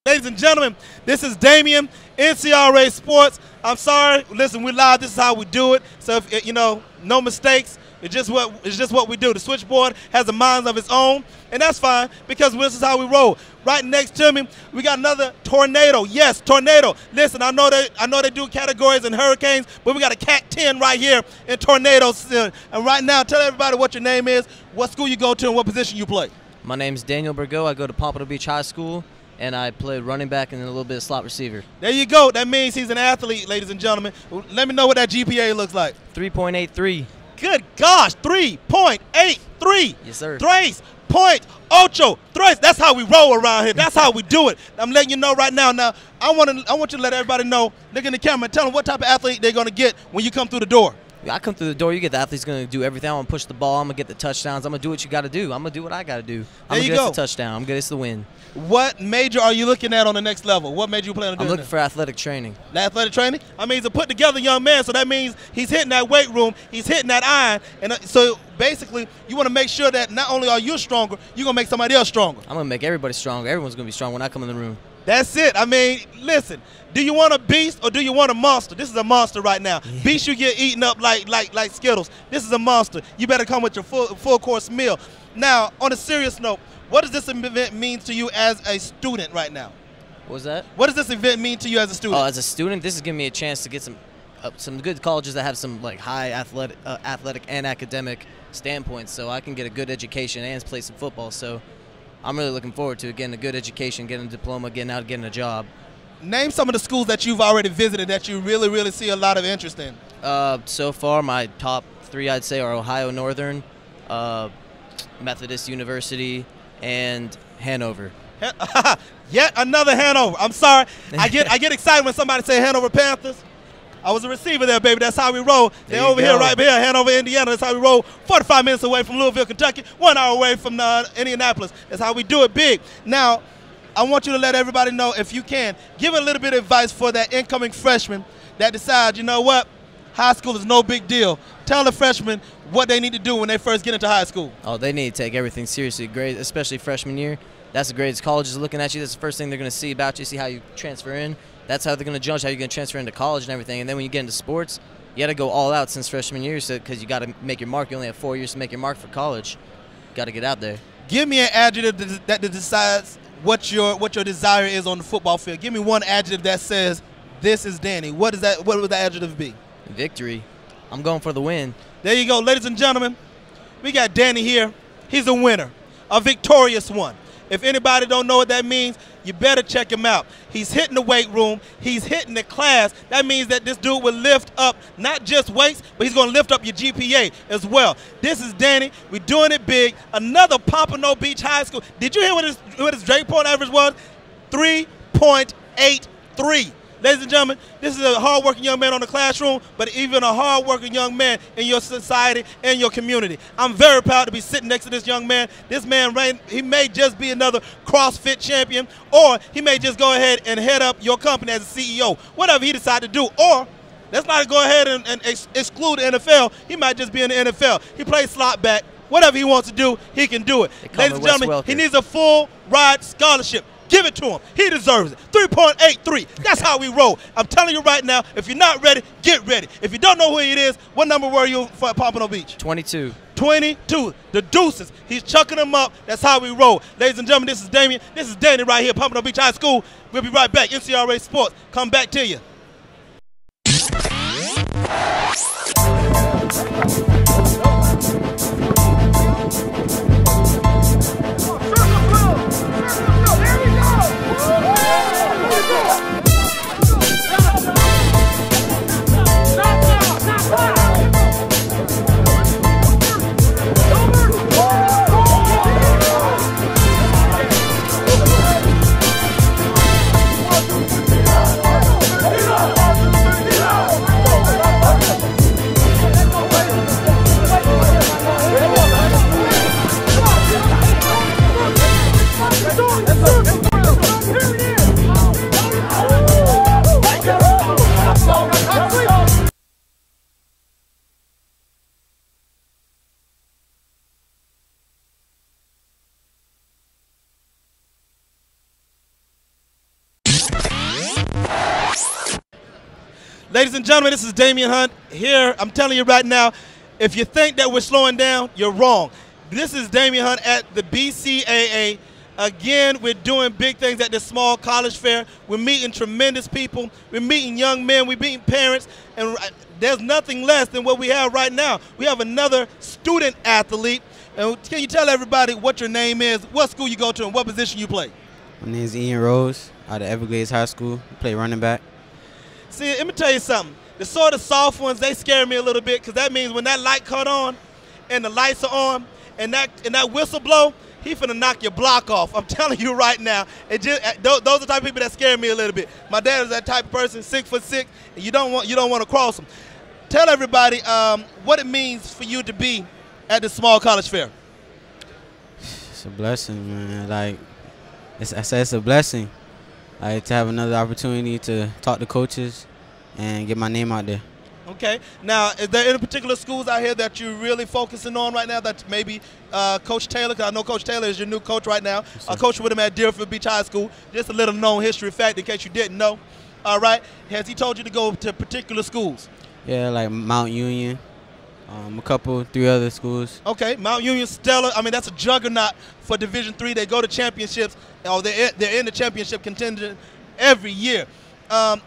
Ladies and gentlemen, this is Damien, NCRA Sports. I'm sorry. Listen, we're live. This is how we do it. So, if, you know, no mistakes. It's just what we do. The switchboard has a mind of its own, and that's fine because this is how we roll. Right next to me, we got another tornado. Yes, tornado. Listen, I know they do categories in hurricanes, but we got a Cat 10 right here in tornadoes. And right now, tell everybody what your name is, what school you go to, and what position you play. My name's Daniel Burgo. I go to Pompano Beach High School, and I played running back and a little bit of slot receiver. There you go. That means he's an athlete, ladies and gentlemen. Let me know what that GPA looks like. 3.83. Good gosh, 3.83. Yes, sir. 3.8. That's how we roll around here. That's how we do it. I'm letting you know right now. Now, I want you to let everybody know, look in the camera and tell them what type of athlete they're going to get when you come through the door. I come through the door, you get the athlete's going to do everything. I'm going to push the ball. I'm going to get the touchdowns. I'm going to do what you got to do. I'm going to do what I got to do. I'm going to get the touchdown. I'm going to get us the win. What major are you looking at on the next level? What major you plan on doing? I'm looking for athletic training. Athletic training? I mean, he's a put-together young man, so that means he's hitting that weight room, he's hitting that iron, and so basically you want to make sure that not only are you stronger, you're going to make somebody else stronger. I'm going to make everybody stronger. Everyone's going to be strong when I come in the room. That's it. I mean, listen, do you want a beast or do you want a monster? This is a monster right now. Yeah. Beast, you get eaten up like Skittles. This is a monster. You better come with your full course meal. Now, on a serious note, what does this event mean to you as a student right now? What was that? What does this event mean to you as a student? As a student, this is giving me a chance to get some good colleges that have some like high athletic and academic standpoints, so I can get a good education and play some football. So I'm really looking forward to getting a good education, getting a diploma, getting out, getting a job. Name some of the schools that you've already visited that you really see a lot of interest in. So far, my top three, I'd say, are Ohio Northern, Methodist University, and Hanover. Yet another Hanover. I'm sorry. I get excited when somebody say Hanover Panthers. I was a receiver there, baby. That's how we roll. They're over here, right here, Hanover, Indiana. That's how we roll. 45 minutes away from Louisville, Kentucky. 1 hour away from Indianapolis. That's how we do it big. Now, I want you to let everybody know, if you can, give a little bit of advice for that incoming freshman that decides, you know what, high school is no big deal. Tell the freshmen what they need to do when they first get into high school. Oh, they need to take everything seriously, grade, especially freshman year. That's the grades. College is looking at you. That's the first thing they're going to see about you, see how you transfer in. That's how they're going to judge how you're going to transfer into college and everything. And then when you get into sports, you got to go all out since freshman year because you got to make your mark. You only have 4 years to make your mark for college. Got to get out there. Give me an adjective that decides what your desire is on the football field. Give me one adjective that says, this is Danny. What is that? What would the adjective be? Victory. I'm going for the win. There you go, ladies and gentlemen. We got Danny here. He's a winner, a victorious one. If anybody don't know what that means, you better check him out. He's hitting the weight room. He's hitting the class. That means that this dude will lift up not just weights, but he's going to lift up your GPA as well. This is Danny. We're doing it big. Another Pompano Beach High School. Did you hear what his Drake point average was? 3.83. Ladies and gentlemen, this is a hard-working young man on the classroom, but even a hard-working young man in your society and your community. I'm very proud to be sitting next to this young man. This man, he may just be another CrossFit champion, or he may just go ahead and head up your company as a CEO, whatever he decides to do. Or let's not go ahead and exclude the NFL. He might just be in the NFL. He plays slot back. Whatever he wants to do, he can do it. Ladies and gentlemen, he needs a full-ride scholarship. Give it to him. He deserves it. 3.83. That's how we roll. I'm telling you right now, if you're not ready, get ready. If you don't know who it is, what number were you for Pompano Beach? 22. 22. The deuces. He's chucking them up. That's how we roll. Ladies and gentlemen, this is Damien. This is Danny right here, Pompano Beach High School. We'll be right back. NCRA Sports. Come back to you. Ladies and gentlemen, this is Damien Hunt here. I'm telling you right now, if you think that we're slowing down, you're wrong. This is Damien Hunt at the Bcaa. Again, we're doing big things at this small college fair. We're meeting tremendous people. We're meeting young men. We're meeting parents. And there's nothing less than what we have right now. We have another student athlete. And can you tell everybody what your name is, what school you go to, and what position you play? My name is Ian Rose out of Everglades High School. I play running back. See, let me tell you something. The sort of soft ones, they scare me a little bit because that means when that light cut on and the lights are on and that whistle blow, he finna knock your block off. I'm telling you right now. Those are the type of people that scare me a little bit. My dad is that type of person, 6'6", and you don't want to cross him. Tell everybody what it means for you to be at this small college fair. It's a blessing, man. Like, I said, it's a blessing. Like, to have another opportunity to talk to coaches and get my name out there. Okay. Now, is there any particular schools out here that you're really focusing on right now that maybe Coach Taylor, because I know Coach Taylor is your new coach right now. I coached with him at Deerfield Beach High School. Just a little known history fact in case you didn't know. All right. Has he told you to go to particular schools? Yeah, like Mount Union, three other schools. Okay, Mount Union, stellar. I mean, that's a juggernaut for Division III. They go to championships, or they're in the championship contention every year.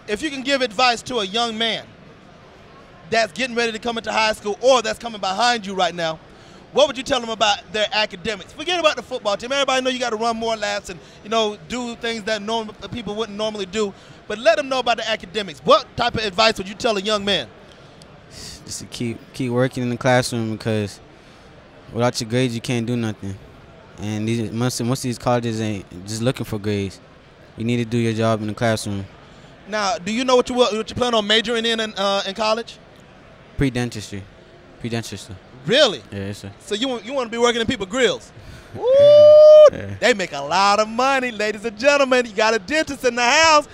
If you can give advice to a young man that's getting ready to come into high school or that's coming behind you right now, what would you tell them about their academics? Forget about the football team. Everybody know you got to run more laps and, you know, do things that people wouldn't normally do. But let them know about the academics. What type of advice would you tell a young man? Just to keep working in the classroom, because Without your grades, you can't do nothing. And most of these colleges ain't just looking for grades. You need to do your job in the classroom. Now, do you know what you plan on majoring in college? Pre-dentistry. Pre-dentistry. Really? Yeah, sir. So you want to be working in people's grills? Woo! Yeah. They make a lot of money, ladies and gentlemen. You got a dentist in the house.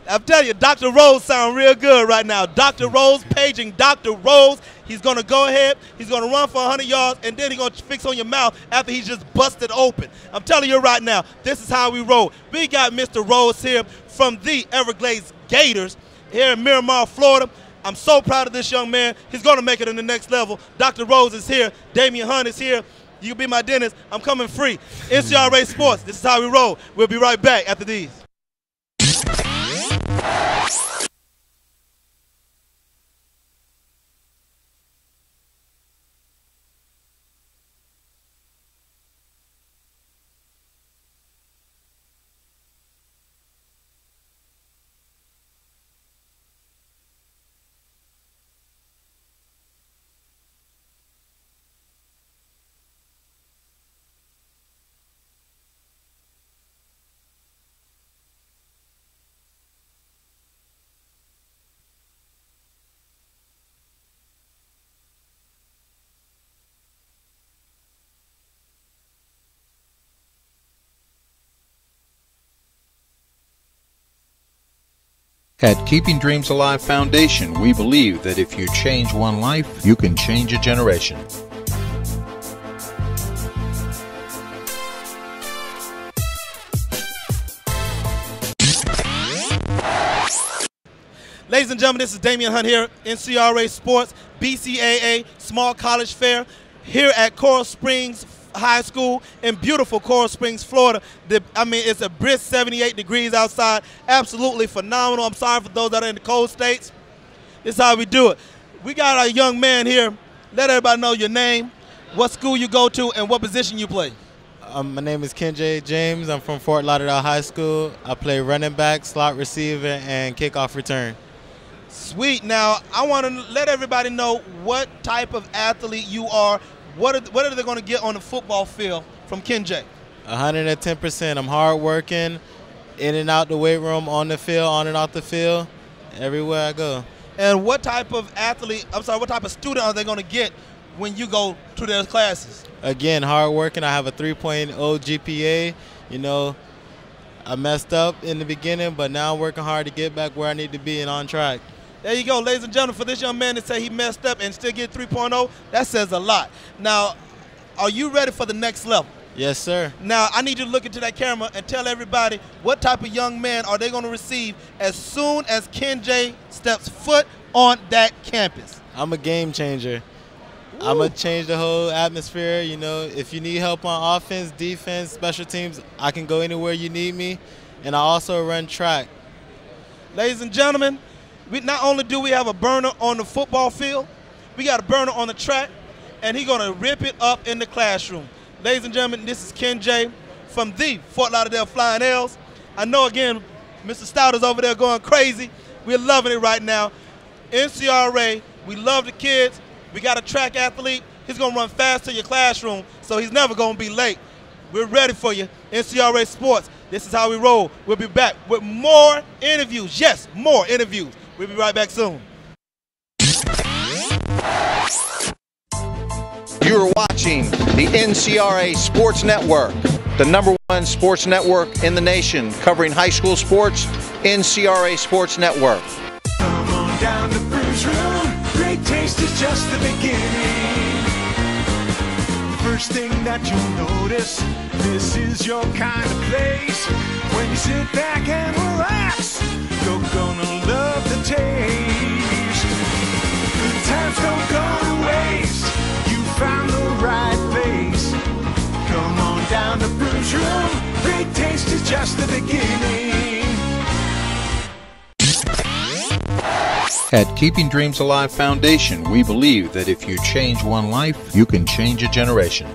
I'm telling you, Dr. Rose sound real good right now. Dr. Rose, paging Dr. Rose. He's going to go ahead. He's going to run for 100 yards, and then he's going to fix on your mouth after he's just busted open. I'm telling you right now, this is how we roll. We got Mr. Rose here from the Everglades Gators here in Miramar, Florida. I'm so proud of this young man. He's going to make it in the next level. Dr. Rose is here. DAMIEN Hunt is here. You can be my dentist. I'm coming free. NCRA Sports, this is how we roll. We'll be right back after these. At Keeping Dreams Alive Foundation, we believe that if you change one life, you can change a generation. Ladies and gentlemen, this is DAMIEN Hunt here, NCRA Sports, Bcaa Small College Fair, here at Coral Springs High School in beautiful Coral Springs, Florida. It's a brisk 78 degrees outside. Absolutely phenomenal. I'm sorry for those that are in the cold states. This is how we do it. We got our young man here. Let everybody know your name, what school you go to, and what position you play. My name is Kenjay James. I'm from Fort Lauderdale High School. I play running back, slot receiver, and kickoff return. Sweet. Now, I want to let everybody know what type of athlete you are. What are they going to get on the football field from Kenjay? 110%. I'm hardworking, in and out the weight room, on the field, on and off the field, everywhere I go. And what type of what type of student are they going to get when you go to their classes? Again, hardworking. I have a 3.0 GPA. You know, I messed up in the beginning, but now I'm working hard to get back where I need to be and on track. There you go, ladies and gentlemen. For this young man to say he messed up and still get 3.0, that says a lot. Now, are you ready for the next level? Yes, sir. Now, I need you to look into that camera and tell everybody what type of young man are they going to receive as soon as Kenjay steps foot on that campus. I'm a game changer. Ooh. I'm going to change the whole atmosphere. You know, if you need help on offense, defense, special teams, I can go anywhere you need me. And I also run track. Ladies and gentlemen, not only do we have a burner on the football field, we got a burner on the track, and he's going to rip it up in the classroom. Ladies and gentlemen, this is Kenjay from the Fort Lauderdale Flying L's. I know, again, Mr. Stout is over there going crazy. We're loving it right now. NCRA, we love the kids. We got a track athlete. He's going to run fast to your classroom, so he's never going to be late. We're ready for you, NCRA Sports. This is how we roll. We'll be back with more interviews. Yes, more interviews. We'll be right back soon. You're watching the NCRA Sports Network, the #1 sports network in the nation, covering high school sports. NCRA Sports Network. Come on down to Bruce Room. Great taste is just the beginning. First thing that you'll notice, this is your kind of place. When you sit back and relax, you're gonna love the taste. Good times don't go to waste. You found the right place. Come on down to Bruce Room. Great taste is just the beginning. At Keeping Dreams Alive Foundation, we believe that if you change one life, you can change a generation.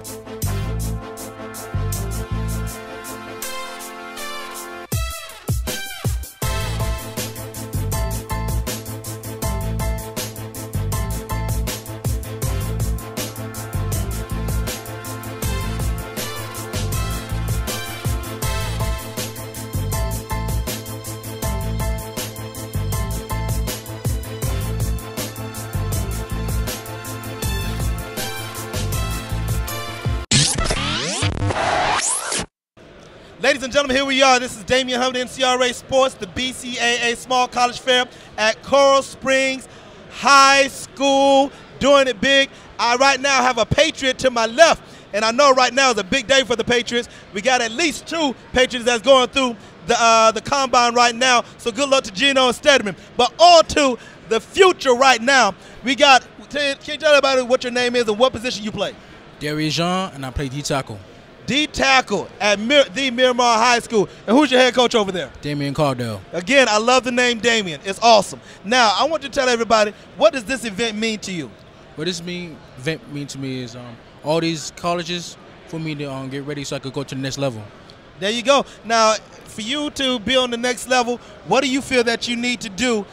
Ladies and gentlemen, here we are. This is Damien Hunt, NCRA Sports, the BCAA Small College Fair at Coral Springs High School, doing it big. I right now have a Patriot to my left, and I know right now is a big day for the Patriots. We got at least 2 Patriots that's going through the combine right now, so good luck to Gino and Stedman. But on to the future right now. We got, can you tell everybody what your name is and what position you play? Darius Young, and I play D-tackle. D-tackle at the Miramar High School. And who's your head coach over there? Damien Cardell. Again, I love the name Damien. It's awesome. Now, I want you to tell everybody, what does this event mean to you? What this event mean to me is all these colleges for me to get ready so I could go to the next level. There you go. Now, for you to be on the next level, what do you feel that you need to do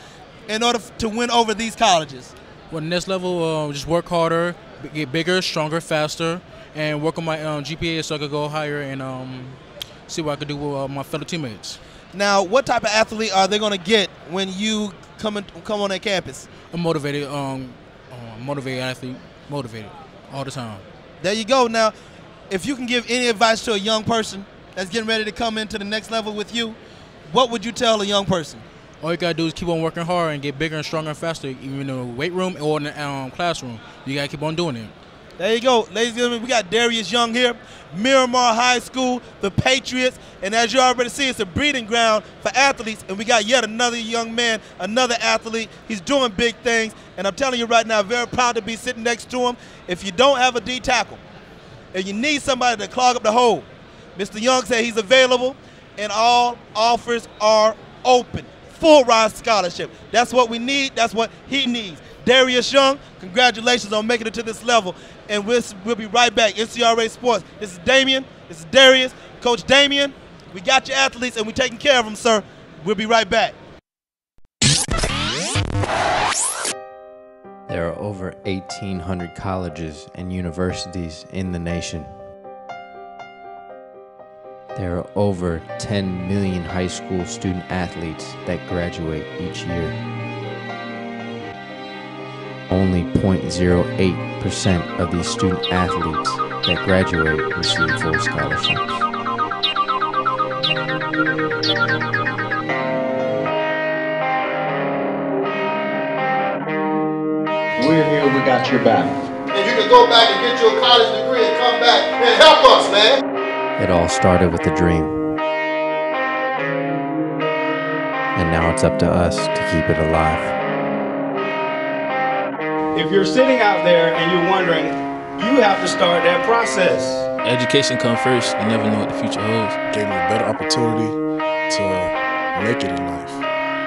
in order to win over these colleges? Well, the next level, just work harder, get bigger, stronger, faster, and work on my GPA so I could go higher and see what I could do with my fellow teammates. Now, what type of athlete are they going to get when you come on their campus? A motivated, motivated athlete, motivated all the time. There you go. Now, if you can give any advice to a young person that's getting ready to come into the next level with you, what would you tell a young person? All you got to do is keep on working hard and get bigger and stronger and faster, even in the weight room or in the classroom. You got to keep on doing it. There you go. Ladies and gentlemen, we got Darius Young here, Miramar High School, the Patriots. And as you already see, it's a breeding ground for athletes. And we got yet another young man, another athlete. He's doing big things. And I'm telling you right now, very proud to be sitting next to him. If you don't have a D tackle and you need somebody to clog up the hole, Mr. Young said he's available and all offers are open. Full ride scholarship. That's what we need. That's what he needs. Darius Young, congratulations on making it to this level. And we'll be right back. NCRA Sports. This is Damien. This is Darius. Coach Damien, we got your athletes and we're taking care of them, sir. We'll be right back. There are over 1,800 colleges and universities in the nation. There are over 10 million high school student athletes that graduate each year. Only 0.08% of these student athletes that graduate receive full scholarships. We're here, we got your back. And you can go back and get your college degree and come back and help us, man. It all started with a dream. And now it's up to us to keep it alive. If you're sitting out there and you're wondering, you have to start that process. Education comes first. You never know what the future holds. Gave me a better opportunity to make it in life.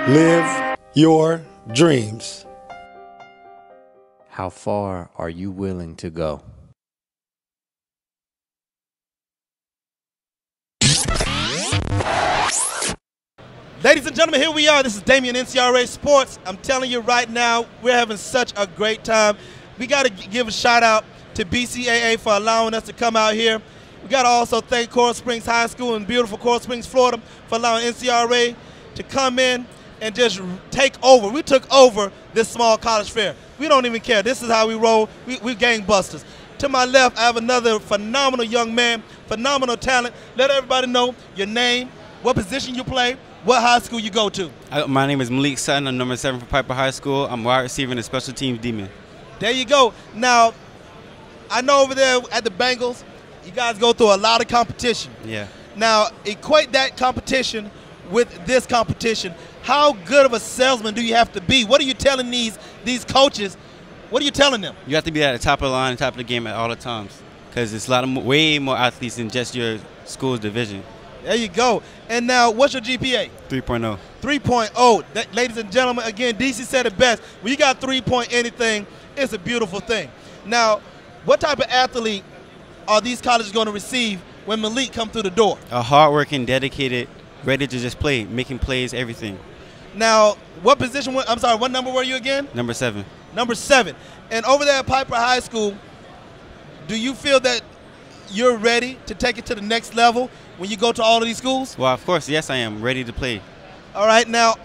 Live your dreams. How far are you willing to go? Ladies and gentlemen, here we are. This is Damien, NCRA Sports. I'm telling you right now, we're having such a great time. We got to give a shout out to BCAA for allowing us to come out here. We got to also thank Coral Springs High School in beautiful Coral Springs, Florida, for allowing NCRA to come in and just take over. We took over this small college fair. We don't even care. This is how we roll. We gangbusters. To my left, I have another phenomenal young man, phenomenal talent. Let everybody know your name, what position you play, what high school you go to. My name is Malik Suton. I'm number 7 for Piper High School. I'm wide receiver in the special teams DAMIEN. There you go. Now, I know over there at the Bengals, you guys go through a lot of competition. Yeah. Now, equate that competition with this competition. How good of a salesman do you have to be? What are you telling these coaches? What are you telling them? You have to be at the top of the line, top of the game at all the times, because it's a lot of way more athletes than just your school's division. There you go. And now, what's your GPA? 3.0. 3.0. Ladies and gentlemen, again, DC said it best. When you got 3 point anything, it's a beautiful thing. Now, what type of athlete are these colleges going to receive when Malik come through the door? A hardworking, dedicated, ready to just play, making plays, everything. Now, what position, I'm sorry, what number were you again? Number 7. Number 7. And over there at Piper High School, do you feel that you're ready to take it to the next level when you go to all of these schools? Well, of course, yes, I am ready to play. All right, now,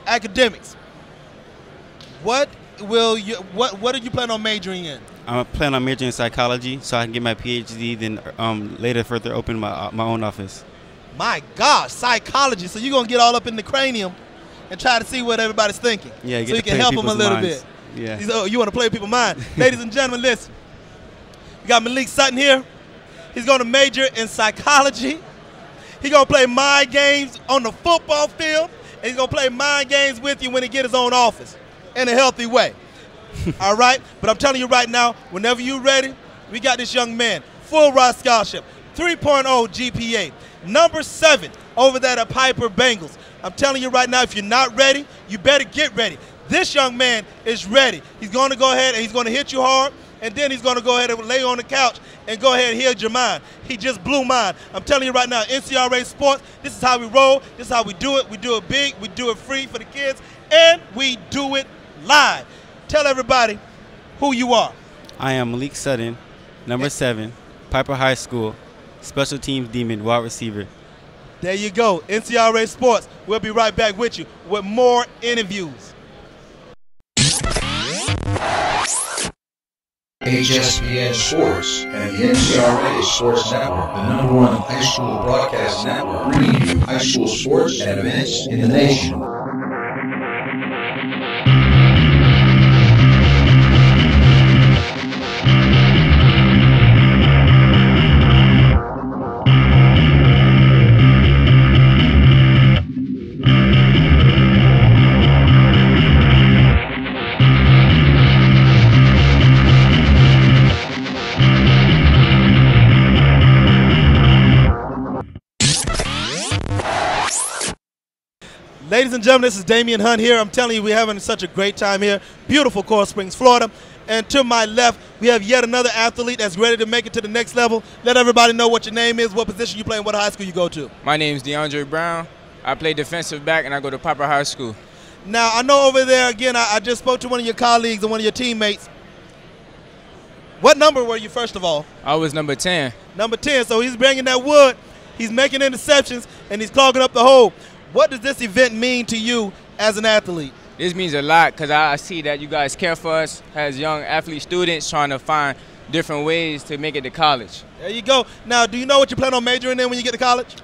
academics. What are you planning on majoring in? I'm planning on majoring in psychology so I can get my PhD, then later further open my own office. My gosh, psychology. So you're going to get all up in the cranium and try to see what everybody's thinking. Yeah, so you can help them a little minds. bit. Yeah. Oh, you want to play with people's minds. Ladies and gentlemen, listen. We got Malik Suton here. He's going to major in psychology. He's going to play mind games on the football field, and he's going to play mind games with you when he get his own office in a healthy way. All right? But I'm telling you right now, whenever you're ready, we got this young man, full ride scholarship, 3.0 GPA, number 7 over there at Piper Bengals. I'm telling you right now, if you're not ready, you better get ready. This young man is ready. He's going to go ahead and he's going to hit you hard, and then he's going to go ahead and lay on the couch and go ahead and heal your mind. He just blew mine. I'm telling you right now, NCRA Sports, this is how we roll. This is how we do it. We do it big. We do it free for the kids, and we do it live. Tell everybody who you are. I am Malik Suton, number 7, Piper High School, special teams DAMIEN, wide receiver. There you go, NCRA Sports. We'll be right back with you with more interviews. HSPN Sports and the NCRA Sports Network, the #1 high school broadcast network, bringing you high school sports and events in the nation. Ladies and gentlemen, this is Damien Hunt here. I'm telling you, we're having such a great time here. Beautiful Coral Springs, Florida. And to my left, we have yet another athlete that's ready to make it to the next level. Let everybody know what your name is, what position you play, and what high school you go to. My name is DeAndre Brown. I play defensive back, and I go to Piper High School. Now, I know over there, again, I just spoke to one of your colleagues and one of your teammates. What number were you, first of all? I was number 10. Number 10, so he's bringing that wood. He's making interceptions, and he's clogging up the hole. What does this event mean to you as an athlete? This means a lot because I see that you guys care for us as young athlete students trying to find different ways to make it to college. There you go. Now, do you know what you plan on majoring in when you get to college?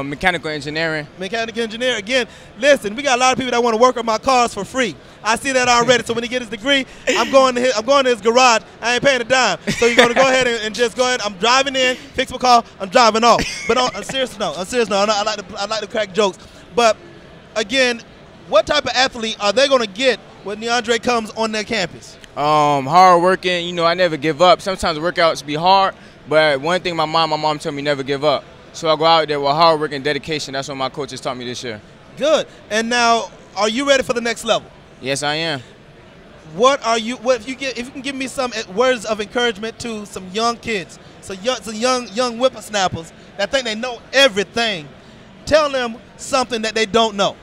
Mechanical engineering. Mechanical engineer. Again, listen, we got a lot of people that want to work on my cars for free. I see that already. So when he gets his degree, I'm going to his garage. I ain't paying a dime. So you're going to go ahead and just go ahead. I'm driving in, fix my car, I'm driving off. But on a serious note, I like to crack jokes. But again, what type of athlete are they going to get when DeAndre comes on their campus? Hard working. You know, I never give up. Sometimes workouts be hard, but one thing my mom told me, never give up. So I go out there with hard work and dedication. That's what my coaches taught me this year. Good. And now, are you ready for the next level? Yes, I am. If you can give me some words of encouragement to some young kids, some young whippersnappers that think they know everything. Tell them something that they don't know.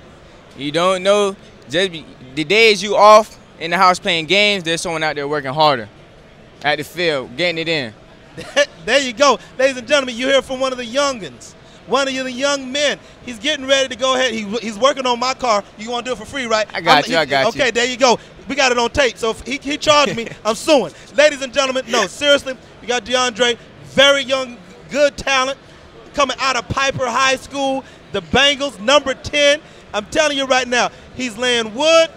You don't know. Just the days you off in the house playing games, there's someone out there working harder at the field, getting it in. There you go. Ladies and gentlemen, you hear from one of the youngins, one of the young men. He's getting ready to go ahead. He's working on my car. You want to do it for free, right? I got you. Okay, there you go. We got it on tape. So if he charged me, I'm suing. Ladies and gentlemen, no, seriously, we got DeAndre, very young, good talent, coming out of Piper High School, the Bengals, number 10. I'm telling you right now, he's laying wood,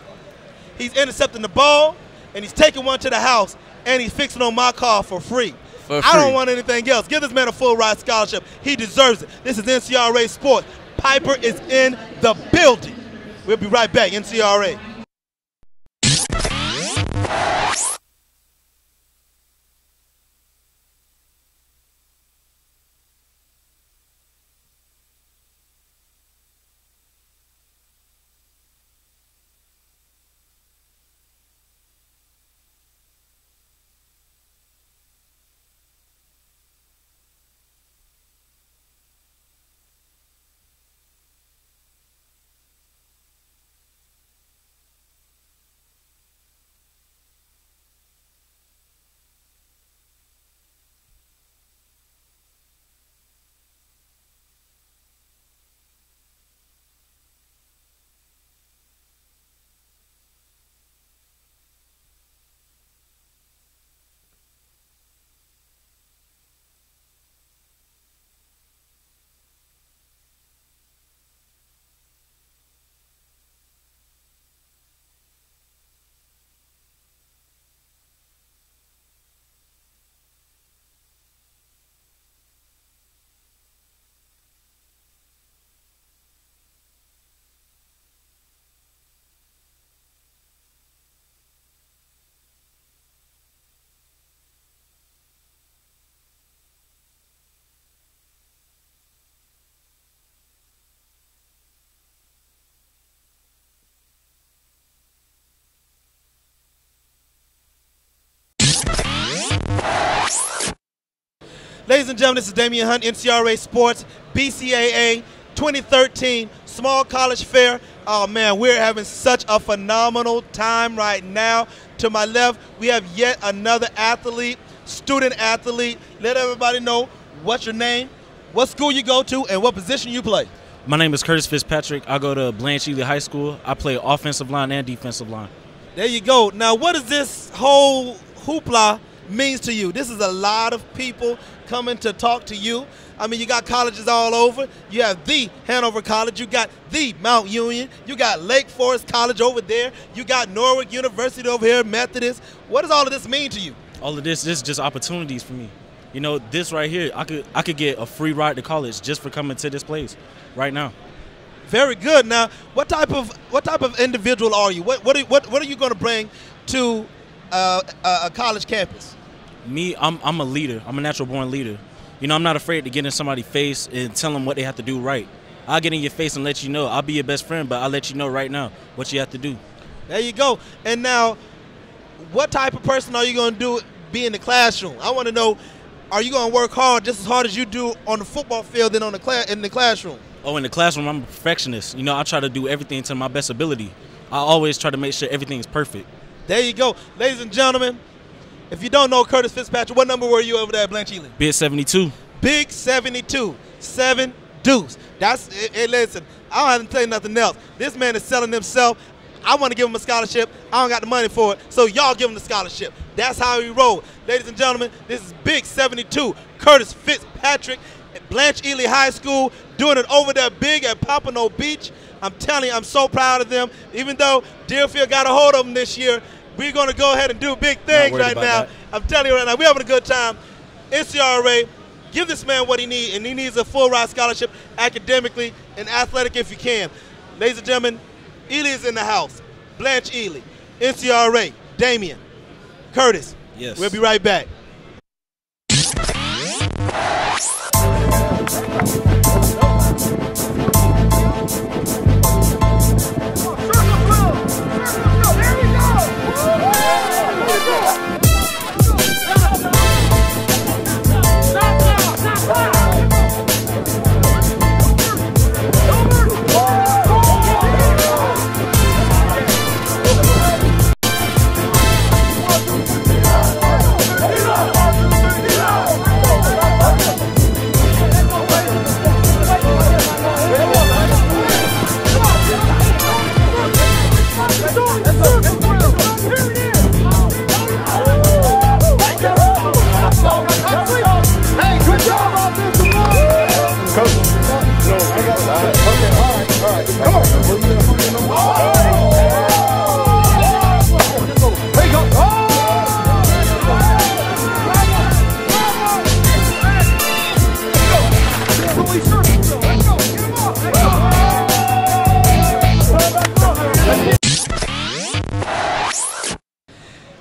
he's intercepting the ball, and he's taking one to the house, and he's fixing on my car for free. I don't want anything else. Give this man a full ride scholarship. He deserves it. This is NCRA Sports. Piper is in the building. We'll be right back, NCRA. Ladies and gentlemen, this is Damien Hunt, NCRA Sports, Bcaa 2013 Small College Fair. Oh man, we're having such a phenomenal time right now. To my left, we have yet another athlete, student athlete. Let everybody know what's your name, what school you go to, and what position you play. My name is Curtis Fitzpatrick. I go to Blanche Ely High School. I play offensive line and defensive line. There you go. Now, what does this whole hoopla means to you? This is a lot of people coming to talk to you. I mean, you got colleges all over. You have the Hanover College. You got the Mount Union. You got Lake Forest College over there. You got Norwich University over here, Methodist. What does all of this mean to you? All of this is just opportunities for me. You know, this right here, I could get a free ride to college just for coming to this place right now. Very good. Now, what type of individual are you? What are you going to bring to a college campus? Me, I'm a leader. I'm a natural born leader. You know, I'm not afraid to get in somebody's face and tell them what they have to do right. I'll get in your face and let you know. I'll be your best friend, but I'll let you know right now what you have to do. There you go. And now, what type of person are you going to be in the classroom? I want to know, are you going to work hard just as hard as you do on the football field than in the classroom? Oh, in the classroom, I'm a perfectionist. You know, I try to do everything to my best ability. I always try to make sure everything is perfect. There you go. Ladies and gentlemen, if you don't know Curtis Fitzpatrick, what number were you over there at Blanche Ely? Big 72. Big 72. 7 deuce. That's it. Listen, I don't have to tell you nothing else. This man is selling himself. I want to give him a scholarship. I don't got the money for it, so y'all give him the scholarship. That's how he rolled. Ladies and gentlemen, this is Big 72, Curtis Fitzpatrick at Blanche Ely High School, doing it over there big at Pompano Beach. I'm telling you, I'm so proud of them. Even though Deerfield got a hold of them this year, we're going to go ahead and do big things right now. That. I'm telling you right now, we're having a good time. NCRA, give this man what he needs, and he needs a full ride scholarship academically and athletic if you can. Ladies and gentlemen, Ely is in the house. Blanche Ely, NCRA, Damien, Curtis. Yes. We'll be right back.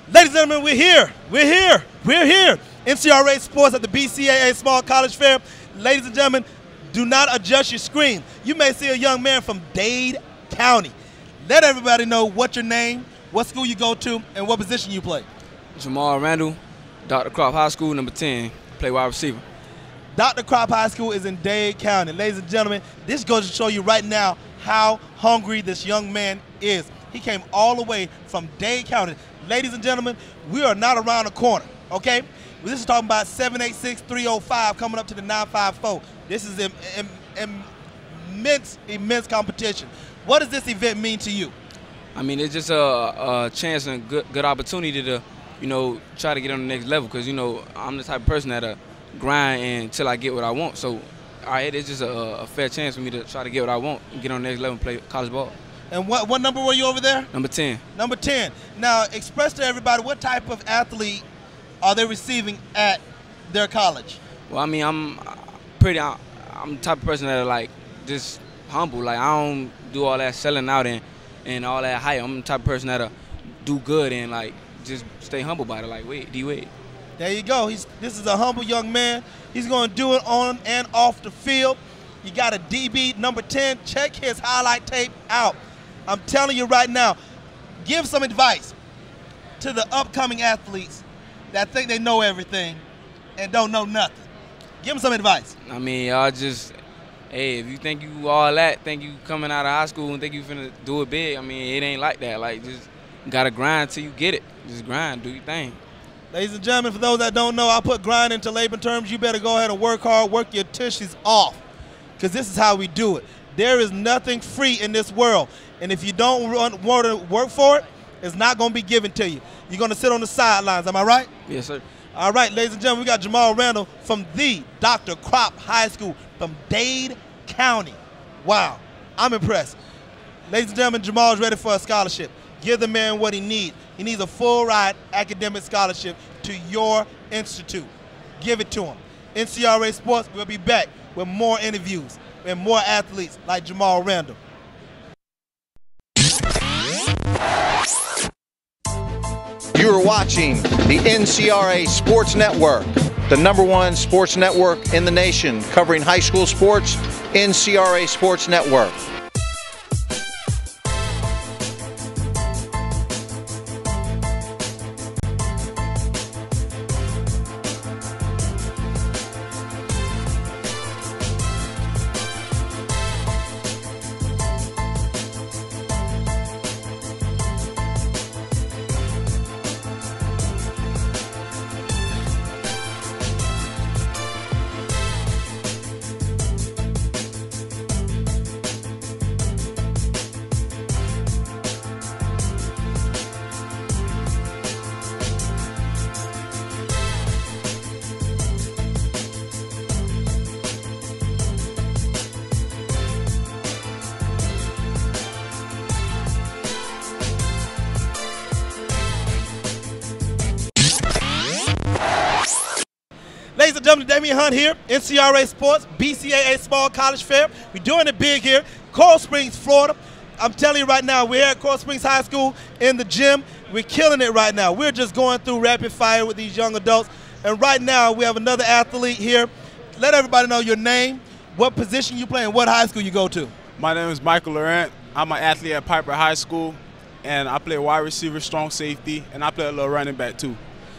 Ladies and gentlemen, we're here. NCRA Sports at the Bcaa Small College Fair. Ladies and gentlemen, do not adjust your screen. You may see a young man from Dade County. Let everybody know what your name, what school you go to, and what position you play. Jamal Randall, Dr. Crop High School, number 10, play wide receiver. Dr. Crop High School is in Dade County. Ladies and gentlemen, this goes to show you right now how hungry this young man is. He came all the way from Dade County. Ladies and gentlemen, we are not around the corner, okay? This is talking about 786-305 coming up to the 954. This is immense competition. What does this event mean to you? I mean, it's just a chance and a good opportunity to, you know, try to get on the next level because, you know, I'm the type of person that grind until I get what I want. So, it's just a fair chance for me to try to get what I want and get on the next level and play college ball. And what number were you over there? Number 10. Number 10. Now, express to everybody what type of athlete are they receiving at their college? Well, I mean, I'm the type of person that like just humble. Like I don't do all that selling out and all that hype. I'm the type of person that'll do good and like just stay humble about it. Like D-Wade. There you go. This is a humble young man. He's going to do it on and off the field. You got a DB number 10. Check his highlight tape out. I'm telling you right now, give some advice to the upcoming athletes that think they know everything and don't know nothing. Give him some advice. I mean, y'all just, hey, if you think you all that, think you coming out of high school and think you finna do it big, I mean, it ain't like that. Like, just gotta grind till you get it. Just grind, do your thing. Ladies and gentlemen, for those that don't know, I put grind into labor terms. You better go ahead and work hard, work your tushies off, because this is how we do it. There is nothing free in this world, and if you don't want to work for it, it's not going to be given to you. You're going to sit on the sidelines. Am I right? Yes, sir. All right, ladies and gentlemen, we got Jamal Randall from the Dr. Crop High School from Dade County. Wow, I'm impressed. Ladies and gentlemen, Jamal is ready for a scholarship. Give the man what he needs. He needs a full-ride academic scholarship to your institute. Give it to him. NCRA Sports will be back with more interviews and more athletes like Jamal Randall. You're watching the NCRA Sports Network, the #1 sports network in the nation, covering high school sports, NCRA Sports Network. Ladies and gentlemen, Damien Hunt here, NCRA Sports, Bcaa Small College Fair. We're doing it big here, Coral Springs, Florida. I'm telling you right now, we're here at Coral Springs High School in the gym. We're killing it right now. We're just going through rapid fire with these young adults. And right now, we have another athlete here. Let everybody know your name, what position you play, and what high school you go to. My name is Michael Laurent. I'm an athlete at Piper High School, and I play wide receiver, strong safety, and I play a little running back too.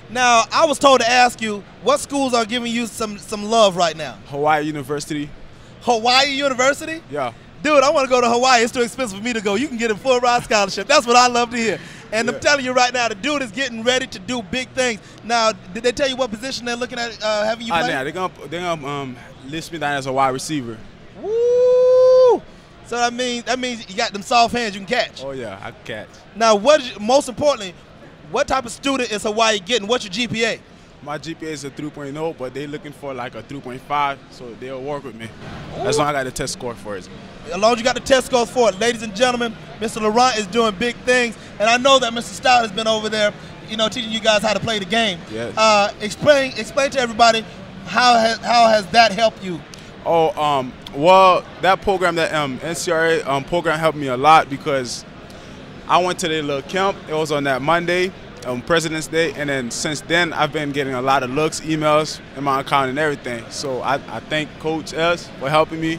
Now, I was told to ask you, what schools are giving you some love right now? Hawaii University. Hawaii University? Yeah. Dude, I want to go to Hawaii. It's too expensive for me to go. You can get a full ride scholarship. That's what I love to hear. And I'm telling you right now, the dude is getting ready to do big things. Now, did they tell you what position they're looking at having you play? Yeah, they're gonna list me down as a wide receiver. Woo! So that means you got them soft hands you can catch. Oh yeah, I can catch. Now, most importantly, what type of student is Hawaii getting? What's your GPA? My GPA is a 3.0, but they're looking for like a 3.5, so they'll work with me. As long as I got the test score for it. As long as you got the test scores for it. Ladies and gentlemen, Mr. Laurent is doing big things, and I know that Mr. Stout has been over there, teaching you guys how to play the game. Yes. Explain to everybody how has that helped you? Oh, well, that program, that NCRA program helped me a lot because I went to their little camp. It was on that Monday, President's Day, and then since then I've been getting a lot of looks, emails in my account and everything. So I thank Coach S for helping me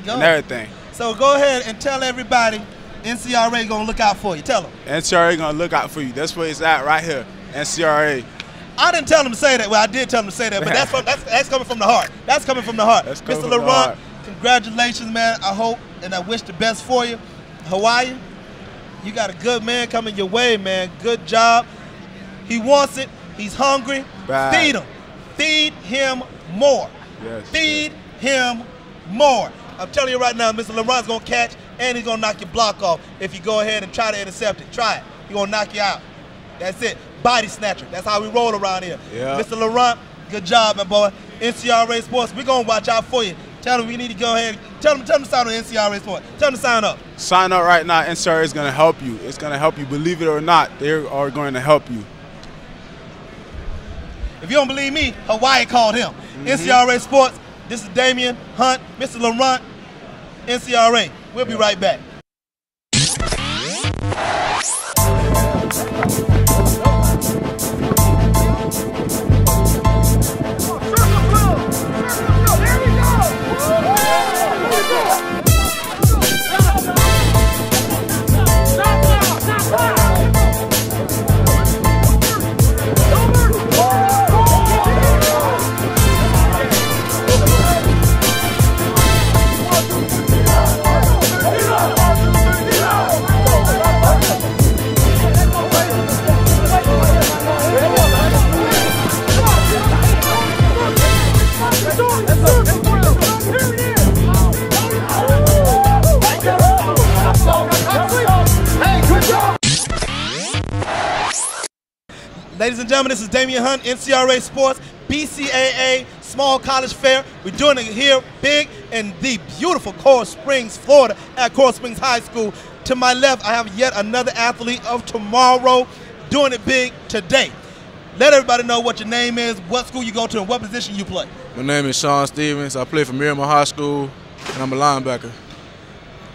and everything. So go ahead and tell everybody NCRA gonna look out for you. Tell them. NCRA gonna look out for you. That's where it's at right here, NCRA. I didn't tell them to say that. Well, I did tell them to say that, but that's coming from the heart. That's coming from the heart. Mr. Laurent, congratulations, man. I hope and I wish the best for you. Hawaii, you got a good man coming your way, man. Good job. He wants it. He's hungry. Right. Feed him. Feed him more. Yes. Feed him more. I'm telling you right now, Mr. Laurent's going to catch, and he's going to knock your block off if you go ahead and try to intercept it. Try it. He's going to knock you out. That's it. Body snatcher. That's how we roll around here. Yeah. Mr. Laurent, good job, my boy. NCRA Sports, we're going to watch out for you. Tell them we need to go ahead. Tell them to sign on NCRA Sports. Tell them to sign up. Sign up right now. NCRA is going to help you. It's going to help you. Believe it or not, they are going to help you. If you don't believe me, Hawaii called him. NCRA Sports, this is Damien Hunt, Mr. Laurent, NCRA. We'll be right back. Ladies and gentlemen, this is Damien Hunt, NCRA Sports, BCAA Small College Fair. We're doing it here big in the beautiful Coral Springs, Florida at Coral Springs High School. To my left, I have yet another athlete of tomorrow doing it big today. Let everybody know what your name is, what school you go to, and what position you play. My name is Sean Stevens. I play for Miramar High School, and I'm a linebacker.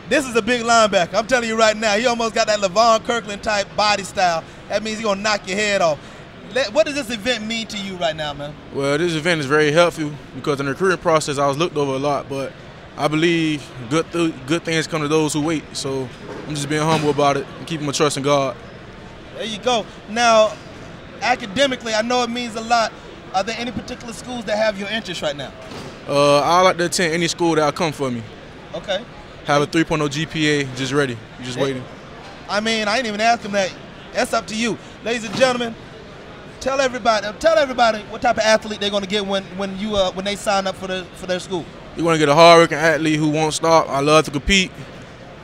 This is a big linebacker. I'm telling you right now, he almost got that LaVon Kirkland type body style. That means he's going to knock your head off. What does this event mean to you right now, man? Well, this event is very helpful because in the recruiting process, I was looked over a lot, but I believe good things come to those who wait. So I'm just being humble about it and keeping my trust in God. There you go. Now, academically, I know it means a lot. Are there any particular schools that have your interest right now? I like to attend any school that will come for me. Okay. Have a 3.0 GPA, just ready, just waiting. I mean, I ain't even ask them that. That's up to you. Ladies and gentlemen, tell everybody what type of athlete they're going to get when they sign up for their school. You're going to get a hard-working athlete who won't stop. I love to compete,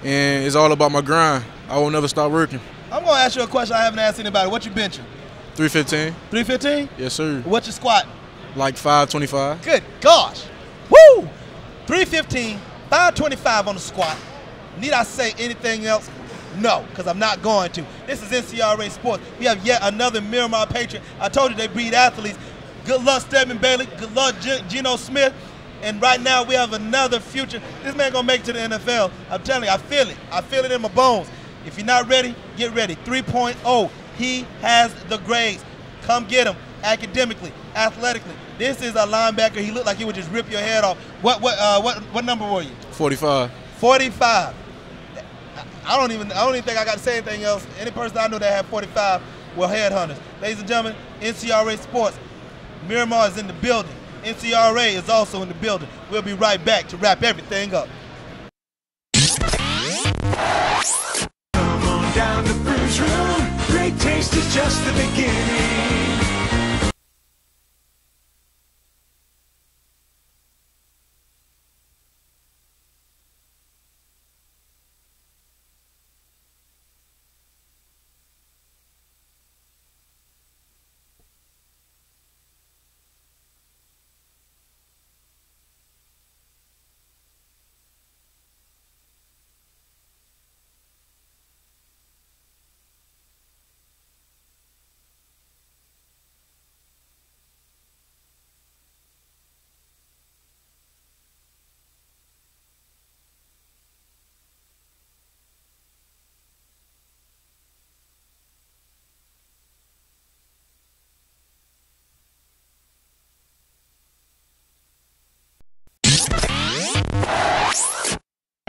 and it's all about my grind. I will never stop working. I'm going to ask you a question I haven't asked anybody. What you benching? 315. 315? Yes, sir. What's your squat? Like 525. Good gosh. Woo! 315, 525 on the squat. Need I say anything else? No, because I'm not going to. This is NCRA Sports. We have yet another Miramar Patriot. I told you they breed athletes. Good luck, Stedman Bailey. Good luck, Geno Smith. And right now we have another future. This man going to make it to the NFL. I'm telling you, I feel it. I feel it in my bones. If you're not ready, get ready. 3.0. He has the grades. Come get him academically, athletically. This is a linebacker. He looked like he would just rip your head off. What number were you? 45. 45. I don't even think I got to say anything else. Any person I know that had 45 were headhunters. Ladies and gentlemen, NCRA Sports. Miramar is in the building. NCRA is also in the building. We'll be right back to wrap everything up. Come on down to Brews Room. Great taste is just the beginning.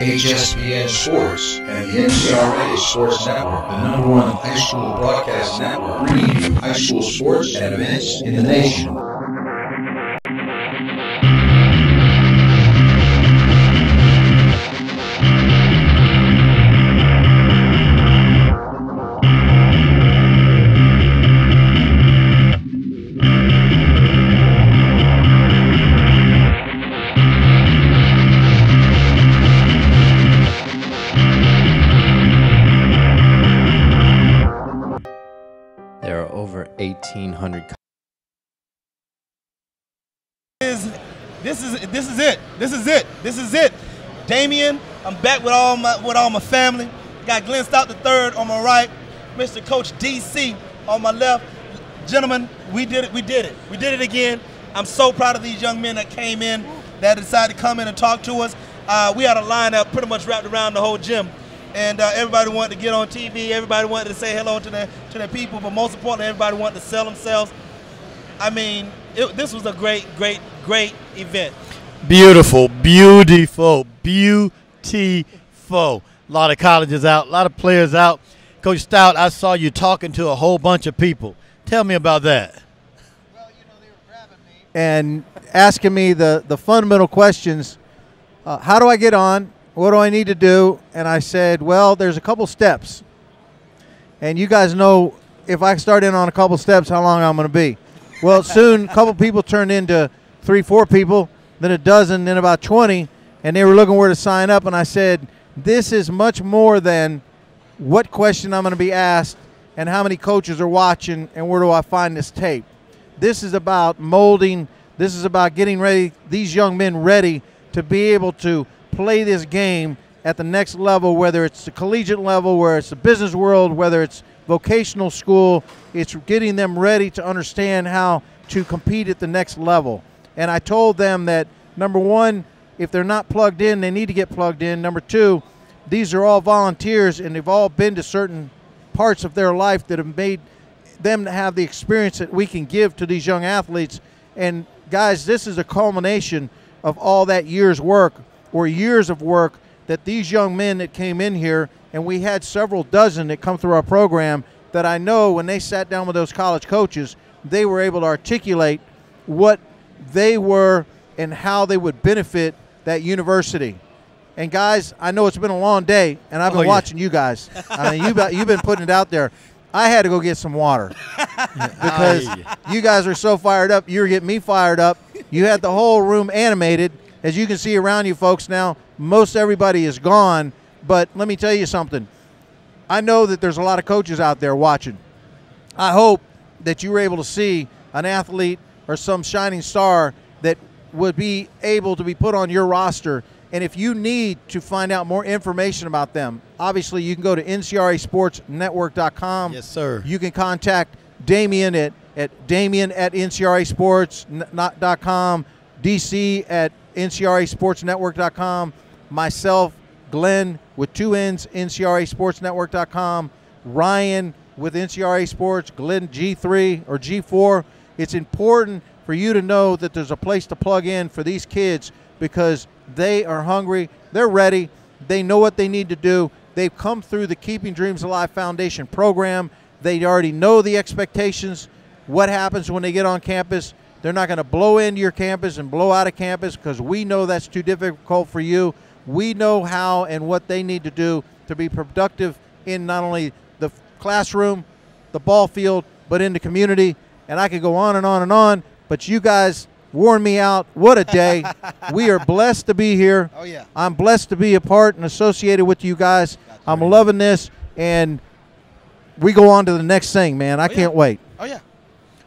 HSPN Sports and the NCRA Sports Network, the #1 high school broadcast network, bringing you high school sports and events in the nation. There are over 1,800. This is it. Damien, I'm back with all my family. Got Glenn Stout III on my right, Mr. Coach DC on my left. Gentlemen, we did it again. I'm so proud of these young men that came in, that decided to come in and talk to us. We had a lineup pretty much wrapped around the whole gym. And everybody wanted to get on TV. Everybody wanted to say hello to their people. But most importantly, everybody wanted to sell themselves. I mean, this was a great event. Beautiful. A lot of colleges out, a lot of players out. Coach Stout, I saw you talking to a whole bunch of people. Tell me about that. And asking me the fundamental questions. How do I get on? What do I need to do? And I said, well, there's a couple steps. And you guys know if I start in on a couple steps, how long I'm going to be. Well, soon a couple people turned into 3-4 people, then a dozen, then about 20, and they were looking where to sign up. And I said, this is much more than what question I'm going to be asked and how many coaches are watching and where do I find this tape. This is about molding. This is about getting ready, these young men ready to be able to play this game at the next level, whether it's the collegiate level, whether it's the business world, whether it's vocational school. It's getting them ready to understand how to compete at the next level. And I told them that, number one, if they're not plugged in, they need to get plugged in. Number two, these are all volunteers, and they've all been to certain parts of their life that have made them to have the experience that we can give to these young athletes. And guys, this is a culmination of all that year's work or years of work that these young men that came in here, and we had several dozen that come through our program, that I know when they sat down with those college coaches, they were able to articulate what they were and how they would benefit that university. And guys, I know it's been a long day, and I've been watching you guys. I mean, you've been putting it out there. I had to go get some water because you guys are so fired up. You're getting me fired up. You had the whole room animated. As you can see around you folks now, most everybody is gone. But let me tell you something. I know that there's a lot of coaches out there watching. I hope that you were able to see an athlete or some shining star that would be able to be put on your roster. And if you need to find out more information about them, obviously you can go to NCRASportsNetwork.com. Yes, sir. You can contact Damien at Damien@NCRASports.com, DC at NCRASportsNetwork.com, myself, Glenn with 2 N's, NCRASportsNetwork.com, Ryan with NCRA Sports, Glenn G3 or G4. It's important for you to know that there's a place to plug in for these kids because they are hungry, they're ready, they know what they need to do. They've come through the Keeping Dreams Alive Foundation program. They already know the expectations, what happens when they get on campus. They're not going to blow into your campus and blow out of campus because we know that's too difficult for you. We know how and what they need to do to be productive in not only the classroom, the ball field, but in the community. And I could go on and on and on, but you guys worn me out. What a day. We are blessed to be here. Oh, yeah. I'm blessed to be a part and associated with you guys. I'm loving this, and we go on to the next thing, man. I can't wait. Oh, yeah.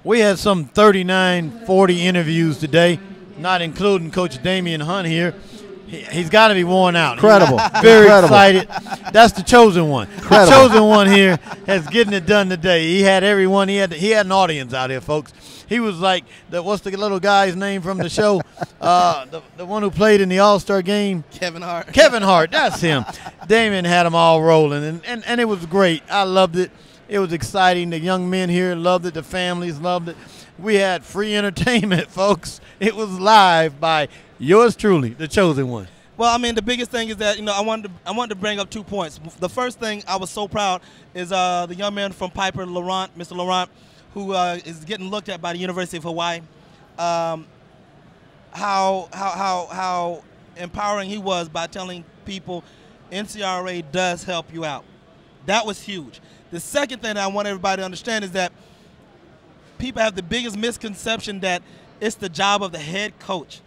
We had some 39, 40 interviews today, not including Coach Damien Hunt here. He's got to be worn out. Incredible. Very Incredible. excited. That's the chosen one. Incredible. The chosen one here has getting it done today. He had everyone. He had an audience out here, folks. He was like, what's the little guy's name from the show? The one who played in the All-Star game? Kevin Hart. Kevin Hart, that's him. Damien had them all rolling, and it was great. I loved it. It was exciting. The young men here loved it. The families loved it. We had free entertainment, folks. It was live by yours truly, the chosen one. Well, I mean, the biggest thing is that, you know, I wanted to bring up 2 points. The first thing I was so proud is the young man from Piper, Laurent, Mr. Laurent, who is getting looked at by the University of Hawaii. How empowering he was by telling people NCRA does help you out. That was huge. The second thing that I want everybody to understand is that people have the biggest misconception that it's the job of the head coach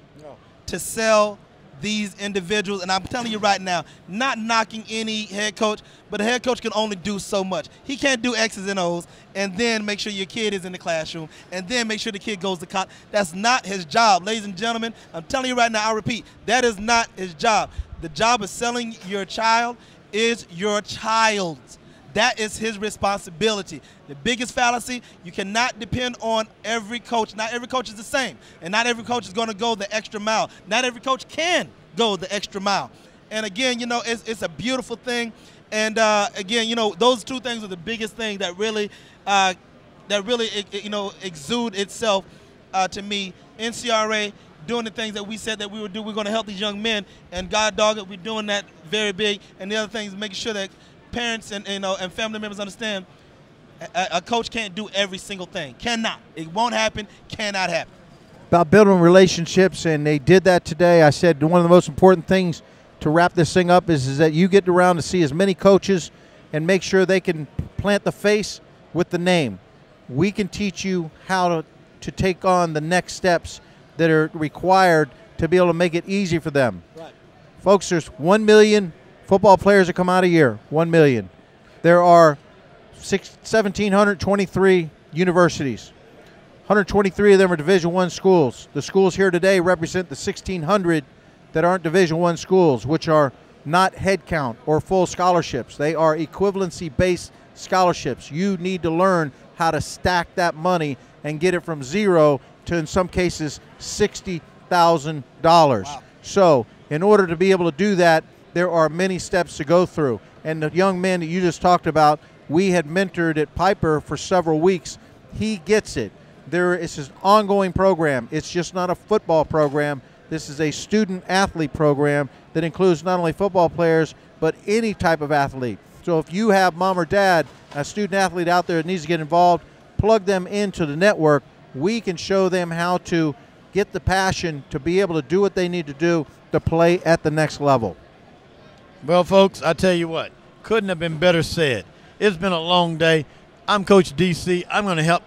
to sell these individuals. And I'm telling you right now, not knocking any head coach, but a head coach can only do so much. He can't do X's and O's and then make sure your kid is in the classroom and then make sure the kid goes to college. That's not his job. Ladies and gentlemen, I'm telling you right now, I repeat, that is not his job. The job of selling your child is your child's. That is his responsibility. The biggest fallacy, you cannot depend on every coach. Not every coach is the same, and not every coach is going to go the extra mile. Not every coach can go the extra mile. And again, you know, it's a beautiful thing. And again, you know, those 2 things are the biggest thing that really, you know, exude itself to me. NCRA doing the things that we said that we would do. We're going to help these young men, and God dog it, we're doing that very big. And the other thing is making sure that parents and family members understand a coach can't do every single thing. Cannot. It won't happen. Cannot happen. About building relationships, and they did that today. I said one of the most important things to wrap this thing up is that you get around to see as many coaches and make sure they can plant the face with the name. We can teach you how to take on the next steps that are required to be able to make it easy for them. Right. Folks, there's 1 million football players that come out a year, 1 million. There are 1,723 universities. 123 of them are Division I schools. The schools here today represent the 1,600 that aren't Division I schools, which are not head count or full scholarships. They are equivalency-based scholarships. You need to learn how to stack that money and get it from zero to, in some cases, $60,000. Wow. So in order to be able to do that, there are many steps to go through. And the young man that you just talked about, we had mentored at Piper for several weeks. He gets it. It's an ongoing program. It's just not a football program. This is a student-athlete program that includes not only football players, but any type of athlete. So if you have mom or dad, a student-athlete out there that needs to get involved, plug them into the network. We can show them how to get the passion to be able to do what they need to do to play at the next level. Well, folks, I tell you what, couldn't have been better said. It's been a long day. I'm Coach DC. I'm going to help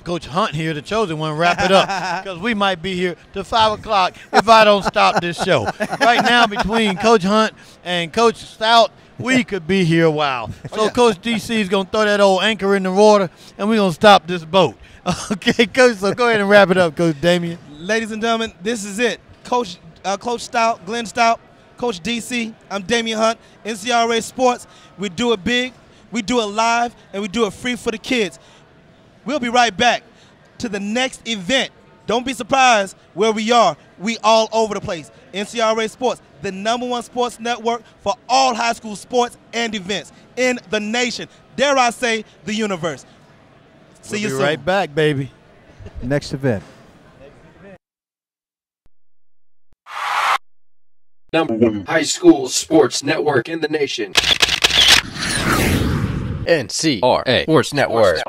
Coach Hunt here, the chosen one, wrap it up because we might be here till 5 o'clock if I don't stop this show. Right now, between Coach Hunt and Coach Stout, we could be here a while. So Coach DC is going to throw that old anchor in the water, and we're going to stop this boat. Okay, Coach, so go ahead and wrap it up, Coach Damien. Ladies and gentlemen, this is it. Coach Stout, Glenn Stout, Coach DC, I'm Damien Hunt, NCRA Sports. We do it big, we do it live, and we do it free for the kids. We'll be right back to the next event. Don't be surprised where we are. We all over the place. NCRA Sports, the #1 sports network for all high school sports and events in the nation. Dare I say, the universe. See you soon. We'll be right back, baby. Next event. #1 high school sports network in the nation. NCRA Sports Network.